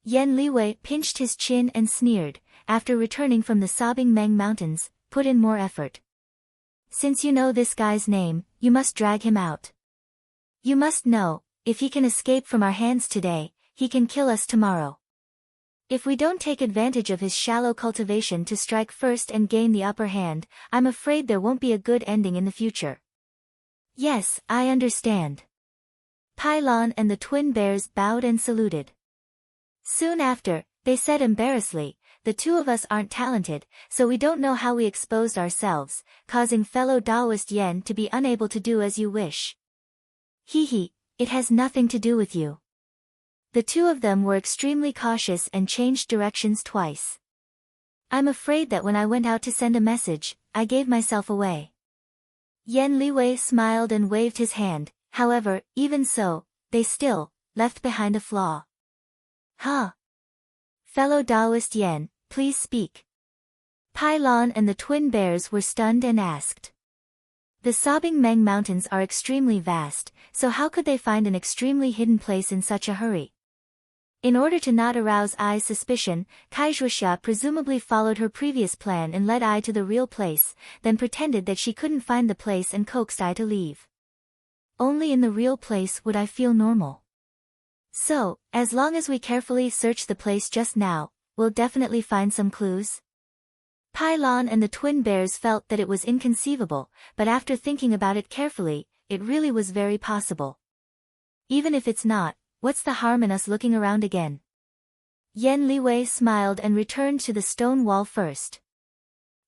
Yen Liwei pinched his chin and sneered, after returning from the sobbing Meng Mountains, put in more effort. Since you know this guy's name, you must drag him out. You must know, if he can escape from our hands today, he can kill us tomorrow. If we don't take advantage of his shallow cultivation to strike first and gain the upper hand, I'm afraid there won't be a good ending in the future. Yes, I understand. Pai Lan and the twin bears bowed and saluted. Soon after, they said embarrassedly, the two of us aren't talented, so we don't know how we exposed ourselves, causing fellow Taoist Yen to be unable to do as you wish. Hee, it has nothing to do with you. The two of them were extremely cautious and changed directions twice. I'm afraid that when I went out to send a message, I gave myself away. Yen Liwei smiled and waved his hand, however, even so, they still left behind a flaw. Huh? Fellow Taoist Yen, please speak. Pai Lan and the twin bears were stunned and asked. The sobbing Meng Mountains are extremely vast, so how could they find an extremely hidden place in such a hurry? In order to not arouse Ai's suspicion, Kai Zhuxia presumably followed her previous plan and led Ai to the real place, then pretended that she couldn't find the place and coaxed Ai to leave. Only in the real place would I feel normal. So, as long as we carefully search the place just now, we'll definitely find some clues? Pai Lan and the twin bears felt that it was inconceivable, but after thinking about it carefully, it really was very possible. Even if it's not, what's the harm in us looking around again? Yen Liwei smiled and returned to the stone wall first.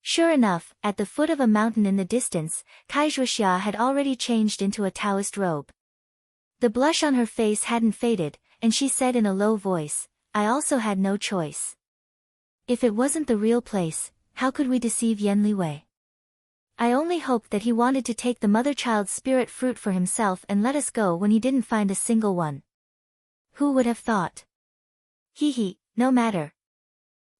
Sure enough, at the foot of a mountain in the distance, Kai Zhuxia had already changed into a Taoist robe. The blush on her face hadn't faded, and she said in a low voice, I also had no choice. If it wasn't the real place, how could we deceive Yen Liwei? I only hoped that he wanted to take the mother-child spirit fruit for himself and let us go when he didn't find a single one. Who would have thought? Hee, no matter.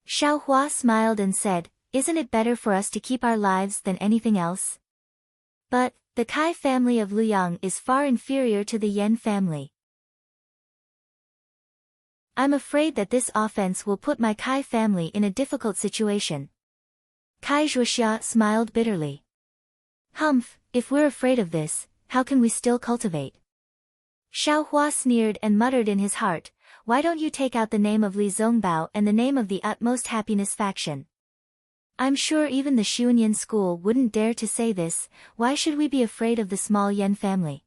Xiao Hua smiled and said, isn't it better for us to keep our lives than anything else? But, the Kai family of Luyang is far inferior to the Yan family. I'm afraid that this offense will put my Kai family in a difficult situation. Kai Zhuoxia smiled bitterly. Humph, if we're afraid of this, how can we still cultivate? Xiao Hua sneered and muttered in his heart, why don't you take out the name of Li Zongbao and the name of the Utmost Happiness faction? I'm sure even the Xuanyan school wouldn't dare to say this, why should we be afraid of the small Yan family?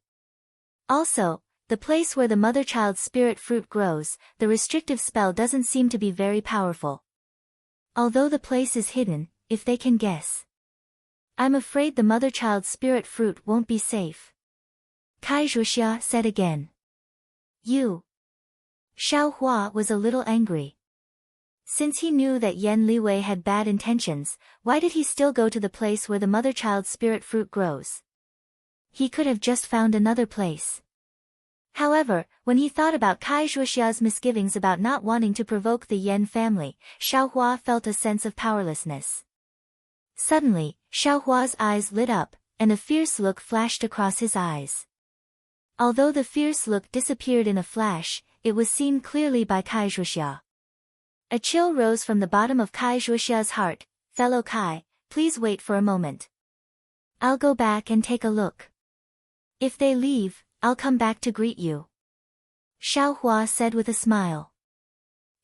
Also, the place where the mother-child spirit fruit grows, the restrictive spell doesn't seem to be very powerful. Although the place is hidden, if they can guess. I'm afraid the mother-child spirit fruit won't be safe. Kai Zhuoxia said again. You. Xiao Hua was a little angry. Since he knew that Yan Liwei had bad intentions, why did he still go to the place where the mother-child spirit fruit grows? He could have just found another place. However, when he thought about Kai Zhuoxia's misgivings about not wanting to provoke the Yan family, Xiao Hua felt a sense of powerlessness. Suddenly, Xiao Hua's eyes lit up, and a fierce look flashed across his eyes. Although the fierce look disappeared in a flash, it was seen clearly by Kai Zhuoxia. A chill rose from the bottom of Kai Zhuoxia's heart. Fellow Kai, please wait for a moment. I'll go back and take a look. If they leave, I'll come back to greet you. Xiao Hua said with a smile.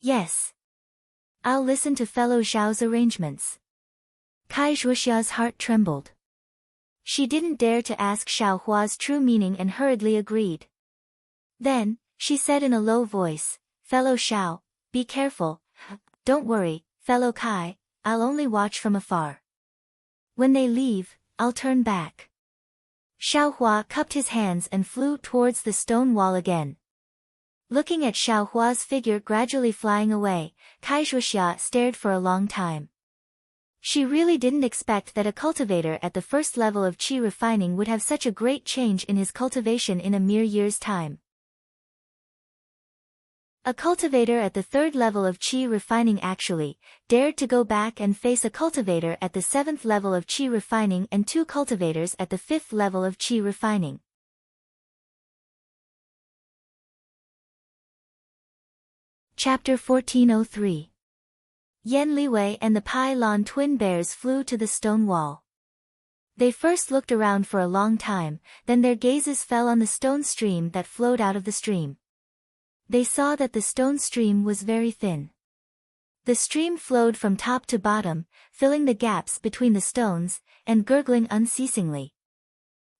Yes. I'll listen to fellow Zhao's arrangements. Kai Zhuoxia's heart trembled. She didn't dare to ask Xiao Hua's true meaning and hurriedly agreed. Then, she said in a low voice, Fellow Xiao, be careful. Don't worry, fellow Kai, I'll only watch from afar. When they leave, I'll turn back. Xiao Hua cupped his hands and flew towards the stone wall again. Looking at Xiao Hua's figure gradually flying away, Kai Zhuoxia stared for a long time. She really didn't expect that a cultivator at the first level of qi refining would have such a great change in his cultivation in a mere year's time. A cultivator at the third level of qi refining actually dared to go back and face a cultivator at the seventh level of qi refining and two cultivators at the fifth level of qi refining. Chapter 1403. Yan Liwei and the Pai Lan twin bears flew to the stone wall. They first looked around for a long time, then their gazes fell on the stone stream that flowed out of the stream. They saw that the stone stream was very thin. The stream flowed from top to bottom, filling the gaps between the stones, and gurgling unceasingly.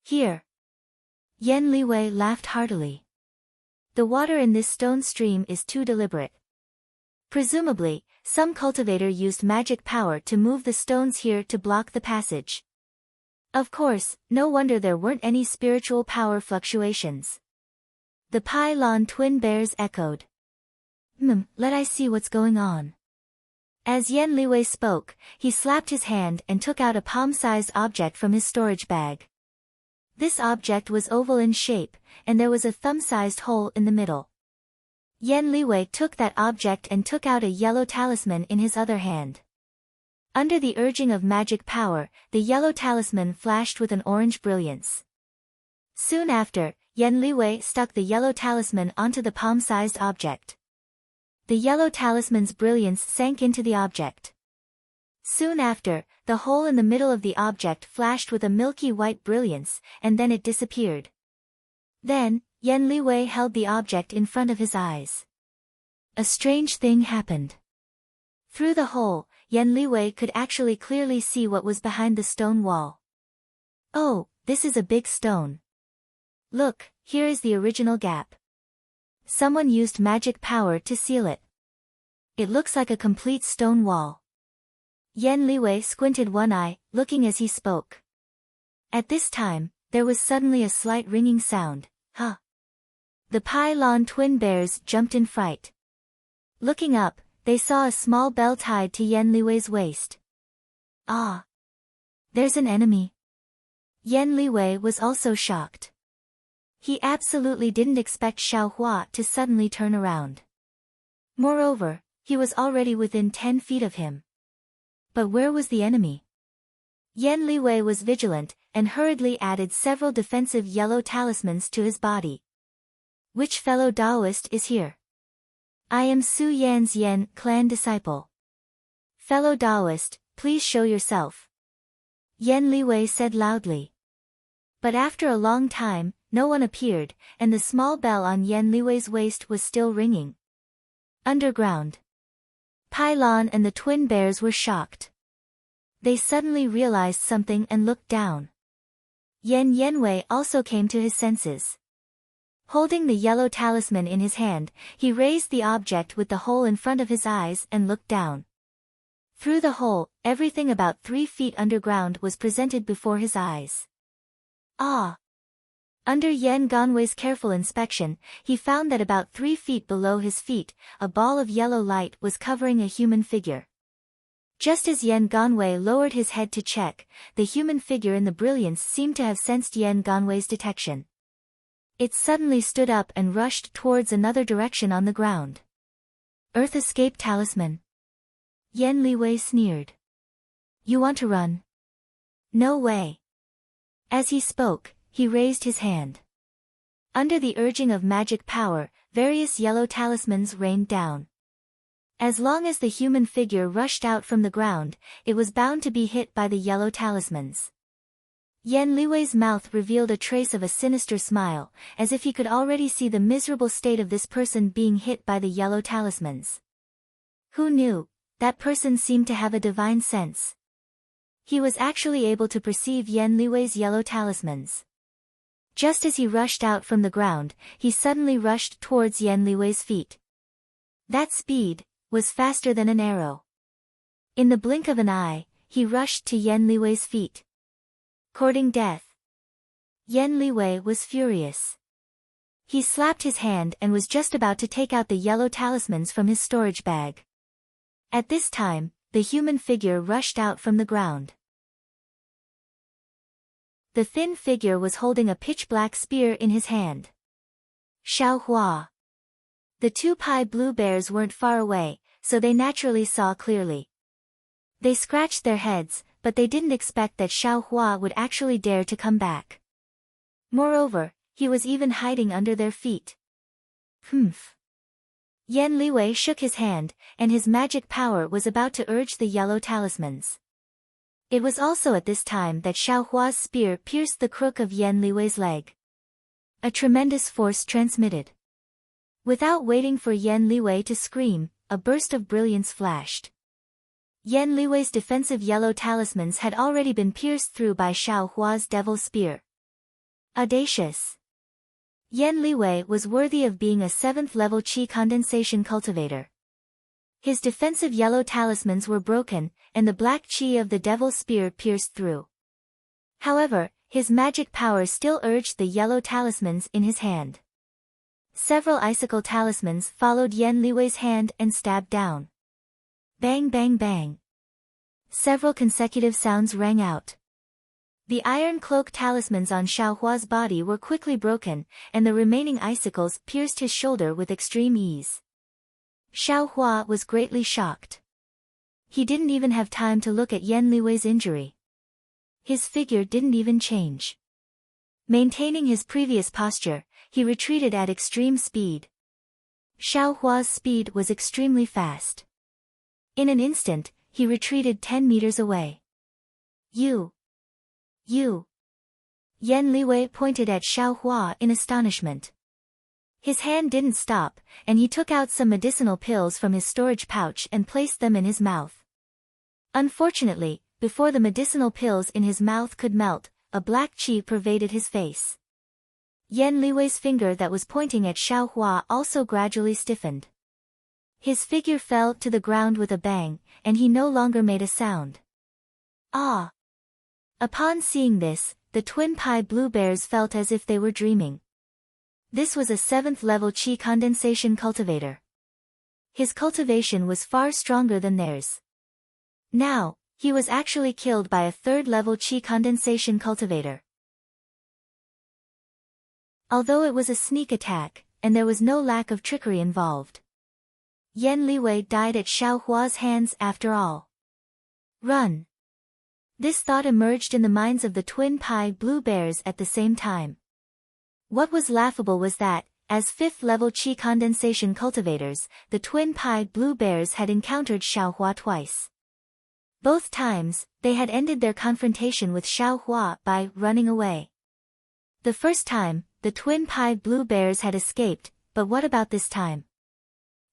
Here. Yan Liwei laughed heartily. The water in this stone stream is too deliberate. Presumably, some cultivator used magic power to move the stones here to block the passage. Of course, no wonder there weren't any spiritual power fluctuations. The Pai Lan twin bears echoed. Let I see what's going on. As Yan Liwei spoke, he slapped his hand and took out a palm-sized object from his storage bag. This object was oval in shape, and there was a thumb-sized hole in the middle. Yan Liwei took that object and took out a yellow talisman in his other hand. Under the urging of magic power, the yellow talisman flashed with an orange brilliance. Soon after, Yan Liwei stuck the yellow talisman onto the palm-sized object. The yellow talisman's brilliance sank into the object. Soon after, the hole in the middle of the object flashed with a milky white brilliance, and then it disappeared. Then, Yan Liwei held the object in front of his eyes. A strange thing happened. Through the hole, Yan Liwei could actually clearly see what was behind the stone wall. Oh, this is a big stone. Look, here is the original gap. Someone used magic power to seal it. It looks like a complete stone wall. Yan Liwei squinted one eye, looking as he spoke. At this time, there was suddenly a slight ringing sound. Huh. The Pai Lan twin bears jumped in fright. Looking up, they saw a small bell tied to Yan Liwei's waist. Ah! There's an enemy. Yan Liwei was also shocked. He absolutely didn't expect Xiao Hua to suddenly turn around. Moreover, he was already within 10 feet of him. But where was the enemy? Yen Liwei was vigilant, and hurriedly added several defensive yellow talismans to his body. Which fellow Taoist is here? I am Su Yan's Yen clan disciple. Fellow Taoist, please show yourself. Yen Liwei said loudly. But after a long time, no one appeared, and the small bell on Yen Liwei's waist was still ringing. Underground. Pai Lan and the twin bears were shocked. They suddenly realized something and looked down. Yen Yenwei also came to his senses. Holding the yellow talisman in his hand, he raised the object with the hole in front of his eyes and looked down. Through the hole, everything about 3 feet underground was presented before his eyes. Ah! Under Yen Ganwei's careful inspection, he found that about 3 feet below his feet, a ball of yellow light was covering a human figure. Just as Yen Ganwei lowered his head to check, the human figure in the brilliance seemed to have sensed Yen Ganwei's detection. It suddenly stood up and rushed towards another direction on the ground. Earth Escape Talisman. Yen Liwei sneered. You want to run? No way. As he spoke, he raised his hand. Under the urging of magic power, various yellow talismans rained down. As long as the human figure rushed out from the ground, it was bound to be hit by the yellow talismans. Yen Liwei's mouth revealed a trace of a sinister smile, as if he could already see the miserable state of this person being hit by the yellow talismans. Who knew? That person seemed to have a divine sense. He was actually able to perceive Yen Liwei's yellow talismans. Just as he rushed out from the ground, he suddenly rushed towards Yen Liwei's feet. That speed was faster than an arrow. In the blink of an eye, he rushed to Yen Liwei's feet. Courting death. Yen Liwei was furious. He slapped his hand and was just about to take out the yellow talismans from his storage bag. At this time, the human figure rushed out from the ground. The thin figure was holding a pitch-black spear in his hand. Xiao Hua. The 2 Pai blue bears weren't far away, so they naturally saw clearly. They scratched their heads, but they didn't expect that Xiao Hua would actually dare to come back. Moreover, he was even hiding under their feet. Humph. Yen Liwei shook his hand, and his magic power was about to urge the yellow talismans. It was also at this time that Xiao Hua's spear pierced the crook of Yen Liwei's leg. A tremendous force transmitted. Without waiting for Yen Liwei to scream, a burst of brilliance flashed. Yen Liwei's defensive yellow talismans had already been pierced through by Xiao Hua's devil spear. Audacious. Yen Liwei was worthy of being a 7th-level qi condensation cultivator. His defensive yellow talismans were broken, and the black qi of the devil spear pierced through. However, his magic power still urged the yellow talismans in his hand. Several icicle talismans followed Yen Liwei's hand and stabbed down. Bang bang bang. Several consecutive sounds rang out. The iron cloak talismans on Xiao Hua's body were quickly broken, and the remaining icicles pierced his shoulder with extreme ease. Xiao Hua was greatly shocked. He didn't even have time to look at Yen Liwei's injury. His figure didn't even change. Maintaining his previous posture, he retreated at extreme speed. Xiao Hua's speed was extremely fast. In an instant, he retreated 10 meters away. You. Yen Liwei pointed at Xiao Hua in astonishment. His hand didn't stop, and he took out some medicinal pills from his storage pouch and placed them in his mouth. Unfortunately, before the medicinal pills in his mouth could melt, a black qi pervaded his face. Yen Liwei's finger that was pointing at Xiao Hua also gradually stiffened. His figure fell to the ground with a bang, and he no longer made a sound. Ah! Upon seeing this, the twin Pai blue bears felt as if they were dreaming. This was a 7th-level qi condensation cultivator. His cultivation was far stronger than theirs. Now, he was actually killed by a 3rd-level qi condensation cultivator. Although it was a sneak attack, and there was no lack of trickery involved. Yan Liwei died at Xiao Hua's hands after all. Run! This thought emerged in the minds of the twin Pi Blue Bears at the same time. What was laughable was that, as fifth-level Qi condensation cultivators, the twin Pi Blue Bears had encountered Xiao Hua twice. Both times, they had ended their confrontation with Xiao Hua by running away. The first time, the twin Pi Blue Bears had escaped, but what about this time?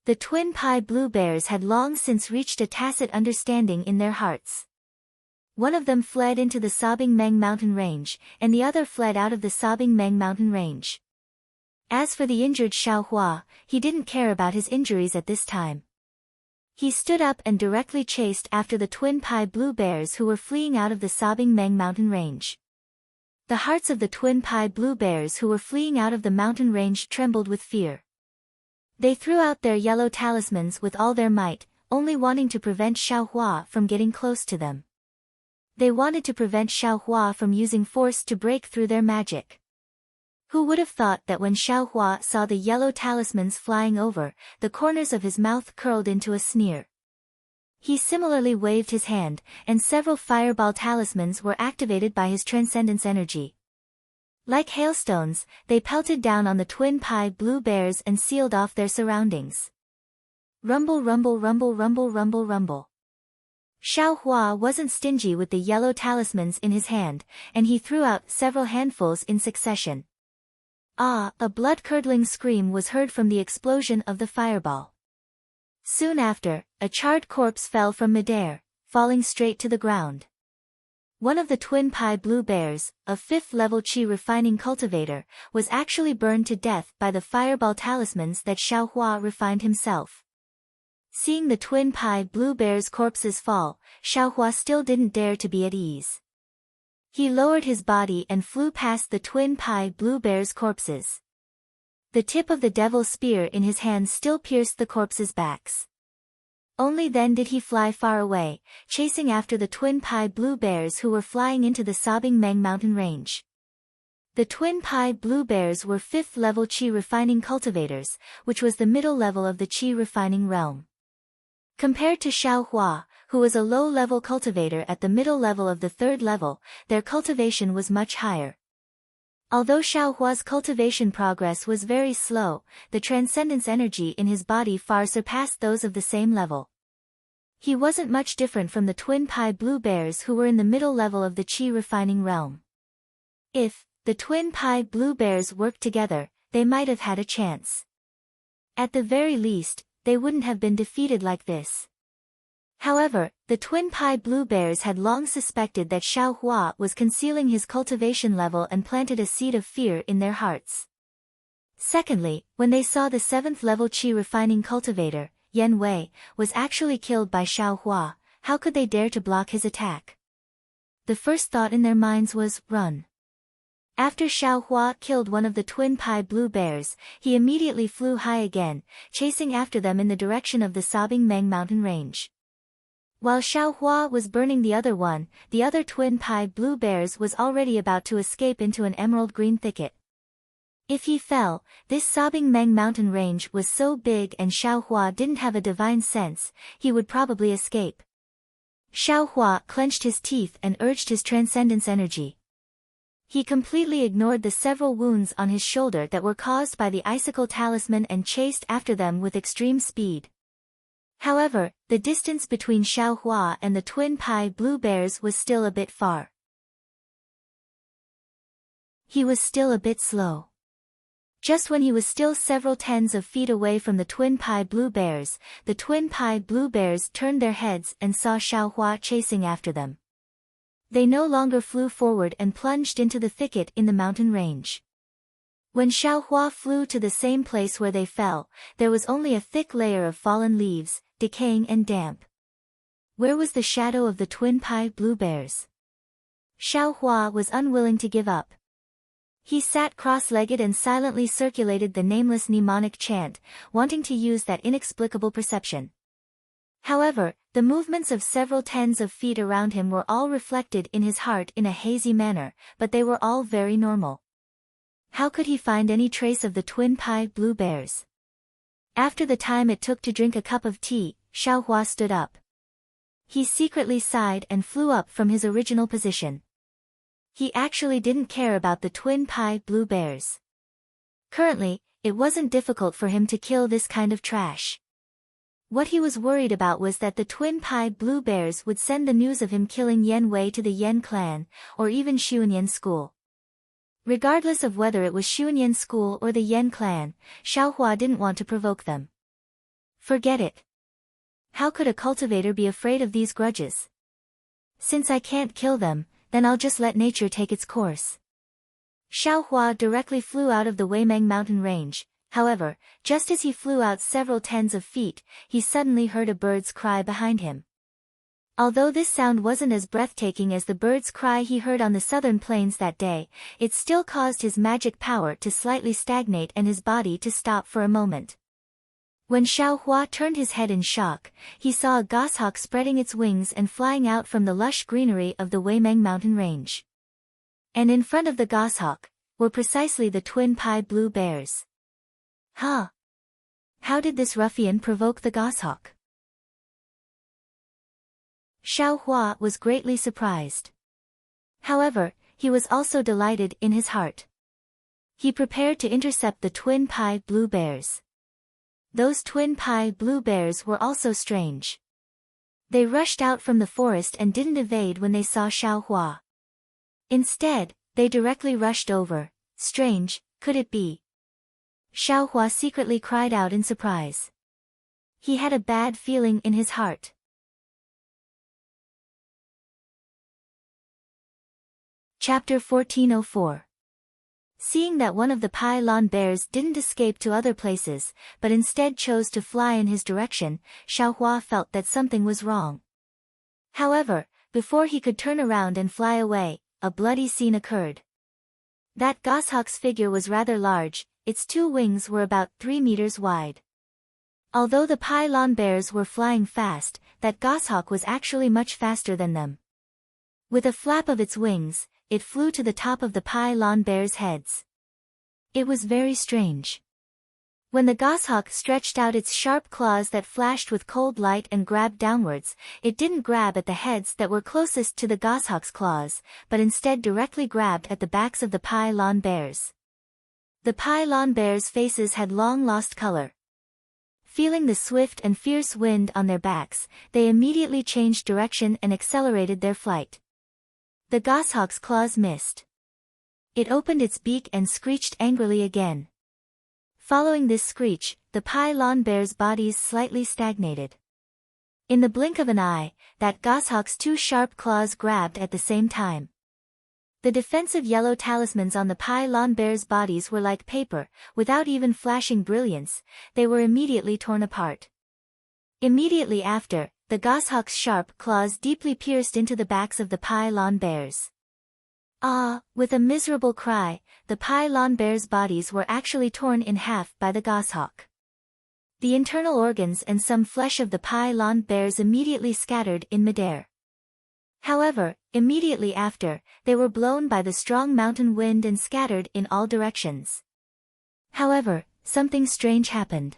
The twin Pi Blue Bears had long since reached a tacit understanding in their hearts. One of them fled into the Sobbing Meng mountain range, and the other fled out of the Sobbing Meng mountain range. As for the injured Xiao Hua, he didn't care about his injuries at this time. He stood up and directly chased after the twin Pi Blue Bears who were fleeing out of the Sobbing Meng mountain range. The hearts of the twin Pi Blue Bears who were fleeing out of the mountain range trembled with fear. They threw out their yellow talismans with all their might, only wanting to prevent Xiao Hua from getting close to them. They wanted to prevent Xiao Hua from using force to break through their magic. Who would have thought that when Xiao Hua saw the yellow talismans flying over, the corners of his mouth curled into a sneer. He similarly waved his hand, and several fireball talismans were activated by his transcendence energy. Like hailstones, they pelted down on the twin Pi Blue Bears and sealed off their surroundings. Rumble, rumble, rumble, rumble, rumble, rumble. Xiao Hua wasn't stingy with the yellow talismans in his hand, and he threw out several handfuls in succession. Ah! A blood-curdling scream was heard from the explosion of the fireball. Soon after, a charred corpse fell from midair, falling straight to the ground. One of the twin Pi Blue Bears, a fifth-level Qi refining cultivator, was actually burned to death by the fireball talismans that Xiao Hua refined himself. Seeing the twin Pi Blue Bears' corpses fall, Xiao Hua still didn't dare to be at ease. He lowered his body and flew past the twin Pi Blue Bears' corpses. The tip of the devil's spear in his hand still pierced the corpses' backs. Only then did he fly far away, chasing after the twin Pi Blue Bears who were flying into the Sobbing Meng mountain range. The twin Pi Blue Bears were fifth-level Qi refining cultivators, which was the middle level of the Qi refining realm. Compared to Xiao Hua, who was a low-level cultivator at the middle level of the third level, their cultivation was much higher. Although Xiao Hua's cultivation progress was very slow, the transcendence energy in his body far surpassed those of the same level. He wasn't much different from the twin Pi Blue Bears who were in the middle level of the Qi refining realm. If the twin Pi Blue Bears worked together, they might have had a chance. At the very least, they wouldn't have been defeated like this. However, the twin Pi Blue Bears had long suspected that Xiao Hua was concealing his cultivation level and planted a seed of fear in their hearts. Secondly, when they saw the 7th-level Qi refining cultivator, Yan Wei, was actually killed by Xiao Hua, how could they dare to block his attack? The first thought in their minds was, run. After Xiao Hua killed one of the twin Pi Blue Bears, he immediately flew high again, chasing after them in the direction of the Sobbing Meng mountain range. While Xiao Hua was burning the other one, the other twin Pi Blue Bears was already about to escape into an emerald green thicket. If he fell, this Sobbing Meng mountain range was so big and Xiao Hua didn't have a divine sense, he would probably escape. Xiao Hua clenched his teeth and urged his transcendence energy. He completely ignored the several wounds on his shoulder that were caused by the icicle talisman and chased after them with extreme speed. However, the distance between Xiao Hua and the twin Pi Blue Bears was still a bit far. He was still a bit slow. Just when he was still several tens of feet away from the twin Pi Blue Bears, the twin Pi Blue Bears turned their heads and saw Xiao Hua chasing after them. They no longer flew forward and plunged into the thicket in the mountain range. When Xiao Hua flew to the same place where they fell, there was only a thick layer of fallen leaves, decaying and damp. Where was the shadow of the twin Pi Blue Bears? Xiao Hua was unwilling to give up. He sat cross-legged and silently circulated the nameless mnemonic chant, wanting to use that inexplicable perception. However, the movements of several tens of feet around him were all reflected in his heart in a hazy manner, but they were all very normal. How could he find any trace of the twin Pi Blue Bears? After the time it took to drink a cup of tea, Xiaohua stood up. He secretly sighed and flew up from his original position. He actually didn't care about the twin pie blue bears. Currently, it wasn't difficult for him to kill this kind of trash. What he was worried about was that the twin pie blue bears would send the news of him killing Yan Wei to the Yan clan, or even Xuanyan school. Regardless of whether it was Xuanyan school or the Yan clan, Xiaohua didn't want to provoke them. Forget it. How could a cultivator be afraid of these grudges? Since I can't kill them, then I'll just let nature take its course. Xiaohua directly flew out of the Weimeng mountain range. However, just as he flew out several tens of feet, he suddenly heard a bird's cry behind him. Although this sound wasn't as breathtaking as the bird's cry he heard on the southern plains that day, it still caused his magic power to slightly stagnate and his body to stop for a moment. When Xiaohua turned his head in shock, he saw a goshawk spreading its wings and flying out from the lush greenery of the Weimeng mountain range. And in front of the goshawk were precisely the twin pie blue bears. Huh? How did this ruffian provoke the goshawk? Xiaohua was greatly surprised. However, he was also delighted in his heart. He prepared to intercept the twin pie blue bears. Those twin pie blue bears were also strange. They rushed out from the forest and didn't evade when they saw Xiaohua. Instead, they directly rushed over. Strange, could it be? Xiaohua secretly cried out in surprise. He had a bad feeling in his heart. Chapter 1404. Seeing that one of the pylon bears didn't escape to other places, but instead chose to fly in his direction, Xiaohua felt that something was wrong. However, before he could turn around and fly away, a bloody scene occurred. That goshawk's figure was rather large, its two wings were about 3 meters wide. Although the pylon bears were flying fast, that goshawk was actually much faster than them. With a flap of its wings, it flew to the top of the pylon bears' heads. It was very strange. When the goshawk stretched out its sharp claws that flashed with cold light and grabbed downwards, it didn't grab at the heads that were closest to the goshawk's claws, but instead directly grabbed at the backs of the pylon bears. The pylon bears' faces had long lost color. Feeling the swift and fierce wind on their backs, they immediately changed direction and accelerated their flight. The goshawk's claws missed. It opened its beak and screeched angrily again. Following this screech, the pylon bears' bodies slightly stagnated. In the blink of an eye, that goshawk's two sharp claws grabbed at the same time. The defensive yellow talismans on the pylon bears' bodies were like paper, without even flashing brilliance, they were immediately torn apart. Immediately after, the goshawk's sharp claws deeply pierced into the backs of the pylon bears. Ah! With a miserable cry, the pylon bears' bodies were actually torn in half by the goshawk. The internal organs and some flesh of the pylon bears immediately scattered in midair. However, immediately after, they were blown by the strong mountain wind and scattered in all directions. However, something strange happened.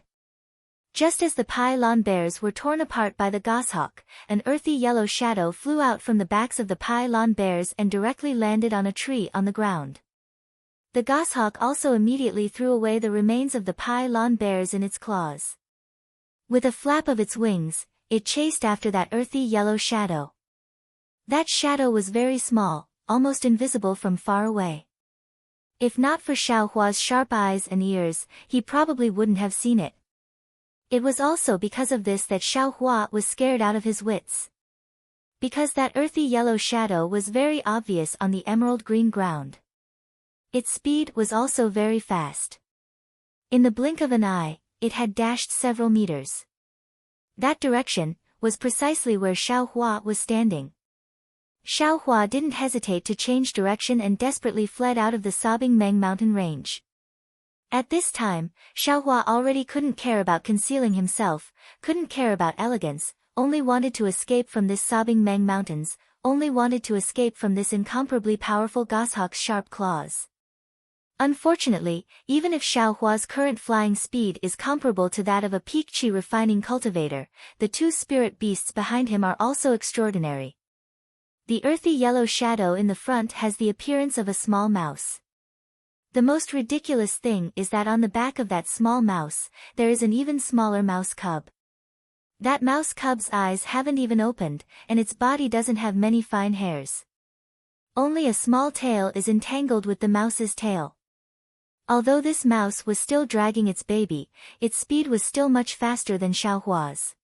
Just as the pylon bears were torn apart by the goshawk, an earthy yellow shadow flew out from the backs of the pylon bears and directly landed on a tree on the ground. The goshawk also immediately threw away the remains of the pylon bears in its claws. With a flap of its wings, it chased after that earthy yellow shadow. That shadow was very small, almost invisible from far away. If not for Xiaohua's sharp eyes and ears, he probably wouldn't have seen it. It was also because of this that Xiaohua was scared out of his wits. Because that earthy yellow shadow was very obvious on the emerald green ground. Its speed was also very fast. In the blink of an eye, it had dashed several meters. That direction was precisely where Xiaohua was standing. Xiaohua didn't hesitate to change direction and desperately fled out of the sobbing Meng mountain range. At this time, Xiaohua already couldn't care about concealing himself, couldn't care about elegance, only wanted to escape from this sobbing Meng mountains, only wanted to escape from this incomparably powerful goshawk's sharp claws. Unfortunately, even if Xiaohua's current flying speed is comparable to that of a peak qi refining cultivator, the two spirit beasts behind him are also extraordinary. The earthy yellow shadow in the front has the appearance of a small mouse. The most ridiculous thing is that on the back of that small mouse, there is an even smaller mouse cub. That mouse cub's eyes haven't even opened, and its body doesn't have many fine hairs. Only a small tail is entangled with the mouse's tail. Although this mouse was still dragging its baby, its speed was still much faster than Xiaohua's.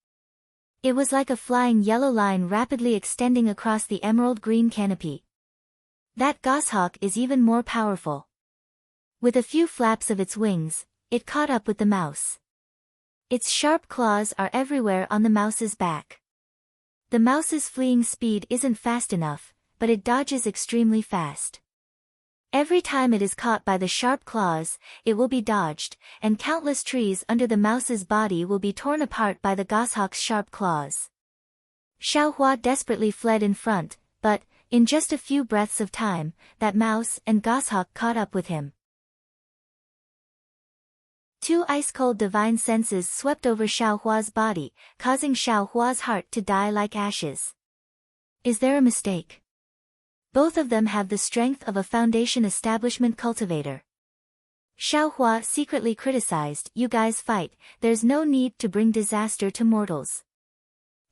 It was like a flying yellow line rapidly extending across the emerald green canopy. That goshawk is even more powerful. With a few flaps of its wings, it caught up with the mouse. Its sharp claws are everywhere on the mouse's back. The mouse's fleeing speed isn't fast enough, but it dodges extremely fast. Every time it is caught by the sharp claws, it will be dodged, and countless trees under the mouse's body will be torn apart by the goshawk's sharp claws. Xiaohua desperately fled in front, but, in just a few breaths of time, that mouse and goshawk caught up with him. Two ice-cold divine senses swept over Xiaohua's body, causing Xiaohua's heart to die like ashes. Is there a mistake? Both of them have the strength of a foundation establishment cultivator. Xiaohua secretly criticized, "You guys fight, there's no need to bring disaster to mortals."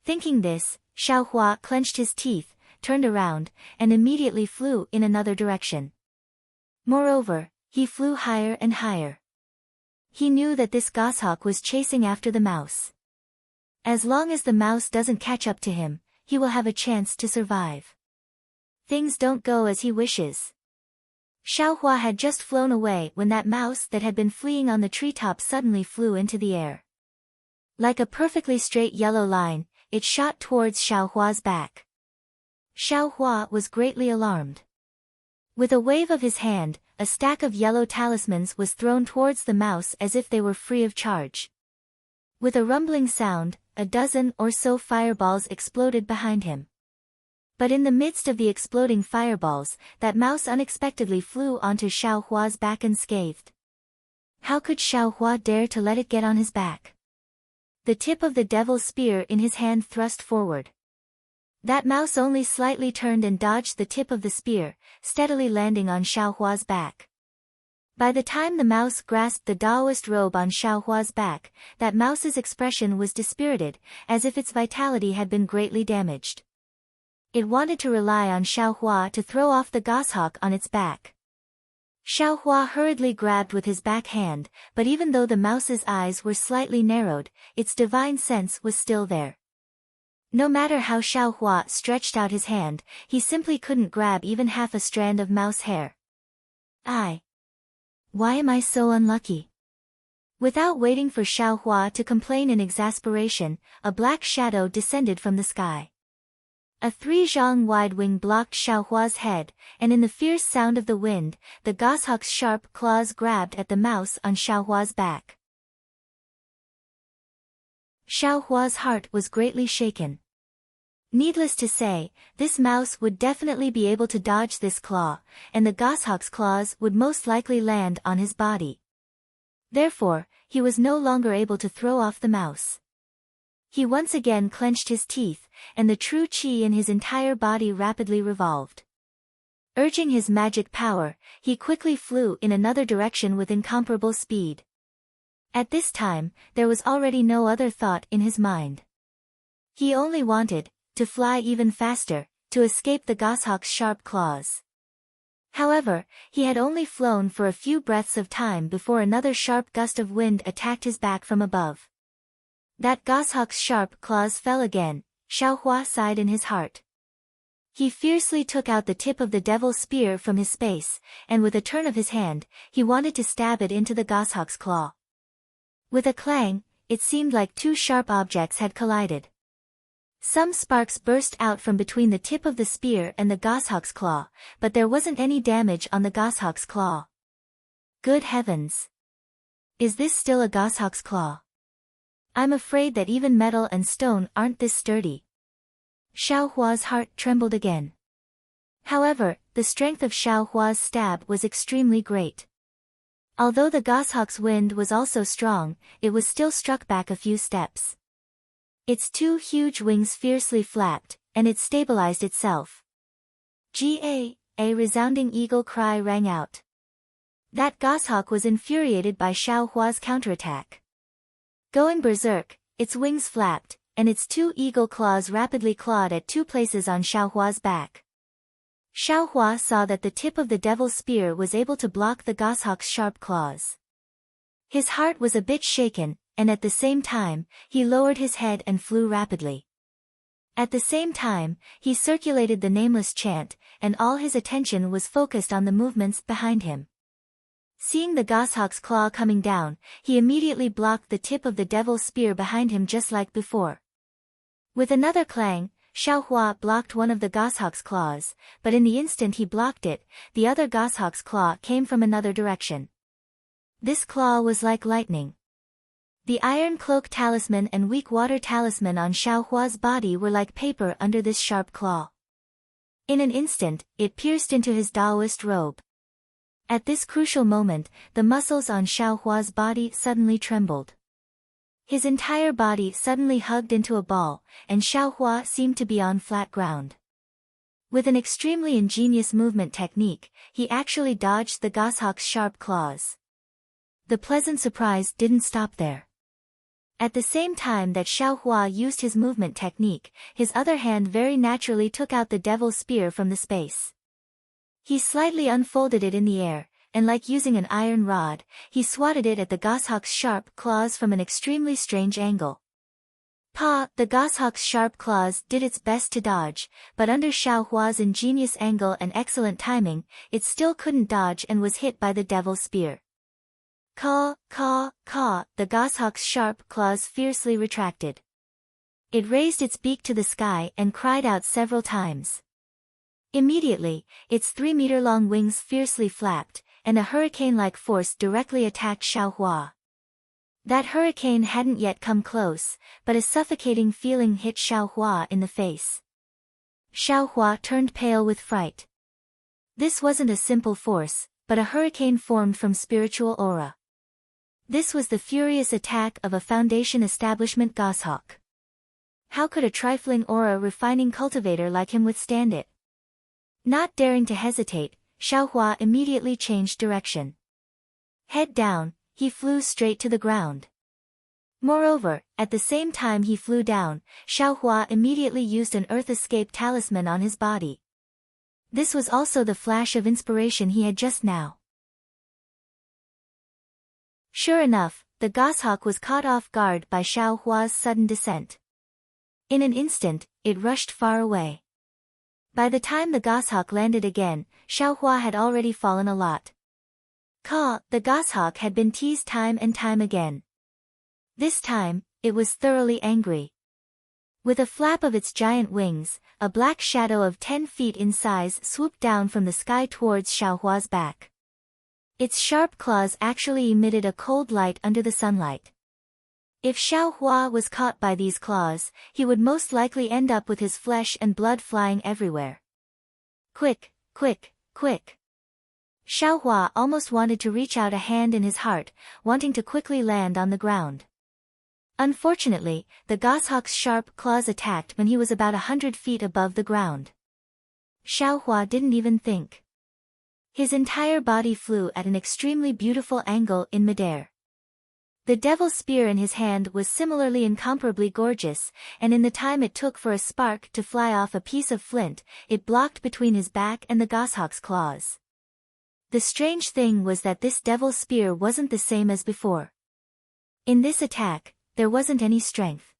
Thinking this, Xiaohua clenched his teeth, turned around, and immediately flew in another direction. Moreover, he flew higher and higher. He knew that this goshawk was chasing after the mouse. As long as the mouse doesn't catch up to him, he will have a chance to survive. Things don't go as he wishes. Xiaohua had just flown away when that mouse that had been fleeing on the treetop suddenly flew into the air. Like a perfectly straight yellow line, it shot towards Xiaohua's back. Xiaohua was greatly alarmed. With a wave of his hand, a stack of yellow talismans was thrown towards the mouse as if they were free of charge. With a rumbling sound, a dozen or so fireballs exploded behind him. But in the midst of the exploding fireballs, that mouse unexpectedly flew onto Xiaohua's back unscathed. How could Xiaohua dare to let it get on his back? The tip of the devil's spear in his hand thrust forward. That mouse only slightly turned and dodged the tip of the spear, steadily landing on Xiaohua's back. By the time the mouse grasped the Taoist robe on Xiaohua's back, that mouse's expression was dispirited, as if its vitality had been greatly damaged. It wanted to rely on Xiaohua to throw off the goshawk on its back. Xiaohua hurriedly grabbed with his back hand, but even though the mouse's eyes were slightly narrowed, its divine sense was still there. No matter how Xiaohua stretched out his hand, he simply couldn't grab even half a strand of mouse hair. Why am I so unlucky? Without waiting for Xiaohua to complain in exasperation, a black shadow descended from the sky. A 3-zhang wide wing blocked Xiaohua's head, and in the fierce sound of the wind, the goshawk's sharp claws grabbed at the mouse on Xiaohua's back. Xiaohua's heart was greatly shaken. Needless to say, this mouse would definitely be able to dodge this claw, and the goshawk's claws would most likely land on his body. Therefore, he was no longer able to throw off the mouse. He once again clenched his teeth, and the true qi in his entire body rapidly revolved. Urging his magic power, he quickly flew in another direction with incomparable speed. At this time, there was already no other thought in his mind. He only wanted to fly even faster, to escape the goshawk's sharp claws. However, he had only flown for a few breaths of time before another sharp gust of wind attacked his back from above. That goshawk's sharp claws fell again. Xiaohua sighed in his heart. He fiercely took out the tip of the devil's spear from his space, and with a turn of his hand, he wanted to stab it into the goshawk's claw. With a clang, it seemed like two sharp objects had collided. Some sparks burst out from between the tip of the spear and the goshawk's claw, but there wasn't any damage on the goshawk's claw. Good heavens! Is this still a goshawk's claw? I'm afraid that even metal and stone aren't this sturdy. Xiaohua's heart trembled again. However, the strength of Xiaohua's stab was extremely great. Although the goshawk's wind was also strong, it was still struck back a few steps. Its two huge wings fiercely flapped, and it stabilized itself. A resounding eagle cry rang out. That goshawk was infuriated by Xiao Hua's counterattack. Going berserk, its wings flapped, and its two eagle claws rapidly clawed at two places on Xiao Hua's back. Xiao Hua saw that the tip of the devil's spear was able to block the goshawk's sharp claws. His heart was a bit shaken, and at the same time, he lowered his head and flew rapidly. At the same time, he circulated the nameless chant, and all his attention was focused on the movements behind him. Seeing the goshawk's claw coming down, he immediately blocked the tip of the devil's spear behind him just like before. With another clang, Xiao Hua blocked one of the goshawk's claws, but in the instant he blocked it, the other goshawk's claw came from another direction. This claw was like lightning. The iron cloak talisman and weak water talisman on Xiao Hua's body were like paper under this sharp claw. In an instant, it pierced into his Taoist robe. At this crucial moment, the muscles on Xiao Hua's body suddenly trembled. His entire body suddenly hugged into a ball, and Xiao Hua seemed to be on flat ground. With an extremely ingenious movement technique, he actually dodged the goshawk's sharp claws. The pleasant surprise didn't stop there. At the same time that Xiao Hua used his movement technique, his other hand very naturally took out the devil's spear from the space. He slightly unfolded it in the air, and like using an iron rod, he swatted it at the goshawk's sharp claws from an extremely strange angle. The goshawk's sharp claws did its best to dodge, but under Xiao Hua's ingenious angle and excellent timing, it still couldn't dodge and was hit by the devil's spear. Caw, the goshawk's sharp claws fiercely retracted. It raised its beak to the sky and cried out several times. Immediately, its 3-meter-long wings fiercely flapped, and a hurricane-like force directly attacked Xiao Hua. That hurricane hadn't yet come close, but a suffocating feeling hit Xiao Hua in the face. Xiao Hua turned pale with fright. This wasn't a simple force, but a hurricane formed from spiritual aura. This was the furious attack of a Foundation establishment goshawk. How could a trifling aura-refining cultivator like him withstand it? Not daring to hesitate, Xiao Hua immediately changed direction. Head down, he flew straight to the ground. Moreover, at the same time he flew down, Xiao Hua immediately used an earth escape talisman on his body. This was also the flash of inspiration he had just now. Sure enough, the goshawk was caught off guard by Xiao Hua's sudden descent. In an instant, it rushed far away. By the time the goshawk landed again, Xiao Hua had already fallen a lot. The goshawk had been teased time and time again. This time, it was thoroughly angry. With a flap of its giant wings, a black shadow of 10 feet in size swooped down from the sky towards Xiao Hua's back. Its sharp claws actually emitted a cold light under the sunlight. If Xiao Hua was caught by these claws, he would most likely end up with his flesh and blood flying everywhere. Quick! Xiao Hua almost wanted to reach out a hand in his heart, wanting to quickly land on the ground. Unfortunately, the goshawk's sharp claws attacked when he was about 100 feet above the ground. Xiao Hua didn't even think. His entire body flew at an extremely beautiful angle in midair. The devil's spear in his hand was similarly incomparably gorgeous, and in the time it took for a spark to fly off a piece of flint, it blocked between his back and the goshawk's claws. The strange thing was that this devil's spear wasn't the same as before. In this attack, there wasn't any strength.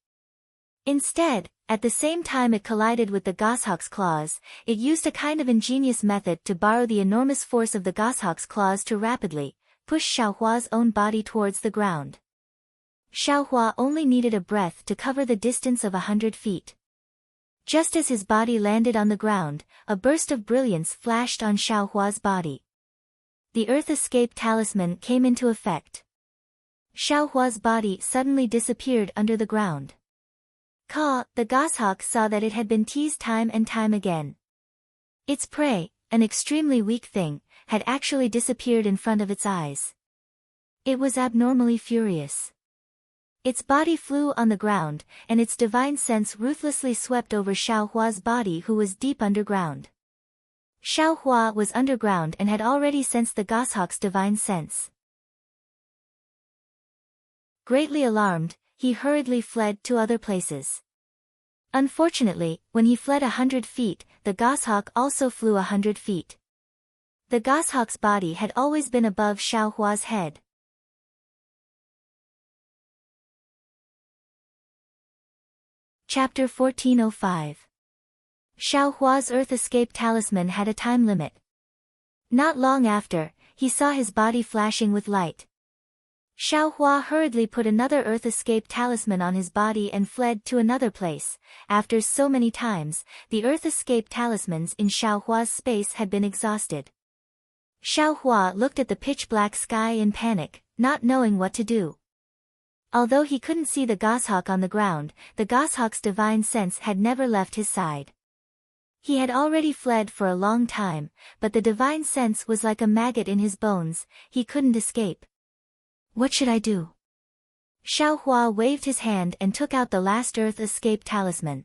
Instead, at the same time it collided with the goshawk's claws, it used a kind of ingenious method to borrow the enormous force of the goshawk's claws to rapidly push Xiao Hua's own body towards the ground. Xiao Hua only needed a breath to cover the distance of 100 feet. Just as his body landed on the ground, a burst of brilliance flashed on Xiao Hua's body. The Earth Escape Talisman came into effect. Xiao Hua's body suddenly disappeared under the ground. The goshawk saw that it had been teased time and time again. Its prey, an extremely weak thing, had actually disappeared in front of its eyes. It was abnormally furious. Its body flew on the ground, and its divine sense ruthlessly swept over Xiaohua's body, who was deep underground. Xiaohua was underground and had already sensed the goshawk's divine sense. Greatly alarmed, he hurriedly fled to other places. Unfortunately, when he fled 100 feet, the goshawk also flew 100 feet. The goshawk's body had always been above Xiaohua's head. Chapter 1405. Xiaohua's Earth Escape Talisman had a time limit. Not long after, he saw his body flashing with light. Xiaohua hurriedly put another Earth Escape Talisman on his body and fled to another place. After so many times, the Earth Escape Talismans in Xiaohua's space had been exhausted. Xiaohua looked at the pitch-black sky in panic, not knowing what to do. Although he couldn't see the goshawk on the ground, the goshawk's divine sense had never left his side. He had already fled for a long time, but the divine sense was like a maggot in his bones, he couldn't escape. What should I do? Xiaohua waved his hand and took out the last Earth Escape Talisman.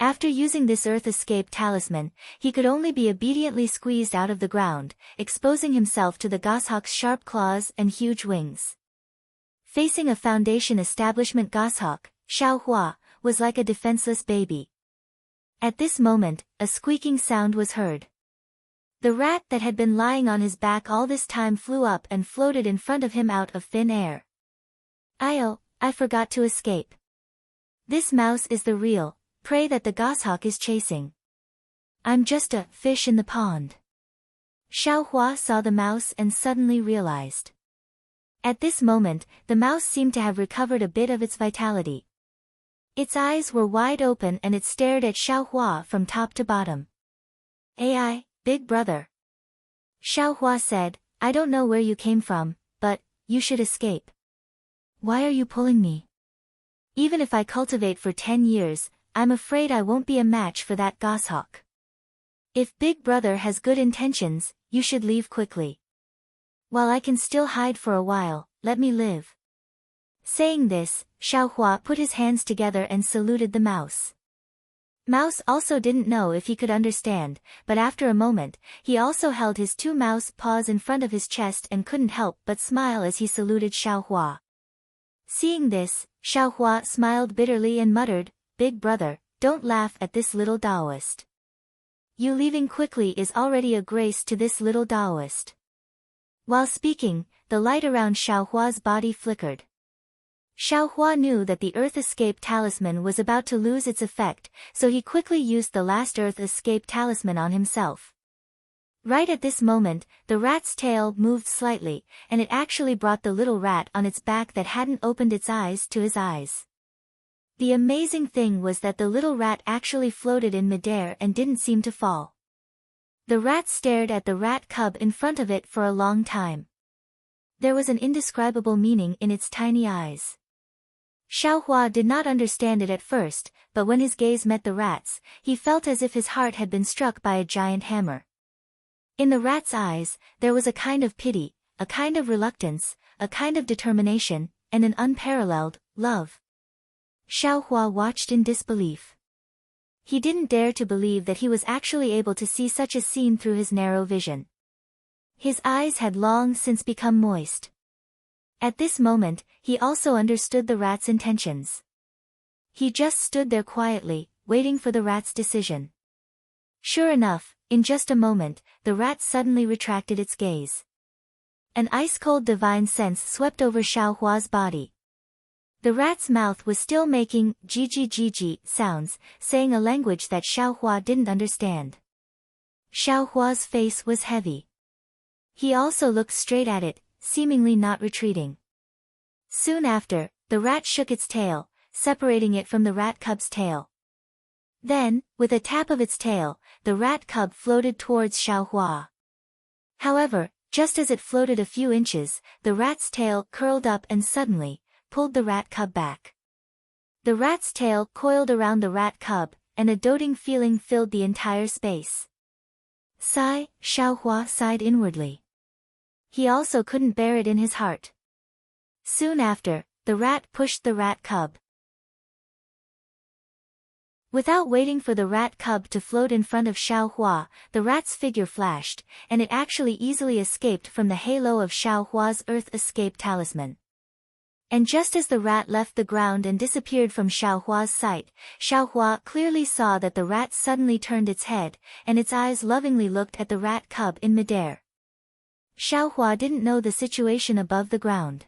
After using this Earth Escape Talisman, he could only be obediently squeezed out of the ground, exposing himself to the goshawk's sharp claws and huge wings. Facing a Foundation establishment goshawk, Xiaohua was like a defenseless baby. At this moment, a squeaking sound was heard. The rat that had been lying on his back all this time flew up and floated in front of him out of thin air. "Oh, I forgot to escape. This mouse is the real prey that the goshawk is chasing. I'm just a fish in the pond." Xiaohua saw the mouse and suddenly realized. At this moment, the mouse seemed to have recovered a bit of its vitality. Its eyes were wide open and it stared at Xiaohua from top to bottom. "AI, big brother." Xiaohua said, "I don't know where you came from, but you should escape." "Why are you pulling me? Even if I cultivate for 10 years, I'm afraid I won't be a match for that goshawk. If Big Brother has good intentions, you should leave quickly. While I can still hide for a while, let me live." Saying this, Xiaohua put his hands together and saluted the mouse. Mouse also didn't know if he could understand, but after a moment, he also held his 2 mouse paws in front of his chest and couldn't help but smile as he saluted Xiaohua. Seeing this, Xiaohua smiled bitterly and muttered, "Big brother, don't laugh at this little Taoist. You leaving quickly is already a grace to this little Taoist." While speaking, the light around Xiaohua's body flickered. Xiaohua knew that the Earth Escape Talisman was about to lose its effect, so he quickly used the last Earth Escape Talisman on himself. Right at this moment, the rat's tail moved slightly, and it actually brought the little rat on its back that hadn't opened its eyes to his eyes. The amazing thing was that the little rat actually floated in midair and didn't seem to fall. The rat stared at the rat cub in front of it for a long time. There was an indescribable meaning in its tiny eyes. Xiaohua did not understand it at first, but when his gaze met the rat's, he felt as if his heart had been struck by a giant hammer. In the rat's eyes, there was a kind of pity, a kind of reluctance, a kind of determination, and an unparalleled love. Xiaohua watched in disbelief. He didn't dare to believe that he was actually able to see such a scene through his narrow vision. His eyes had long since become moist. At this moment, he also understood the rat's intentions. He just stood there quietly, waiting for the rat's decision. Sure enough, in just a moment, the rat suddenly retracted its gaze. An ice-cold divine sense swept over Xiaohua's body. The rat's mouth was still making ji sounds, saying a language that Xiaohua didn't understand. Xiaohua's face was heavy. He also looked straight at it, seemingly not retreating. Soon after, the rat shook its tail, separating it from the rat cub's tail. Then, with a tap of its tail, the rat cub floated towards Xiaohua. However, just as it floated a few inches, the rat's tail curled up and suddenly pulled the rat cub back. The rat's tail coiled around the rat cub, and a doting feeling filled the entire space. Sigh, Xiaohua sighed inwardly. he also couldn't bear it in his heart. Soon after, the rat pushed the rat cub. Without waiting for the rat cub to float in front of Xiao Hua, the rat's figure flashed, and it actually easily escaped from the halo of Xiao Hua's Earth Escape Talisman. And just as the rat left the ground and disappeared from Xiao Hua's sight, Xiao Hua clearly saw that the rat suddenly turned its head, and its eyes lovingly looked at the rat cub in midair. Xiao Hua didn't know the situation above the ground.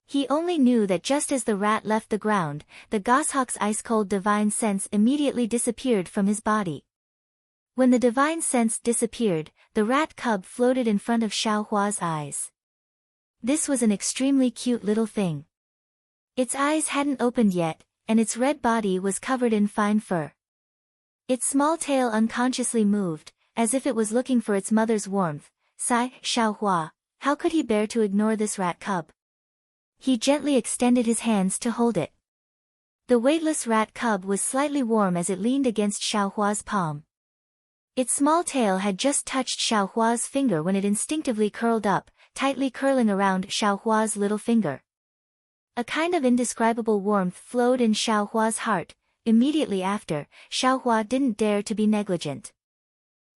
He only knew that just as the rat left the ground, the goshawk's ice-cold divine sense immediately disappeared from his body. When the divine sense disappeared, the rat cub floated in front of Xiao Hua's eyes. This was an extremely cute little thing. Its eyes hadn't opened yet, and its red body was covered in fine fur. Its small tail unconsciously moved, as if it was looking for its mother's warmth. Sigh, Xiao Hua, how could he bear to ignore this rat cub? He gently extended his hands to hold it. The weightless rat cub was slightly warm as it leaned against Xiao Hua's palm. Its small tail had just touched Xiao Hua's finger when it instinctively curled up, tightly curling around Xiao Hua's little finger. A kind of indescribable warmth flowed in Xiao Hua's heart. Immediately after, Xiao Hua didn't dare to be negligent.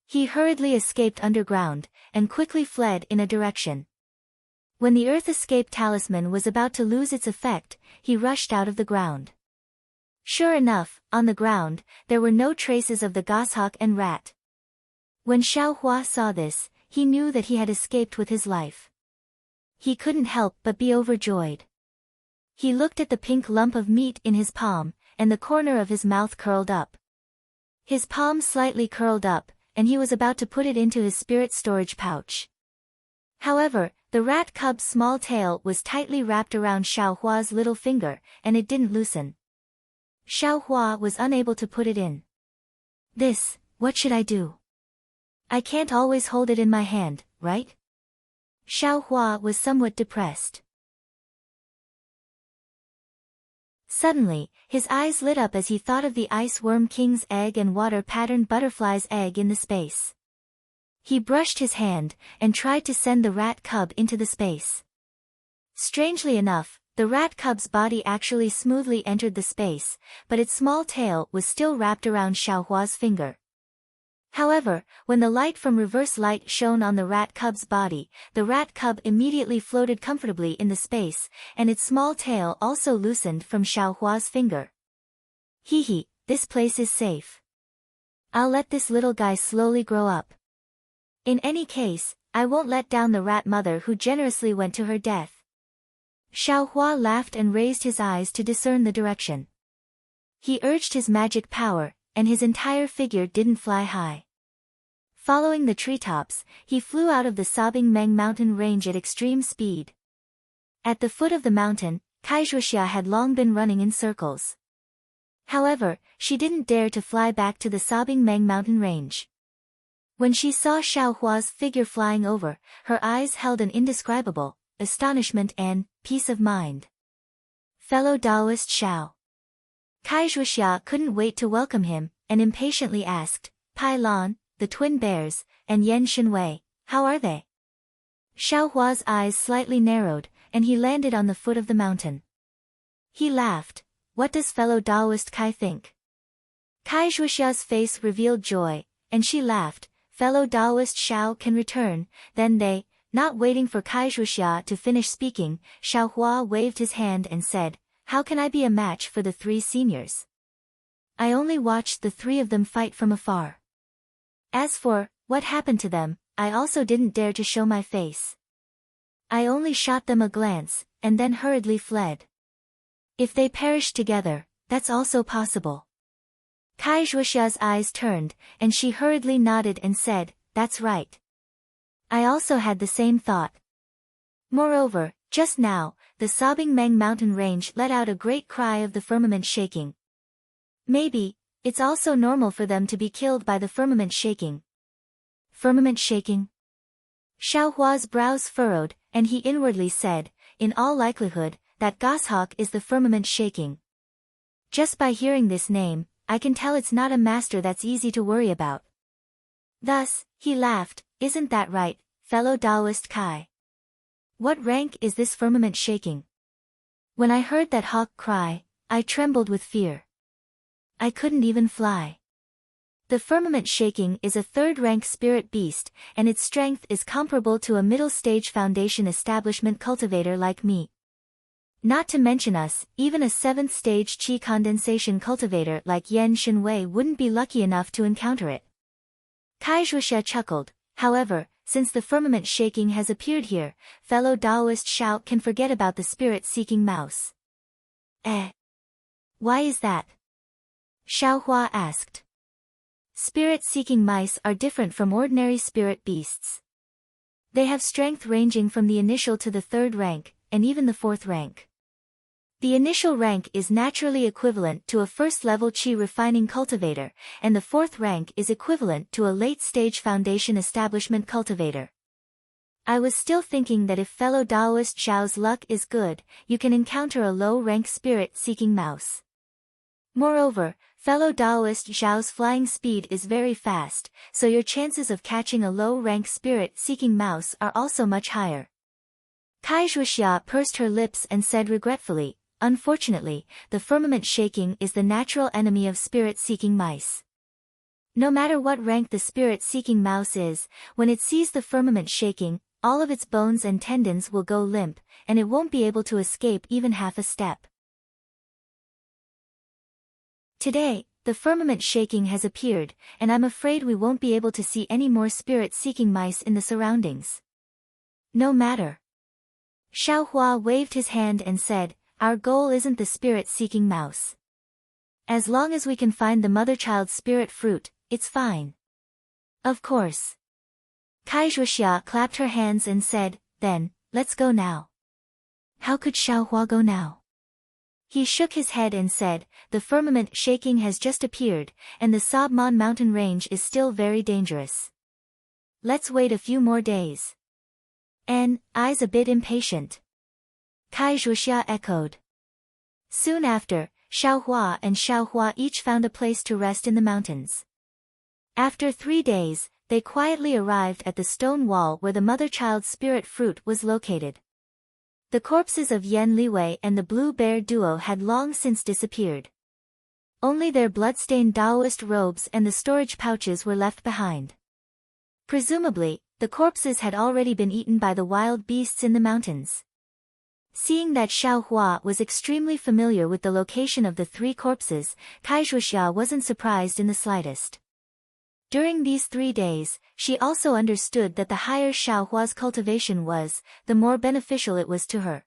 He hurriedly escaped underground, and quickly fled in a direction. When the Earth Escape Talisman was about to lose its effect, he rushed out of the ground. Sure enough, on the ground, there were no traces of the goshawk and rat. When Xiao Hua saw this, he knew that he had escaped with his life. He couldn't help but be overjoyed. He looked at the pink lump of meat in his palm, and the corner of his mouth curled up. His palm slightly curled up, and he was about to put it into his spirit storage pouch. However, the rat cub's small tail was tightly wrapped around Xiao Hua's little finger, and it didn't loosen. Xiao Hua was unable to put it in. What should I do? I can't always hold it in my hand, right? Xiao Hua was somewhat depressed. Suddenly, his eyes lit up as he thought of the ice worm king's egg and water-patterned butterfly's egg in the space. He brushed his hand, and tried to send the rat cub into the space. Strangely enough, the rat cub's body actually smoothly entered the space, but its small tail was still wrapped around Xiao Hua's finger. However, when the light from reverse light shone on the rat cub's body, the rat cub immediately floated comfortably in the space, and its small tail also loosened from Xiao Hua's finger. Hee, this place is safe. I'll let this little guy slowly grow up. In any case, I won't let down the rat mother who generously went to her death. Xiao Hua laughed and raised his eyes to discern the direction. He urged his magic power, and his entire figure didn't fly high. Following the treetops, he flew out of the sobbing Meng mountain range at extreme speed. At the foot of the mountain, Kaizhuxia had long been running in circles. However, she didn't dare to fly back to the sobbing Meng mountain range. When she saw Xiao Hua's figure flying over, her eyes held an indescribable astonishment and peace of mind. Fellow Taoist Xiao. Kaizhuxia couldn't wait to welcome him, and impatiently asked, Pai Lan, the twin bears, and Yan Shenwei, how are they? Xiao Hua's eyes slightly narrowed, and he landed on the foot of the mountain. He laughed. What does fellow Taoist Kai think? Kaizhuxia's face revealed joy, and she laughed. Fellow Taoist Xiao can return. Then they, not waiting for Kaizhuxia to finish speaking, Xiao Hua waved his hand and said, How can I be a match for the three seniors? I only watched the three of them fight from afar. As for what happened to them, I also didn't dare to show my face. I only shot them a glance, and then hurriedly fled. If they perished together, that's also possible. Kaizhuxia's eyes turned, and she hurriedly nodded and said, That's right. I also had the same thought. Moreover, just now, the sobbing Meng mountain range let out a great cry of the firmament shaking. Maybe, it's also normal for them to be killed by the firmament shaking. Firmament shaking? Xiao Hua's brows furrowed, and he inwardly said, In all likelihood, that goshawk is the firmament shaking. Just by hearing this name, I can tell it's not a master that's easy to worry about. Thus, he laughed, Isn't that right, fellow Taoist Kai? What rank is this firmament shaking? When I heard that hawk cry, I trembled with fear. I couldn't even fly. The firmament shaking is a third-rank spirit beast, and its strength is comparable to a middle-stage foundation establishment cultivator like me. Not to mention us, even a 7th-stage qi condensation cultivator like Yan Shenwei wouldn't be lucky enough to encounter it. Kaizhuxia chuckled. However, since the firmament shaking has appeared here, fellow Taoist Shao can forget about the spirit-seeking mouse. Why is that? Xiaohua asked. Spirit-seeking mice are different from ordinary spirit beasts. They have strength ranging from the initial to the 3rd rank, and even the 4th rank. The initial rank is naturally equivalent to a first-level qi refining cultivator, and the 4th rank is equivalent to a late-stage foundation establishment cultivator. I was still thinking that if fellow Taoist Zhao's luck is good, you can encounter a low-rank spirit-seeking mouse. Moreover, fellow Taoist Zhao's flying speed is very fast, so your chances of catching a low-rank spirit-seeking mouse are also much higher. Kaizhuxia pursed her lips and said regretfully, unfortunately, the firmament shaking is the natural enemy of spirit-seeking mice. No matter what rank the spirit-seeking mouse is, when it sees the firmament shaking, all of its bones and tendons will go limp, and it won't be able to escape even half a step. Today, the firmament shaking has appeared, and I'm afraid we won't be able to see any more spirit-seeking mice in the surroundings. No matter. Xiaohua waved his hand and said, our goal isn't the spirit-seeking mouse. As long as we can find the mother-child spirit fruit, it's fine. Of course. Kaizhuxia clapped her hands and said, then, let's go now. How could Xiaohua go now? He shook his head and said, the firmament shaking has just appeared, and the Sabman mountain range is still very dangerous. Let's wait a few more days. I's a bit impatient. Kaizhuxia echoed. Soon after, Xiaohua and Xiaohua each found a place to rest in the mountains. After 3 days, they quietly arrived at the stone wall where the mother-child spirit fruit was located. The corpses of Yan Liwei and the Blue Bear duo had long since disappeared. Only their blood-stained Taoist robes and the storage pouches were left behind. Presumably, the corpses had already been eaten by the wild beasts in the mountains. Seeing that Xiaohua was extremely familiar with the location of the 3 corpses, Kaizhuxia wasn't surprised in the slightest. During these 3 days, she also understood that the higher Xiaohua's cultivation was, the more beneficial it was to her.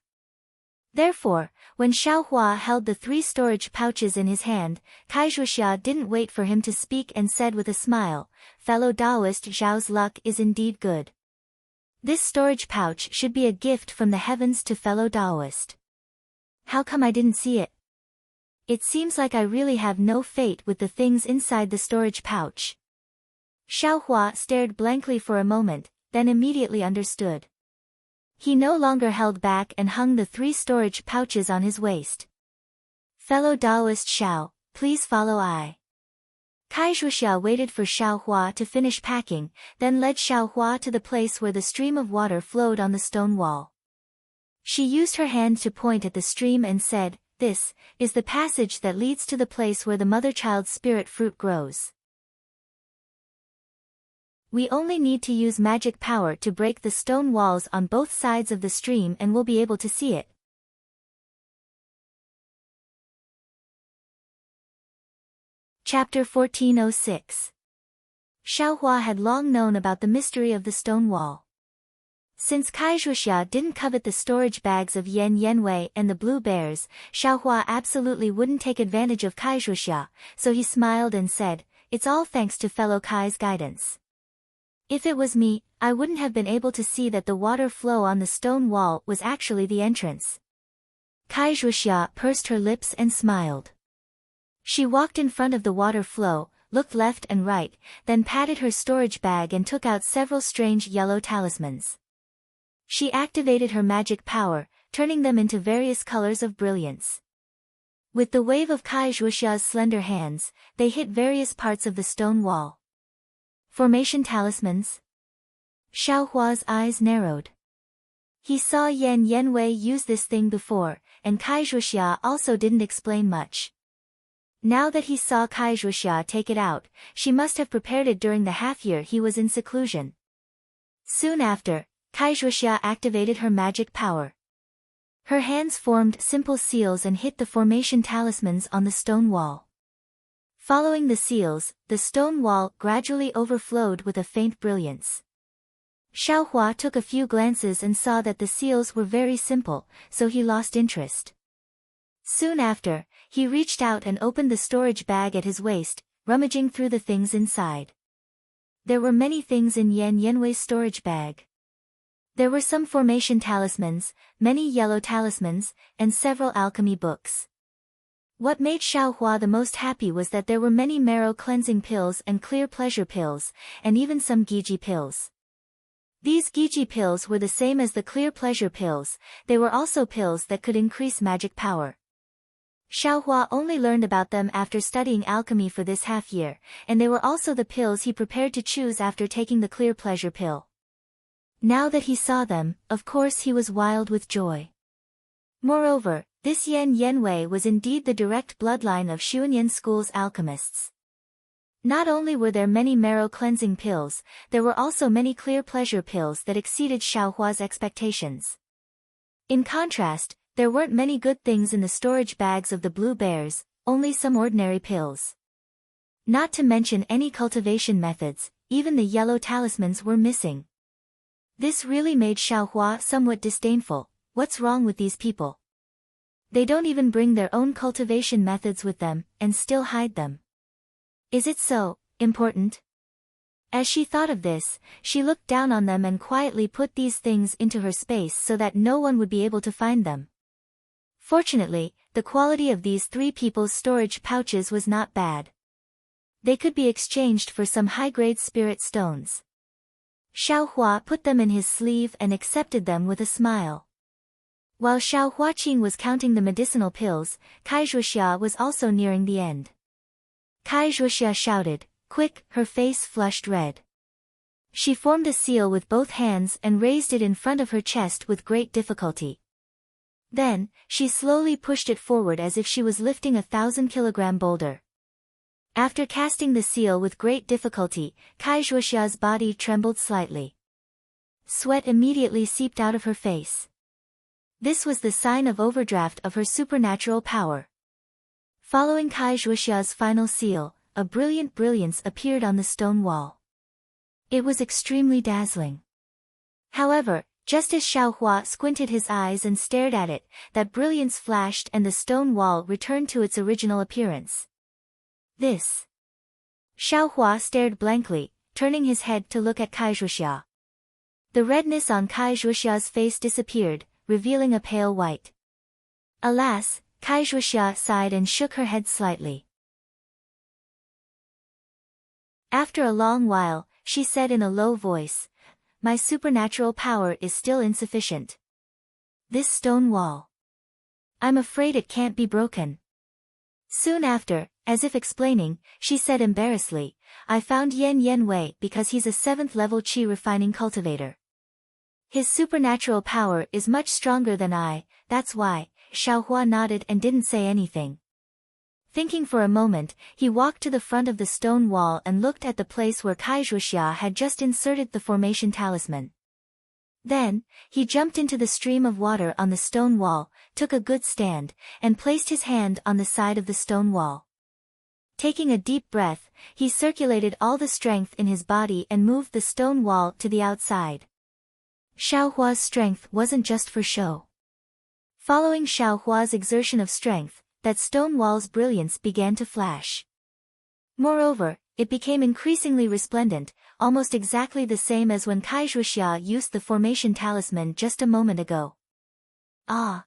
Therefore, when Xiaohua held the 3 storage pouches in his hand, Kaizhuxia didn't wait for him to speak and said with a smile, fellow Taoist Zhao's luck is indeed good. This storage pouch should be a gift from the heavens to fellow Taoist. How come I didn't see it? It seems like I really have no fate with the things inside the storage pouch. Xiaohua stared blankly for a moment, then immediately understood. He no longer held back and hung the 3 storage pouches on his waist. Fellow Taoist Xiao, please follow I. Kaizhuxia waited for Xiaohua to finish packing, then led Xiaohua to the place where the stream of water flowed on the stone wall. She used her hand to point at the stream and said, this is the passage that leads to the place where the mother-child spirit fruit grows. We only need to use magic power to break the stone walls on both sides of the stream and we'll be able to see it. Chapter 1406. Xiaohua had long known about the mystery of the stone wall. Since Kaizhuxia didn't covet the storage bags of Yan Yanwei and the blue bears, Xiaohua absolutely wouldn't take advantage of Kaizhuxia, so he smiled and said, it's all thanks to fellow Kai's guidance. If it was me, I wouldn't have been able to see that the water flow on the stone wall was actually the entrance. Kaizhuxia pursed her lips and smiled. She walked in front of the water flow, looked left and right, then patted her storage bag and took out several strange yellow talismans. She activated her magic power, turning them into various colors of brilliance. With the wave of Kaizhuxia's slender hands, they hit various parts of the stone wall. Formation talismans? Xiaohua's eyes narrowed. He saw Yan Yanwei use this thing before, and Kai Zhuxia also didn't explain much. Now that he saw Kai Zhuxia take it out, she must have prepared it during the half-year he was in seclusion. Soon after, Kai Zhuxia activated her magic power. Her hands formed simple seals and hit the formation talismans on the stone wall. Following the seals, the stone wall gradually overflowed with a faint brilliance. Xiaohua took a few glances and saw that the seals were very simple, so he lost interest. Soon after, he reached out and opened the storage bag at his waist, rummaging through the things inside. There were many things in Yan Yanwei's storage bag. There were some formation talismans, many yellow talismans, and several alchemy books. What made Xiaohua the most happy was that there were many marrow cleansing pills and clear pleasure pills, and even some Giji pills. These Giji pills were the same as the clear pleasure pills, they were also pills that could increase magic power. Xiaohua only learned about them after studying alchemy for this half-year, and they were also the pills he prepared to choose after taking the clear pleasure pill. Now that he saw them, of course he was wild with joy. Moreover, this Yan Yanwei was indeed the direct bloodline of Xuanyan School's alchemists. Not only were there many marrow-cleansing pills, there were also many clear pleasure pills that exceeded Xiaohua's expectations. In contrast, there weren't many good things in the storage bags of the blue bears, only some ordinary pills. Not to mention any cultivation methods, even the yellow talismans were missing. This really made Xiaohua somewhat disdainful. What's wrong with these people? They don't even bring their own cultivation methods with them, and still hide them. Is it so important? As she thought of this, she looked down on them and quietly put these things into her space so that no one would be able to find them. Fortunately, the quality of these three people's storage pouches was not bad. They could be exchanged for some high-grade spirit stones. Xiaohua put them in his sleeve and accepted them with a smile. While Xiao Huaqing was counting the medicinal pills, Kai Zhuxia was also nearing the end. Kai Zhuxia shouted, "Quick!" Her face flushed red. She formed a seal with both hands and raised it in front of her chest with great difficulty. Then, she slowly pushed it forward as if she was lifting a 1,000-kilogram boulder. After casting the seal with great difficulty, Kai Zhuxia's body trembled slightly. Sweat immediately seeped out of her face. This was the sign of overdraft of her supernatural power. Following Kai Zhuxia's final seal, a brilliant brilliance appeared on the stone wall. It was extremely dazzling. However, just as Xiaohua squinted his eyes and stared at it, that brilliance flashed and the stone wall returned to its original appearance. This. Xiaohua stared blankly, turning his head to look at Kai Zhuxia. The redness on Kai Zhuxia's face disappeared, revealing a pale white. Alas, Kai Zhuxia sighed and shook her head slightly. After a long while, she said in a low voice, "My supernatural power is still insufficient. This stone wall. I'm afraid it can't be broken." Soon after, as if explaining, she said embarrassedly, "I found Yan Yanwei because he's a 7th-level qi refining cultivator. His supernatural power is much stronger than I, that's why." Xiaohua nodded and didn't say anything. Thinking for a moment, he walked to the front of the stone wall and looked at the place where Kai Zhuxia had just inserted the formation talisman. Then, he jumped into the stream of water on the stone wall, took a good stand, and placed his hand on the side of the stone wall. Taking a deep breath, he circulated all the strength in his body and moved the stone wall to the outside. Xiaohua's strength wasn't just for show. Following Xiaohua's exertion of strength, that stone wall's brilliance began to flash. Moreover, it became increasingly resplendent, almost exactly the same as when Kai Zhuxia used the formation talisman just a moment ago. Ah!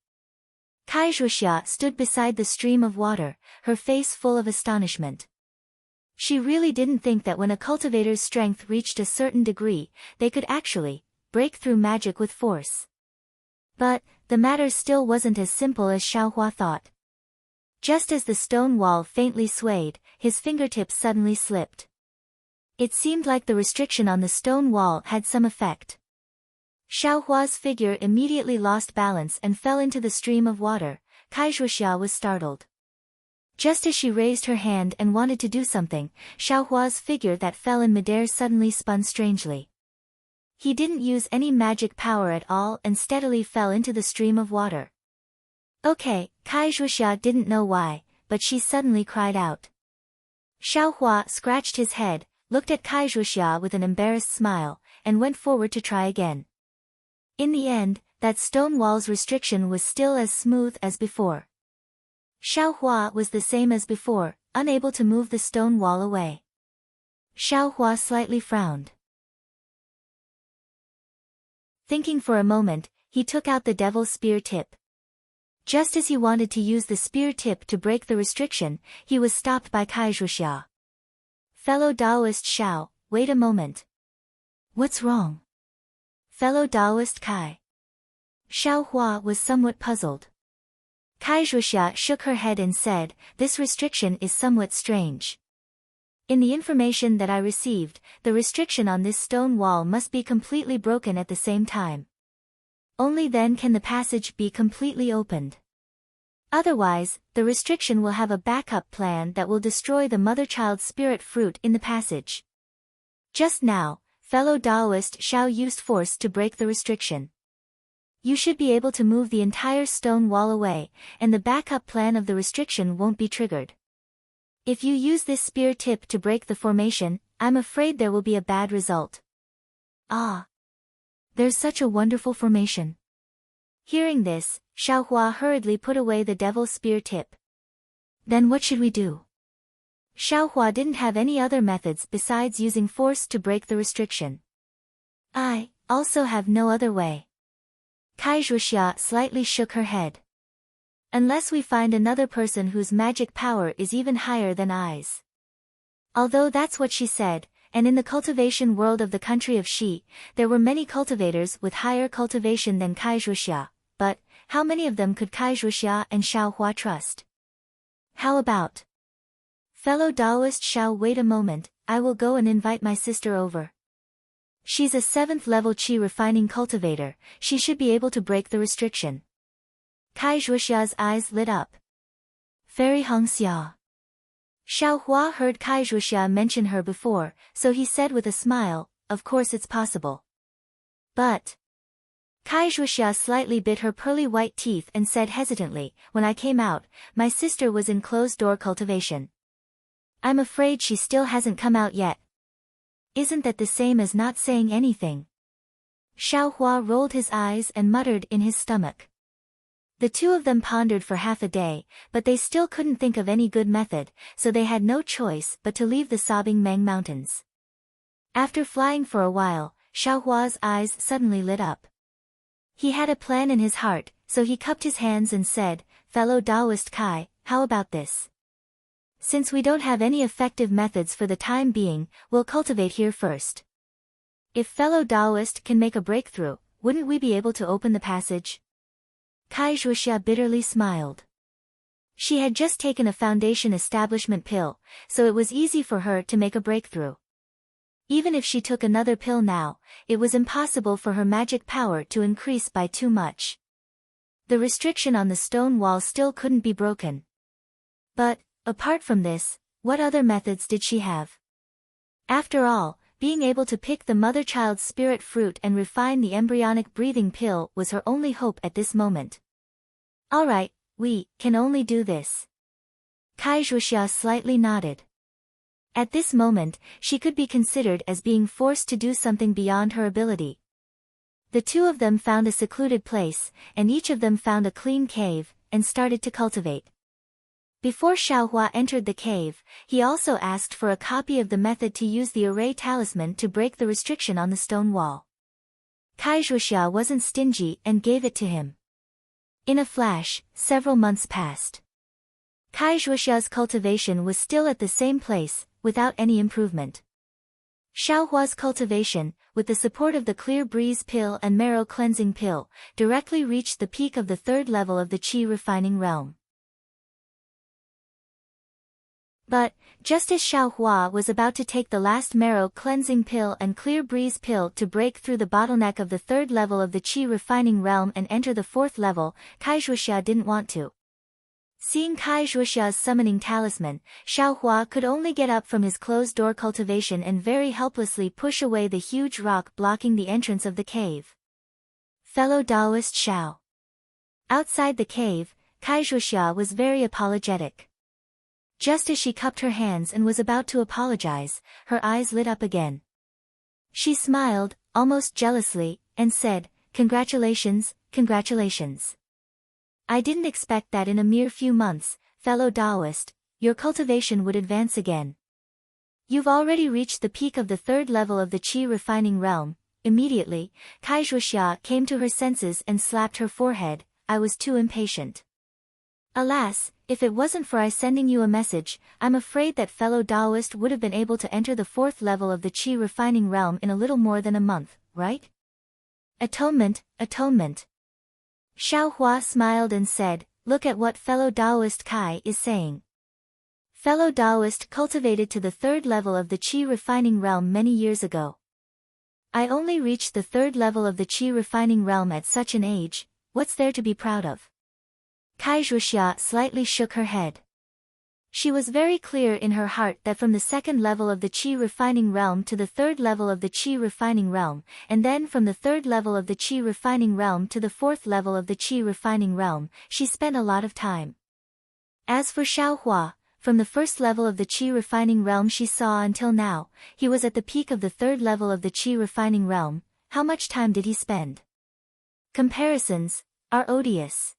Kai Zhuxia stood beside the stream of water, her face full of astonishment. She really didn't think that when a cultivator's strength reached a certain degree, they could actually break through magic with force. But, the matter still wasn't as simple as Xiaohua thought. Just as the stone wall faintly swayed, his fingertips suddenly slipped. It seemed like the restriction on the stone wall had some effect. Xiaohua's figure immediately lost balance and fell into the stream of water. Kaizhuxia was startled. Just as she raised her hand and wanted to do something, Xiaohua's figure that fell in midair suddenly spun strangely. He didn't use any magic power at all and steadily fell into the stream of water. Okay, Kaizhuxia didn't know why, but she suddenly cried out. Xiaohua scratched his head, looked at Kaizhuxia with an embarrassed smile, and went forward to try again. In the end, that stone wall's restriction was still as smooth as before. Xiaohua was the same as before, unable to move the stone wall away. Xiaohua slightly frowned. Thinking for a moment, he took out the devil's spear tip. Just as he wanted to use the spear tip to break the restriction, he was stopped by Kaizhuxia. Fellow Taoist Xiao, wait a moment. What's wrong? Fellow Taoist Kai. Xiaohua was somewhat puzzled. Kaizhuxia shook her head and said, this restriction is somewhat strange. In the information that I received, the restriction on this stone wall must be completely broken at the same time. Only then can the passage be completely opened. Otherwise, the restriction will have a backup plan that will destroy the mother-child spirit fruit in the passage. Just now, fellow Taoist Xiao used force to break the restriction. You should be able to move the entire stone wall away, and the backup plan of the restriction won't be triggered. If you use this spear tip to break the formation, I'm afraid there will be a bad result. Ah! There's such a wonderful formation. Hearing this, Xiaohua hurriedly put away the devil's spear tip. Then what should we do? Xiaohua didn't have any other methods besides using force to break the restriction. I also have no other way. Kaizhuxia slightly shook her head. Unless we find another person whose magic power is even higher than I's. Although that's what she said, and in the cultivation world of the country of Shi, there were many cultivators with higher cultivation than Kaizhuxia, but how many of them could Kaizhuxia and Xiaohua trust? How about? Fellow Taoist Xiao, wait a moment, I will go and invite my sister over. She's a 7th level qi refining cultivator, she should be able to break the restriction. Kaizhuxia's eyes lit up. Fairy Hongxia. Xiaohua heard Kaizhuxia mention her before, so he said with a smile, of course it's possible. But... Kaizhuxia slightly bit her pearly white teeth and said hesitantly, when I came out, my sister was in closed-door cultivation. I'm afraid she still hasn't come out yet. Isn't that the same as not saying anything? Xiaohua rolled his eyes and muttered in his stomach. The two of them pondered for half a day, but they still couldn't think of any good method, so they had no choice but to leave the sobbing Meng Mountains. After flying for a while, Xiaohua's eyes suddenly lit up. He had a plan in his heart, so he cupped his hands and said, fellow Taoist Kai, how about this? Since we don't have any effective methods for the time being, we'll cultivate here first. If fellow Taoist can make a breakthrough, wouldn't we be able to open the passage? Kaizhuxia bitterly smiled. She had just taken a foundation establishment pill, so it was easy for her to make a breakthrough. Even if she took another pill now, it was impossible for her magic power to increase by too much. The restriction on the stone wall still couldn't be broken. But, apart from this, what other methods did she have? After all, being able to pick the mother-child's spirit fruit and refine the embryonic breathing pill was her only hope at this moment. Alright, we can only do this. Kaizhuxia slightly nodded. At this moment, she could be considered as being forced to do something beyond her ability. The two of them found a secluded place, and each of them found a clean cave, and started to cultivate. Before Xiaohua entered the cave, he also asked for a copy of the method to use the array talisman to break the restriction on the stone wall. Kaizhuxia wasn't stingy and gave it to him. In a flash, several months passed. Kaizhuxia's cultivation was still at the same place, without any improvement. Xiaohua's cultivation, with the support of the clear breeze pill and marrow cleansing pill, directly reached the peak of the 3rd level of the qi refining realm. But, just as Xiaohua was about to take the last marrow cleansing pill and clear breeze pill to break through the bottleneck of the third level of the qi refining realm and enter the fourth level, Kai Zhuoxia didn't want to. Seeing Kai Zhuoxia's summoning talisman, Xiaohua could only get up from his closed-door cultivation and very helplessly push away the huge rock blocking the entrance of the cave. Fellow Taoist Xiao. Outside the cave, Kai Zhuoxia was very apologetic. Just as she cupped her hands and was about to apologize, her eyes lit up again. She smiled, almost jealously, and said, "Congratulations, congratulations. I didn't expect that in a mere few months, fellow Taoist, your cultivation would advance again. You've already reached the peak of the third level of the qi refining realm." Immediately, Kai Zhuoxia came to her senses and slapped her forehead. "I was too impatient. Alas, if it wasn't for I sending you a message, I'm afraid that fellow Taoist would have been able to enter the fourth level of the qi refining realm in a little more than a month, right?" Atonement, atonement. Xiaohua smiled and said, "Look at what fellow Taoist Kai is saying. Fellow Taoist cultivated to the third level of the qi refining realm many years ago. I only reached the third level of the qi refining realm at such an age. What's there to be proud of?" Kai Zhuoxia slightly shook her head. She was very clear in her heart that from the second level of the qi refining realm to the third level of the qi refining realm, and then from the third level of the qi refining realm to the fourth level of the qi refining realm, she spent a lot of time. As for Xiaohua, from the first level of the qi refining realm she saw until now, he was at the peak of the third level of the qi refining realm. How much time did he spend? Comparisons are odious.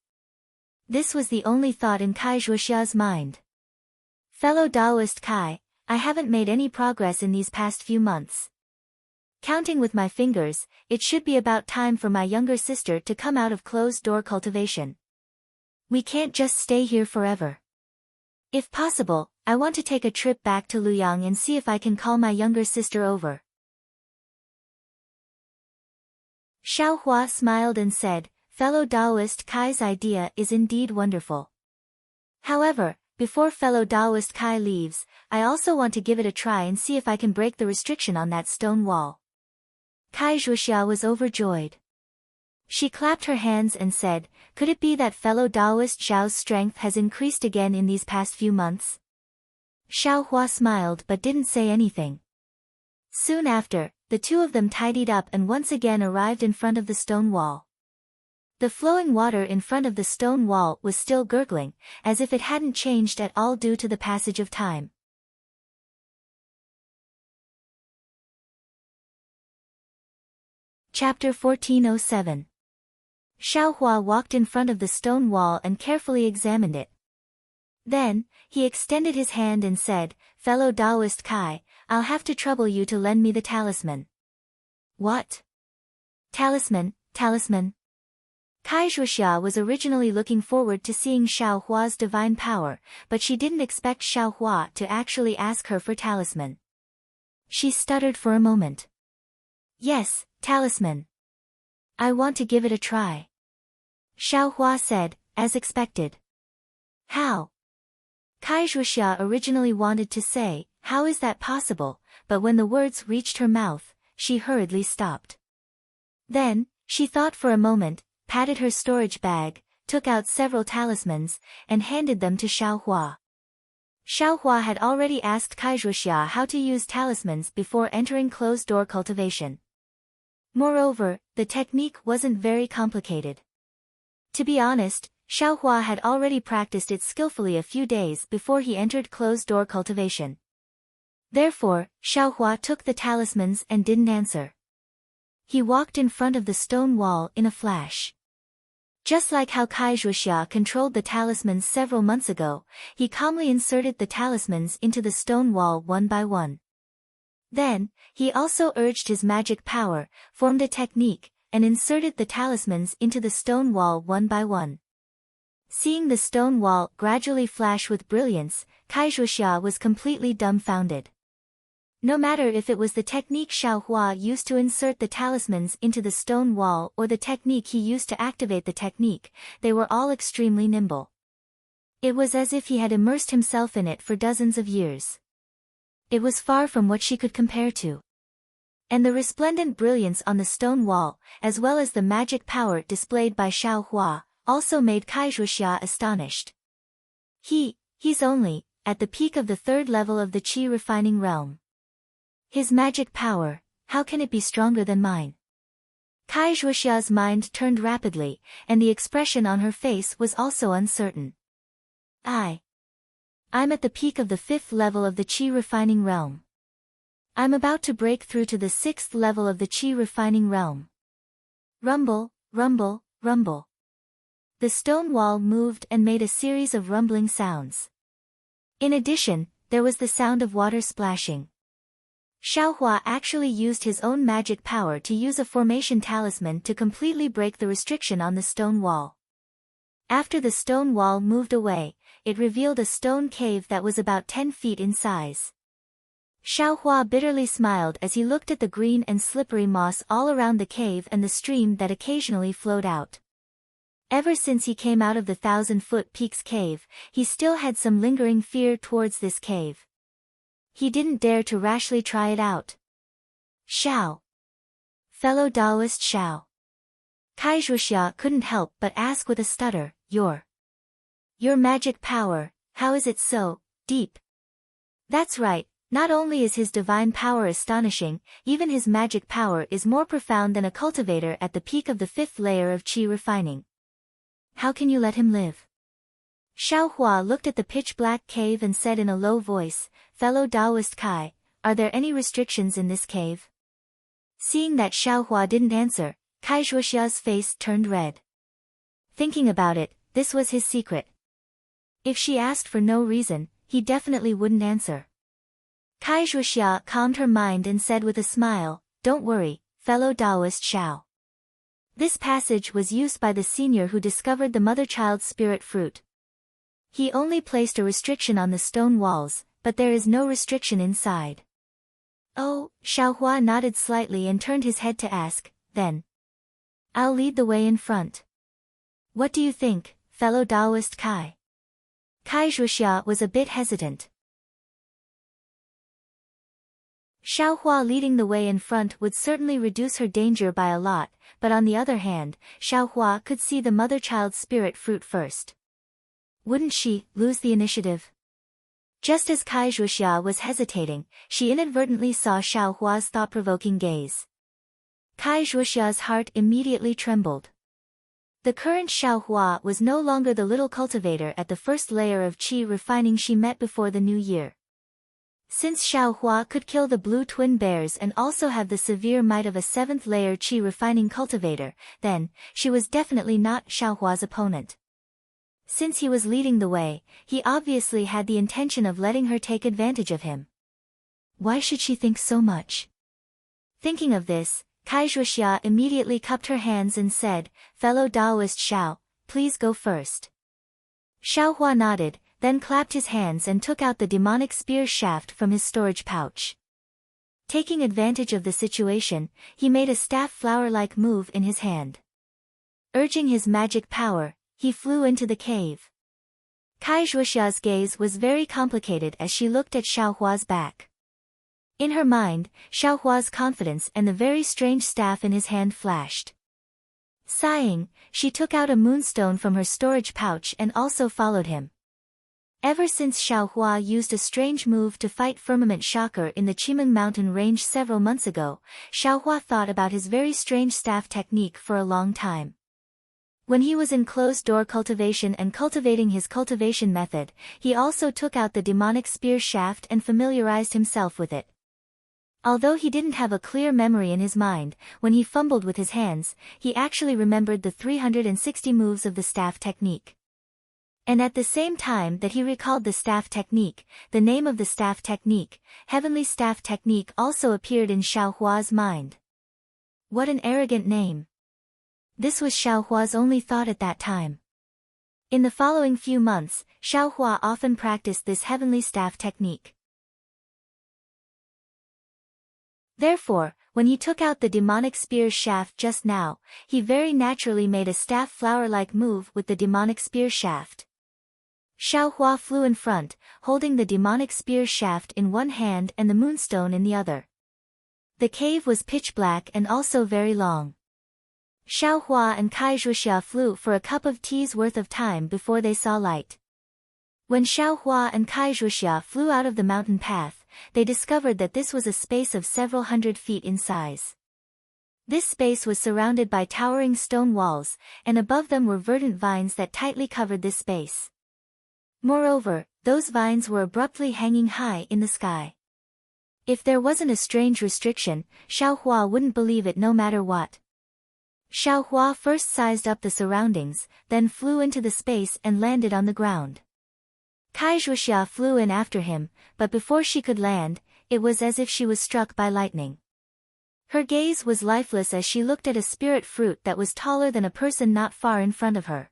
This was the only thought in Kai Zhuoxia's mind. Fellow Taoist Kai, I haven't made any progress in these past few months. Counting with my fingers, it should be about time for my younger sister to come out of closed-door cultivation. We can't just stay here forever. If possible, I want to take a trip back to Luoyang and see if I can call my younger sister over." Xiaohua smiled and said, "Fellow Taoist Kai's idea is indeed wonderful. However, before fellow Taoist Kai leaves, I also want to give it a try and see if I can break the restriction on that stone wall." Kai Zhuoxia was overjoyed. She clapped her hands and said, "Could it be that fellow Taoist Xiao's strength has increased again in these past few months?" Xiaohua smiled but didn't say anything. Soon after, the two of them tidied up and once again arrived in front of the stone wall. The flowing water in front of the stone wall was still gurgling, as if it hadn't changed at all due to the passage of time. Chapter 1407. Xiaohua walked in front of the stone wall and carefully examined it. Then, he extended his hand and said, "Fellow Taoist Kai, I'll have to trouble you to lend me the talisman." "What? Talisman, talisman?" Kai Zhuoxia was originally looking forward to seeing Xiaohua's divine power, but she didn't expect Xiaohua to actually ask her for talisman. She stuttered for a moment. "Yes, talisman. I want to give it a try," Xiaohua said, as expected. "How?" Kai Zhuoxia originally wanted to say, "How is that possible?" but when the words reached her mouth, she hurriedly stopped. Then, she thought for a moment, patted her storage bag, took out several talismans, and handed them to Xiaohua. Xiaohua had already asked Kai Zhuoxia how to use talismans before entering closed-door cultivation. Moreover, the technique wasn't very complicated. To be honest, Xiaohua had already practiced it skillfully a few days before he entered closed-door cultivation. Therefore, Xiaohua took the talismans and didn't answer. He walked in front of the stone wall in a flash. Just like how Kai Zhuoxia controlled the talismans several months ago, he calmly inserted the talismans into the stone wall one by one. Then, he also urged his magic power, formed a technique, and inserted the talismans into the stone wall one by one. Seeing the stone wall gradually flash with brilliance, Kai Zhuoxia was completely dumbfounded. No matter if it was the technique Xiaohua used to insert the talismans into the stone wall or the technique he used to activate the technique, they were all extremely nimble. It was as if he had immersed himself in it for dozens of years. It was far from what she could compare to. And the resplendent brilliance on the stone wall, as well as the magic power displayed by Xiaohua, also made Kaizhuxia astonished. He's only at the peak of the third level of the qi refining realm. His magic power, how can it be stronger than mine? Kaizhuxia's mind turned rapidly, and the expression on her face was also uncertain. I'm at the peak of the fifth level of the qi refining realm. I'm about to break through to the sixth level of the qi refining realm. Rumble, rumble, rumble. The stone wall moved and made a series of rumbling sounds. In addition, there was the sound of water splashing. Xiaohua actually used his own magic power to use a formation talisman to completely break the restriction on the stone wall. After the stone wall moved away, it revealed a stone cave that was about 10 feet in size. Xiaohua bitterly smiled as he looked at the green and slippery moss all around the cave and the stream that occasionally flowed out. Ever since he came out of the 1,000-foot Peaks cave, he still had some lingering fear towards this cave. He didn't dare to rashly try it out. Xiao. Fellow Taoist Xiao. Kaizhuxia couldn't help but ask with a stutter, Your magic power, how is it so deep? That's right, not only is his divine power astonishing, even his magic power is more profound than a cultivator at the peak of the fifth layer of qi refining. How can you let him live? Xiaohua looked at the pitch-black cave and said in a low voice, Fellow Taoist Kai, are there any restrictions in this cave? Seeing that Xiaohua didn't answer, Kaizhuxia's face turned red. Thinking about it, this was his secret. If she asked for no reason, he definitely wouldn't answer. Kaizhuxia calmed her mind and said with a smile, Don't worry, fellow Taoist Xiao. This passage was used by the senior who discovered the mother-child spirit fruit. He only placed a restriction on the stone walls, but there is no restriction inside. Oh, Xiaohua nodded slightly and turned his head to ask, Then I'll lead the way in front. What do you think, fellow Taoist Kai? Kaizhuxia was a bit hesitant. Xiaohua leading the way in front would certainly reduce her danger by a lot, but on the other hand, Xiaohua could see the mother-child spirit fruit first. Wouldn't she lose the initiative? Just as Kaizhuxia was hesitating, she inadvertently saw Xiaohua's thought-provoking gaze. Kaizhuxia's heart immediately trembled. The current Xiaohua was no longer the little cultivator at the first layer of qi refining she met before the new year. Since Xiaohua could kill the blue twin bears and also have the severe might of a 7th layer qi refining cultivator, then, she was definitely not Xiaohua's opponent. Since he was leading the way, he obviously had the intention of letting her take advantage of him. Why should she think so much? Thinking of this, Kaizhuxia immediately cupped her hands and said, Fellow Taoist Xiao, please go first. Xiaohua nodded, then clapped his hands and took out the demonic spear shaft from his storage pouch. Taking advantage of the situation, he made a staff flower-like move in his hand. Urging his magic power, he flew into the cave. Kaizhuxia's gaze was very complicated as she looked at Xiaohua's back. In her mind, Xiaohua's confidence and the very strange staff in his hand flashed. Sighing, she took out a moonstone from her storage pouch and also followed him. Ever since Xiaohua used a strange move to fight Firmament Shocker in the Qimeng mountain range several months ago, Xiaohua thought about his very strange staff technique for a long time. When he was in closed-door cultivation and cultivating his cultivation method, he also took out the demonic spear shaft and familiarized himself with it. Although he didn't have a clear memory in his mind, when he fumbled with his hands, he actually remembered the 360 moves of the staff technique. And at the same time that he recalled the staff technique, the name of the staff technique, Heavenly Staff Technique, also appeared in Xiaohua's mind. What an arrogant name! This was Xiaohua's only thought at that time. In the following few months, Xiaohua often practiced this Heavenly Staff Technique. Therefore, when he took out the demonic spear shaft just now, he very naturally made a staff flower-like move with the demonic spear shaft. Xiaohua flew in front, holding the demonic spear shaft in one hand and the moonstone in the other. The cave was pitch black and also very long. Xiaohua and Kai Zhuxia flew for a cup of tea's worth of time before they saw light. When Xiaohua and Kai Zhuxia flew out of the mountain path, they discovered that this was a space of several hundred feet in size. This space was surrounded by towering stone walls, and above them were verdant vines that tightly covered this space. Moreover, those vines were abruptly hanging high in the sky. If there wasn't a strange restriction, Xiaohua wouldn't believe it no matter what. Xiaohua first sized up the surroundings, then flew into the space and landed on the ground. Kai Zhuxia flew in after him, but before she could land, it was as if she was struck by lightning. Her gaze was lifeless as she looked at a spirit fruit that was taller than a person not far in front of her.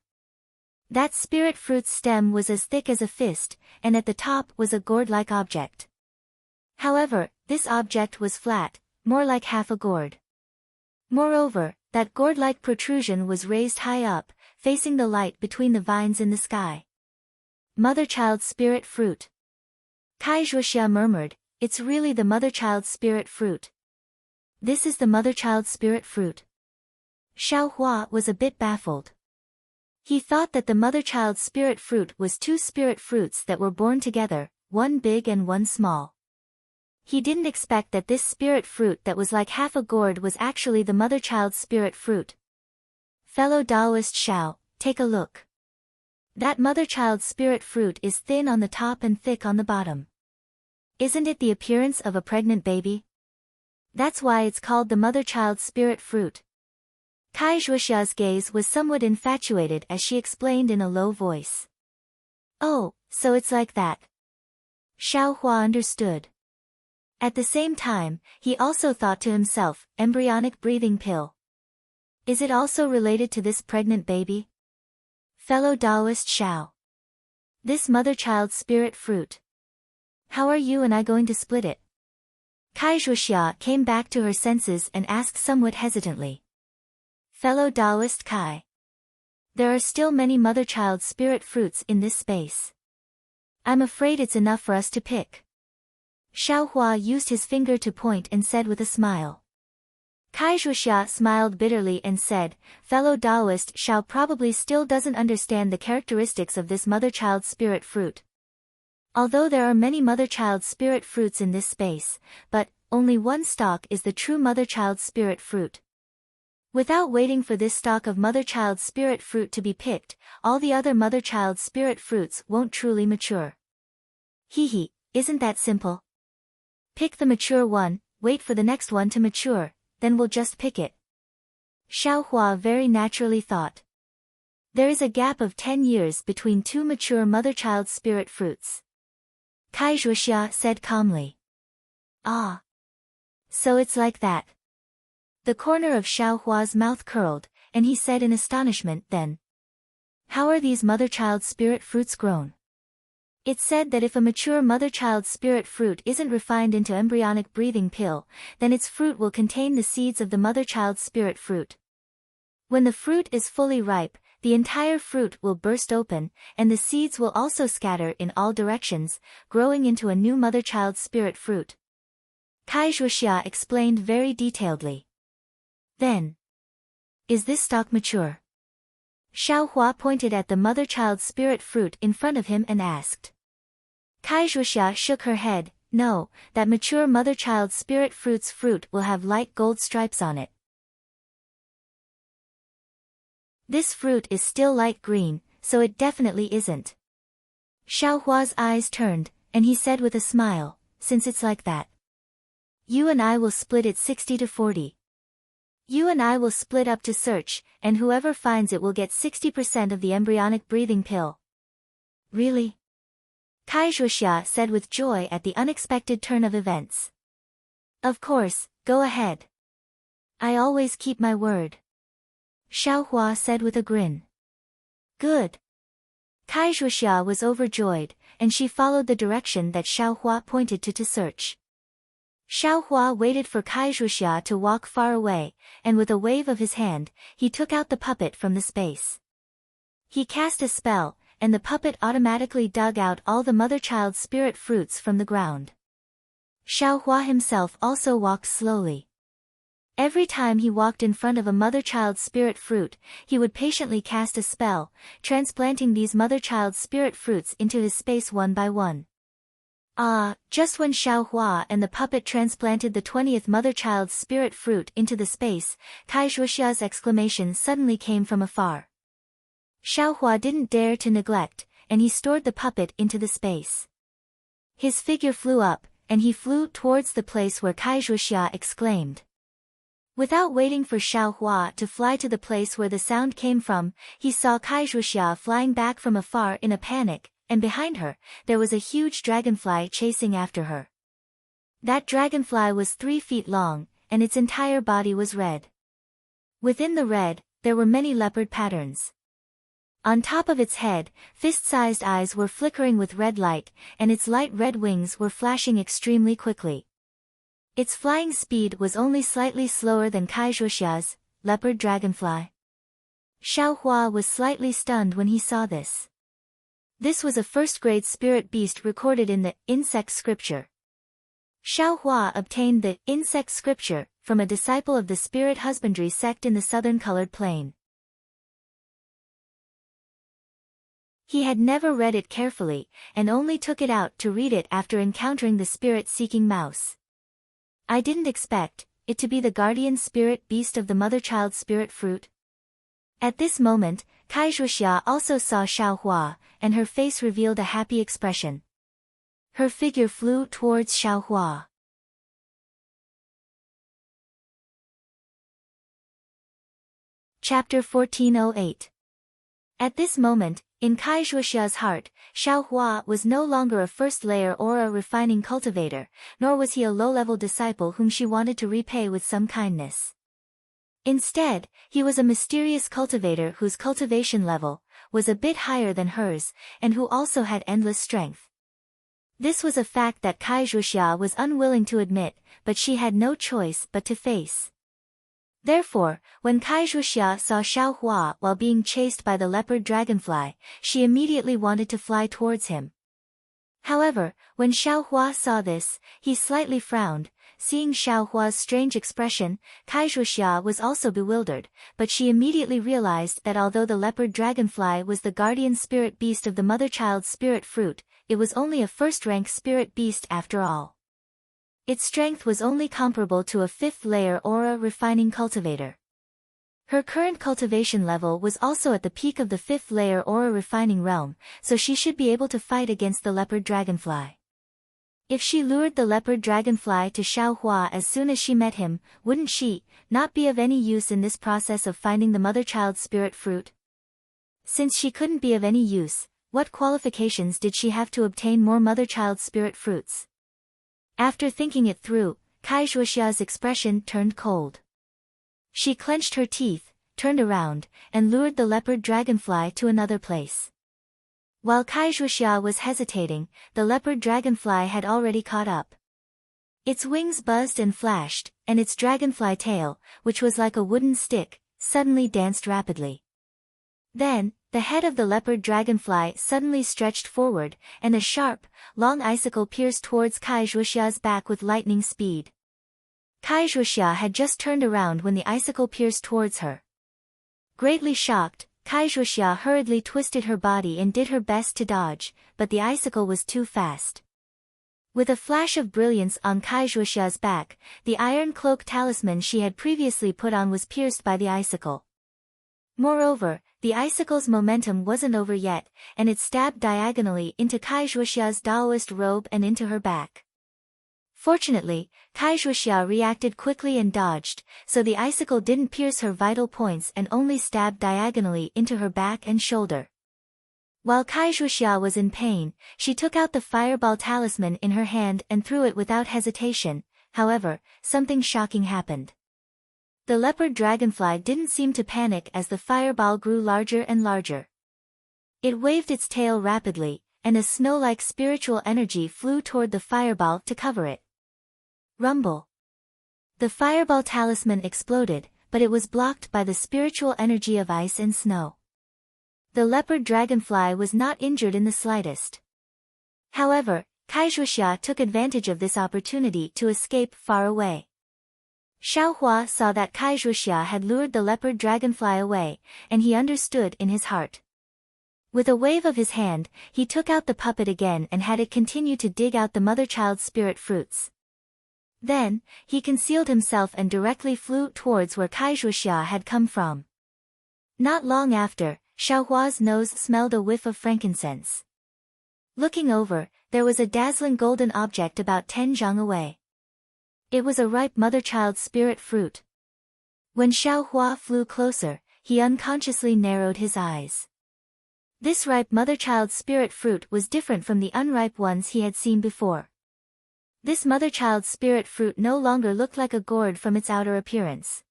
That spirit fruit's stem was as thick as a fist, and at the top was a gourd-like object. However, this object was flat, more like half a gourd. Moreover, that gourd-like protrusion was raised high up, facing the light between the vines in the sky. Mother-child spirit fruit. Kai Zhuxia murmured, "It's really the mother-child spirit fruit." This is the mother-child spirit fruit. Xiaohua was a bit baffled. He thought that the mother-child spirit fruit was two spirit fruits that were born together, one big and one small. He didn't expect that this spirit fruit that was like half a gourd was actually the mother-child spirit fruit. Fellow Taoist Xiao, take a look. That mother-child spirit fruit is thin on the top and thick on the bottom. Isn't it the appearance of a pregnant baby? That's why it's called the mother-child spirit fruit. Kai Zhuxia's gaze was somewhat infatuated as she explained in a low voice. Oh, so it's like that. Xiaohua understood. At the same time, he also thought to himself, embryonic breathing pill. Is it also related to this pregnant baby? Fellow Taoist Xiao. This mother-child spirit fruit. How are you and I going to split it? Kai Zhuxia came back to her senses and asked somewhat hesitantly. Fellow Taoist Kai. There are still many mother-child spirit fruits in this space. I'm afraid it's enough for us to pick. Xiaohua used his finger to point and said with a smile. Kai Zhuxia smiled bitterly and said, Fellow Taoist Xiao probably still doesn't understand the characteristics of this mother-child spirit fruit. Although there are many mother-child spirit fruits in this space, but only one stalk is the true mother-child spirit fruit. Without waiting for this stalk of mother-child spirit fruit to be picked, all the other mother-child spirit fruits won't truly mature. Hee, isn't that simple? Pick the mature one, wait for the next one to mature, then we'll just pick it. Xiaohua very naturally thought. There is a gap of 10 years between two mature mother-child spirit fruits. Kai Zhuxia said calmly. Ah. So it's like that. The corner of Xiaohua's mouth curled, and he said in astonishment then. How are these mother-child spirit fruits grown? It's said that if a mature mother-child spirit fruit isn't refined into embryonic breathing pill, then its fruit will contain the seeds of the mother-child spirit fruit. When the fruit is fully ripe, the entire fruit will burst open, and the seeds will also scatter in all directions, growing into a new mother-child spirit fruit. Kai Zhuxia explained very detailedly. Then, is this stalk mature? Xiaohua pointed at the mother-child spirit fruit in front of him and asked. Kai Zhuxia shook her head, no, that mature mother-child spirit fruit's fruit will have light gold stripes on it. This fruit is still light green, so it definitely isn't. Xiaohua's eyes turned, and he said with a smile, since it's like that. You and I will split it 60-40. You and I will split up to search, and whoever finds it will get 60% of the embryonic breathing pill. Really? Kai Zhuxia said with joy at the unexpected turn of events. Of course, go ahead. I always keep my word. Xiaohua said with a grin. Good. Kai Zhuxia was overjoyed, and she followed the direction that Xiaohua pointed to search. Xiaohua waited for Kai Zhuxia to walk far away, and with a wave of his hand, he took out the puppet from the space. He cast a spell, and the puppet automatically dug out all the mother-child spirit fruits from the ground. Xiaohua himself also walked slowly. Every time he walked in front of a mother-child spirit fruit, he would patiently cast a spell, transplanting these mother-child spirit fruits into his space one by one. Just when Xiaohua and the puppet transplanted the 20th mother-child spirit fruit into the space, Kai Zhuoxia's exclamation suddenly came from afar. Xiaohua didn't dare to neglect, and he stored the puppet into the space. His figure flew up, and he flew towards the place where Kai Zhuoxia exclaimed. Without waiting for Xiaohua to fly to the place where the sound came from, he saw Kai Zhuoxia flying back from afar in a panic, and behind her, there was a huge dragonfly chasing after her. That dragonfly was 3 feet long, and its entire body was red. Within the red, there were many leopard patterns. On top of its head, fist-sized eyes were flickering with red light, and its light red wings were flashing extremely quickly. Its flying speed was only slightly slower than Kai Zhuoxia's leopard dragonfly. Xiaohua was slightly stunned when he saw this. This was a first-grade spirit beast recorded in the insect scripture. Xiaohua obtained the insect scripture from a disciple of the spirit husbandry sect in the southern colored plain. He had never read it carefully, and only took it out to read it after encountering the spirit-seeking mouse. I didn't expect it to be the guardian spirit beast of the mother-child spirit fruit. At this moment, Kai Zhuoxia also saw Xiaohua, and her face revealed a happy expression. Her figure flew towards Xiaohua. Chapter 1408. At this moment, in Kai Zhuoxia's heart, Xiaohua was no longer a first-layer aura refining cultivator, nor was he a low-level disciple whom she wanted to repay with some kindness. Instead, he was a mysterious cultivator whose cultivation level was a bit higher than hers, and who also had endless strength. This was a fact that Kai Zhuoxia was unwilling to admit, but she had no choice but to face. Therefore, when Kai Zhuoxia saw Xiaohua while being chased by the leopard dragonfly, she immediately wanted to fly towards him. However, when Xiaohua saw this, he slightly frowned. Seeing Xiaohua's strange expression, Kai Zhuoxia was also bewildered, but she immediately realized that although the leopard dragonfly was the guardian spirit beast of the mother-child spirit fruit, it was only a first-rank spirit beast after all. Its strength was only comparable to a 5th-layer aura refining cultivator. Her current cultivation level was also at the peak of the 5th-layer aura refining realm, so she should be able to fight against the leopard dragonfly. If she lured the leopard dragonfly to Xiaohua as soon as she met him, wouldn't she not be of any use in this process of finding the mother-child spirit fruit? Since she couldn't be of any use, what qualifications did she have to obtain more mother-child spirit fruits? After thinking it through, Kai Zhuoxia's expression turned cold. She clenched her teeth, turned around, and lured the leopard dragonfly to another place. While Kai Zhuoxia was hesitating, the leopard dragonfly had already caught up. Its wings buzzed and flashed, and its dragonfly tail, which was like a wooden stick, suddenly danced rapidly. Then, the head of the leopard dragonfly suddenly stretched forward, and a sharp, long icicle pierced towards Kai Zhuoxia's back with lightning speed. Kai Zhuoxia had just turned around when the icicle pierced towards her. Greatly shocked, Kai Zhuoxia hurriedly twisted her body and did her best to dodge, but the icicle was too fast. With a flash of brilliance on Kai Zhuoxia's back, the iron cloak talisman she had previously put on was pierced by the icicle. Moreover, the icicle's momentum wasn't over yet, and it stabbed diagonally into Kai Zhuoxia's Daoist robe and into her back. Fortunately, Kai Zhuoxia reacted quickly and dodged, so the icicle didn't pierce her vital points and only stabbed diagonally into her back and shoulder. While Kai Zhuoxia was in pain, she took out the fireball talisman in her hand and threw it without hesitation. However, something shocking happened. The leopard dragonfly didn't seem to panic as the fireball grew larger and larger. It waved its tail rapidly, and a snow-like spiritual energy flew toward the fireball to cover it. Rumble. The fireball talisman exploded, but it was blocked by the spiritual energy of ice and snow. The leopard dragonfly was not injured in the slightest. However, Kaizhuxia took advantage of this opportunity to escape far away. Xiaohua saw that Kaizhuxia had lured the leopard dragonfly away, and he understood in his heart. With a wave of his hand, he took out the puppet again and had it continue to dig out the mother-child spirit fruits. Then, he concealed himself and directly flew towards where Kaizhuxia had come from. Not long after, Xiaohua's nose smelled a whiff of frankincense. Looking over, there was a dazzling golden object about 10 zhang away. It was a ripe mother-child spirit fruit. When Xiaohua flew closer, he unconsciously narrowed his eyes. This ripe mother-child spirit fruit was different from the unripe ones he had seen before. This mother-child spirit fruit no longer looked like a gourd from its outer appearance.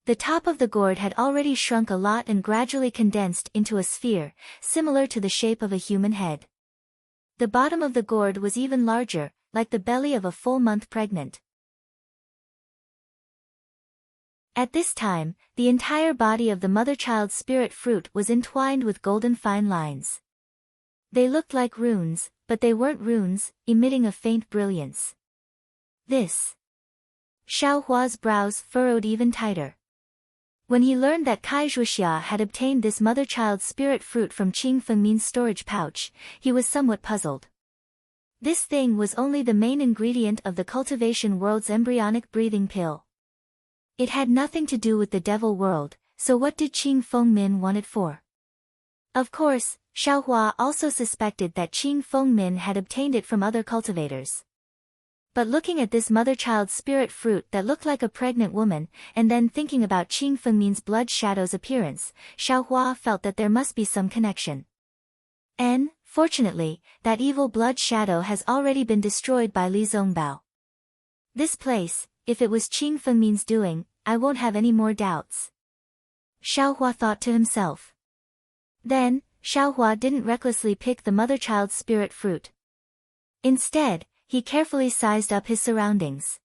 The top of the gourd had already shrunk a lot and gradually condensed into a sphere, similar to the shape of a human head. The bottom of the gourd was even larger, like the belly of a full month pregnant. At this time, the entire body of the mother-child spirit fruit was entwined with golden fine lines. They looked like runes, but they weren't runes, emitting a faint brilliance. This. Xiaohua's brows furrowed even tighter. When he learned that Kaizhuxia had obtained this mother-child spirit fruit from Qing Fengmin's storage pouch, he was somewhat puzzled. This thing was only the main ingredient of the Cultivation World's embryonic breathing pill. It had nothing to do with the devil world, so what did Qing Fengmin want it for? Of course, Xiaohua also suspected that Qing Fengmin had obtained it from other cultivators. But looking at this mother-child spirit fruit that looked like a pregnant woman, and then thinking about Qing Fengmin's blood shadow's appearance, Xiaohua felt that there must be some connection. Fortunately, that evil blood shadow has already been destroyed by Li Zongbao. This place, if it was Qing Fengmin's doing, I won't have any more doubts. Xiaohua thought to himself. Then, Xiaohua didn't recklessly pick the mother-child spirit fruit. Instead, he carefully sized up his surroundings.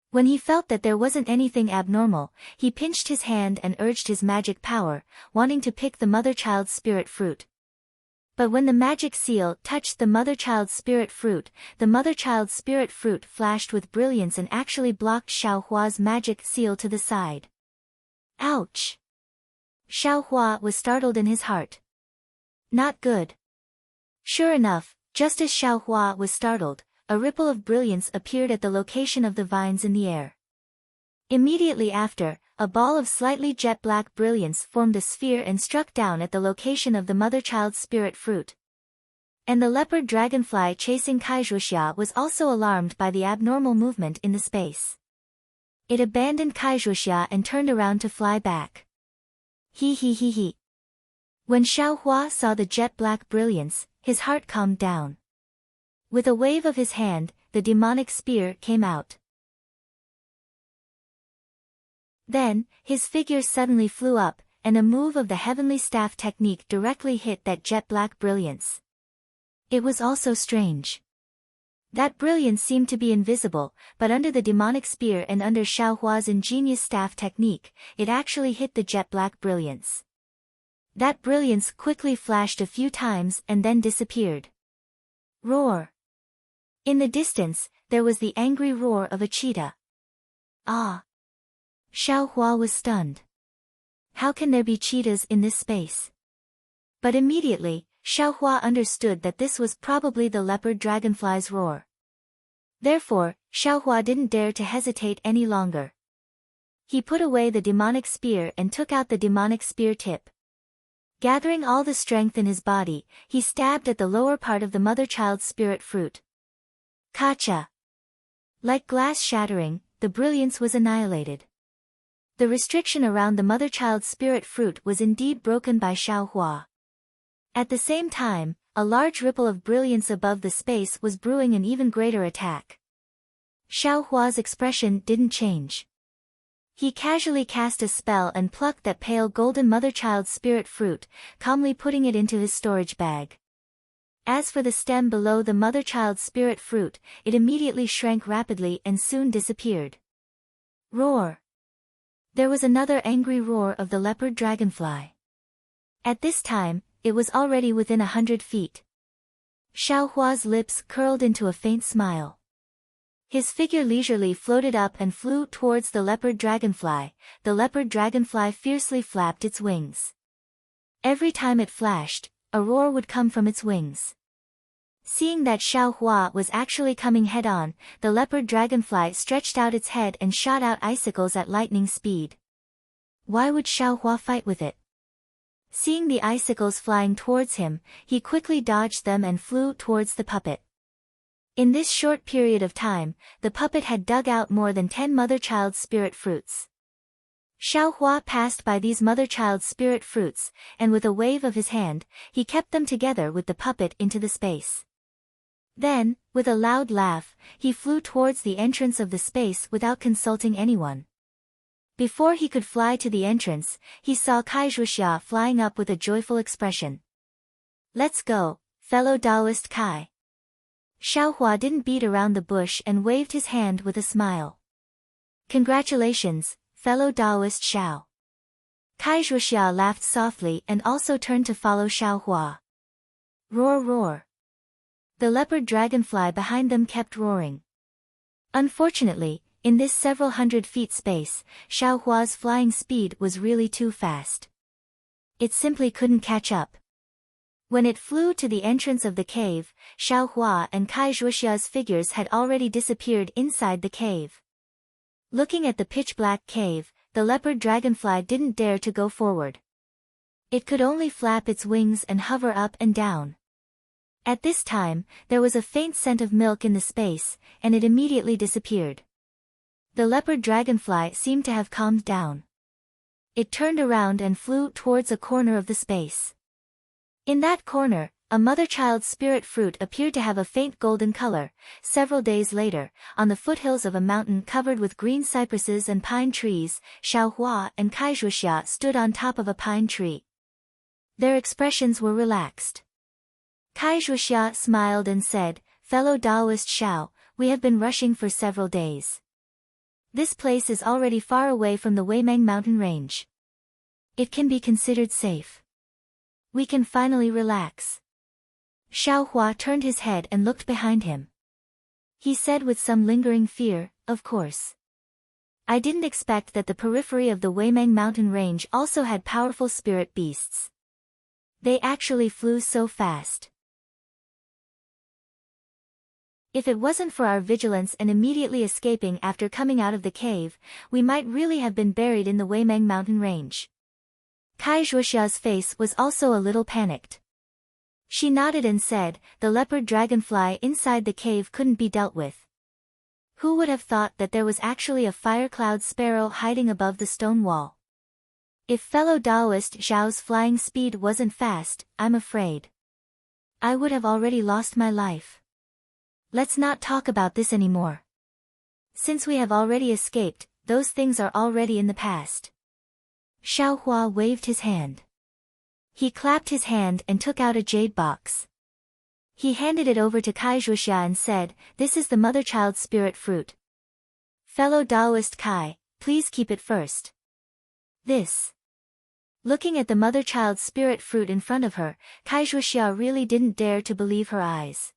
When he felt that there wasn't anything abnormal, he pinched his hand and urged his magic power, wanting to pick the mother-child spirit fruit. But when the magic seal touched the mother-child spirit fruit flashed with brilliance and actually blocked Xiaohua's magic seal to the side. Ouch! Xiaohua was startled in his heart. Not good. Sure enough, just as Xiaohua was startled, a ripple of brilliance appeared at the location of the vines in the air. Immediately after, a ball of slightly jet-black brilliance formed a sphere and struck down at the location of the mother-child spirit fruit. And the leopard dragonfly chasing Kaizhuxia was also alarmed by the abnormal movement in the space. It abandoned Kaizhuxia and turned around to fly back. He. When Xiaohua saw the jet-black brilliance, his heart calmed down. With a wave of his hand, the demonic spear came out. Then, his figure suddenly flew up, and a move of the heavenly staff technique directly hit that jet-black brilliance. It was also strange. That brilliance seemed to be invisible, but under the demonic spear and under Xiaohua's ingenious staff technique, it actually hit the jet-black brilliance. That brilliance quickly flashed a few times and then disappeared. Roar! In the distance, there was the angry roar of a cheetah. Ah! Xiaohua was stunned. How can there be cheetahs in this space? But immediately, Xiaohua understood that this was probably the leopard dragonfly's roar. Therefore, Xiaohua didn't dare to hesitate any longer. He put away the demonic spear and took out the demonic spear tip. Gathering all the strength in his body, he stabbed at the lower part of the mother-child spirit fruit. Kacha! Like glass shattering, the brilliance was annihilated. The restriction around the mother-child spirit fruit was indeed broken by Xiaohua. At the same time, a large ripple of brilliance above the space was brewing an even greater attack. Xiaohua's expression didn't change. He casually cast a spell and plucked that pale golden mother-child spirit fruit, calmly putting it into his storage bag. As for the stem below the mother-child spirit fruit, it immediately shrank rapidly and soon disappeared. Roar! There was another angry roar of the leopard dragonfly. At this time, it was already within 100 feet. Xiaohua's lips curled into a faint smile. His figure leisurely floated up and flew towards the leopard dragonfly. The leopard dragonfly fiercely flapped its wings. Every time it flashed, a roar would come from its wings. Seeing that Xiaohua was actually coming head-on, the leopard dragonfly stretched out its head and shot out icicles at lightning speed. Why would Xiaohua fight with it? Seeing the icicles flying towards him, he quickly dodged them and flew towards the puppet. In this short period of time, the puppet had dug out more than 10 mother-child spirit fruits. Xiaohua passed by these mother-child spirit fruits, and with a wave of his hand, he kept them together with the puppet into the space. Then, with a loud laugh, he flew towards the entrance of the space without consulting anyone. Before he could fly to the entrance, he saw Kaizhuxia flying up with a joyful expression. "Let's go, fellow Taoist Kai." Xiaohua didn't beat around the bush and waved his hand with a smile. "Congratulations, fellow Taoist Xiao." Kaizhuxia laughed softly and also turned to follow Xiaohua. Roar roar. The leopard dragonfly behind them kept roaring. Unfortunately, in this several hundred feet space, Xiaohua's flying speed was really too fast. It simply couldn't catch up. When it flew to the entrance of the cave, Xiaohua and Kaizhuxia's figures had already disappeared inside the cave. Looking at the pitch-black cave, the leopard dragonfly didn't dare to go forward. It could only flap its wings and hover up and down. At this time, there was a faint scent of milk in the space, and it immediately disappeared. The leopard dragonfly seemed to have calmed down. It turned around and flew towards a corner of the space. In that corner, a mother-child spirit fruit appeared to have a faint golden color. Several days later, on the foothills of a mountain covered with green cypresses and pine trees, Xiaohua and Kaizhuxia stood on top of a pine tree. Their expressions were relaxed. Kaizhuxia smiled and said, "Fellow Taoist Xiao, we have been rushing for several days. This place is already far away from the Weimeng mountain range. It can be considered safe. We can finally relax." Xiaohua turned his head and looked behind him. He said with some lingering fear, "Of course. I didn't expect that the periphery of the Weimeng mountain range also had powerful spirit beasts. They actually flew so fast. If it wasn't for our vigilance and immediately escaping after coming out of the cave, we might really have been buried in the Weimeng mountain range." Kaizhuxia's face was also a little panicked. She nodded and said, "The leopard dragonfly inside the cave couldn't be dealt with. Who would have thought that there was actually a fire-cloud sparrow hiding above the stone wall? If fellow Taoist Zhao's flying speed wasn't fast, I'm afraid I would have already lost my life. Let's not talk about this anymore. Since we have already escaped, those things are already in the past." Xiaohua waved his hand. He clapped his hand and took out a jade box. He handed it over to Kaizhuxia and said, "This is the mother-child spirit fruit. Fellow Taoist Kai, please keep it first." This. Looking at the mother-child spirit fruit in front of her, Kaizhuxia really didn't dare to believe her eyes.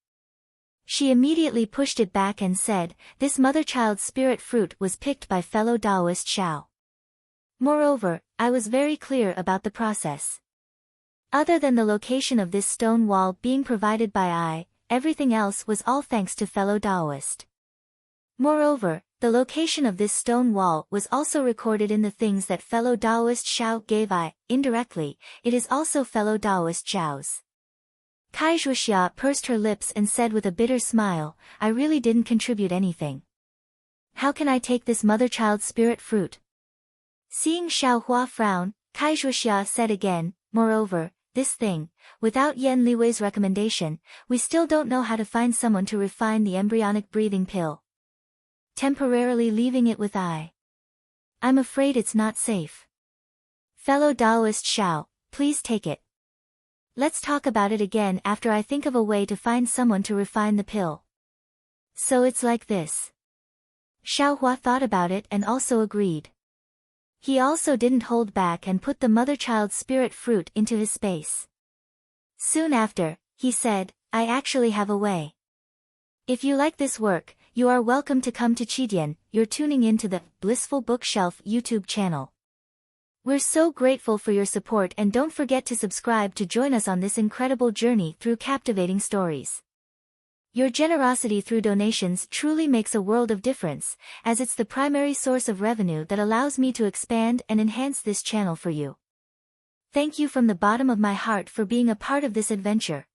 She immediately pushed it back and said, "This mother-child spirit fruit was picked by fellow Taoist Xiao. Moreover, I was very clear about the process. Other than the location of this stone wall being provided by I, everything else was all thanks to fellow Taoist. Moreover, the location of this stone wall was also recorded in the things that fellow Taoist Xiao gave I, indirectly, it is also fellow Taoist Xiao's." Kaizhuxia pursed her lips and said with a bitter smile, "I really didn't contribute anything. How can I take this mother-child spirit fruit?" Seeing Xiaohua frown, Kaizhuxia said again, "Moreover, this thing, without Yan Liwei's recommendation, we still don't know how to find someone to refine the embryonic breathing pill. Temporarily leaving it with I. I'm afraid it's not safe. Fellow Taoist Xiao, please take it. Let's talk about it again after I think of a way to find someone to refine the pill." So it's like this. Xiaohua thought about it and also agreed. He also didn't hold back and put the mother-child spirit fruit into his space. Soon after, he said, I actually have a way. If you like this work, you are welcome to come to Chidian. You're tuning in to the Blissful Bookshelf YouTube channel. We're so grateful for your support, and don't forget to subscribe to join us on this incredible journey through captivating stories. Your generosity through donations truly makes a world of difference, as it's the primary source of revenue that allows me to expand and enhance this channel for you. Thank you from the bottom of my heart for being a part of this adventure.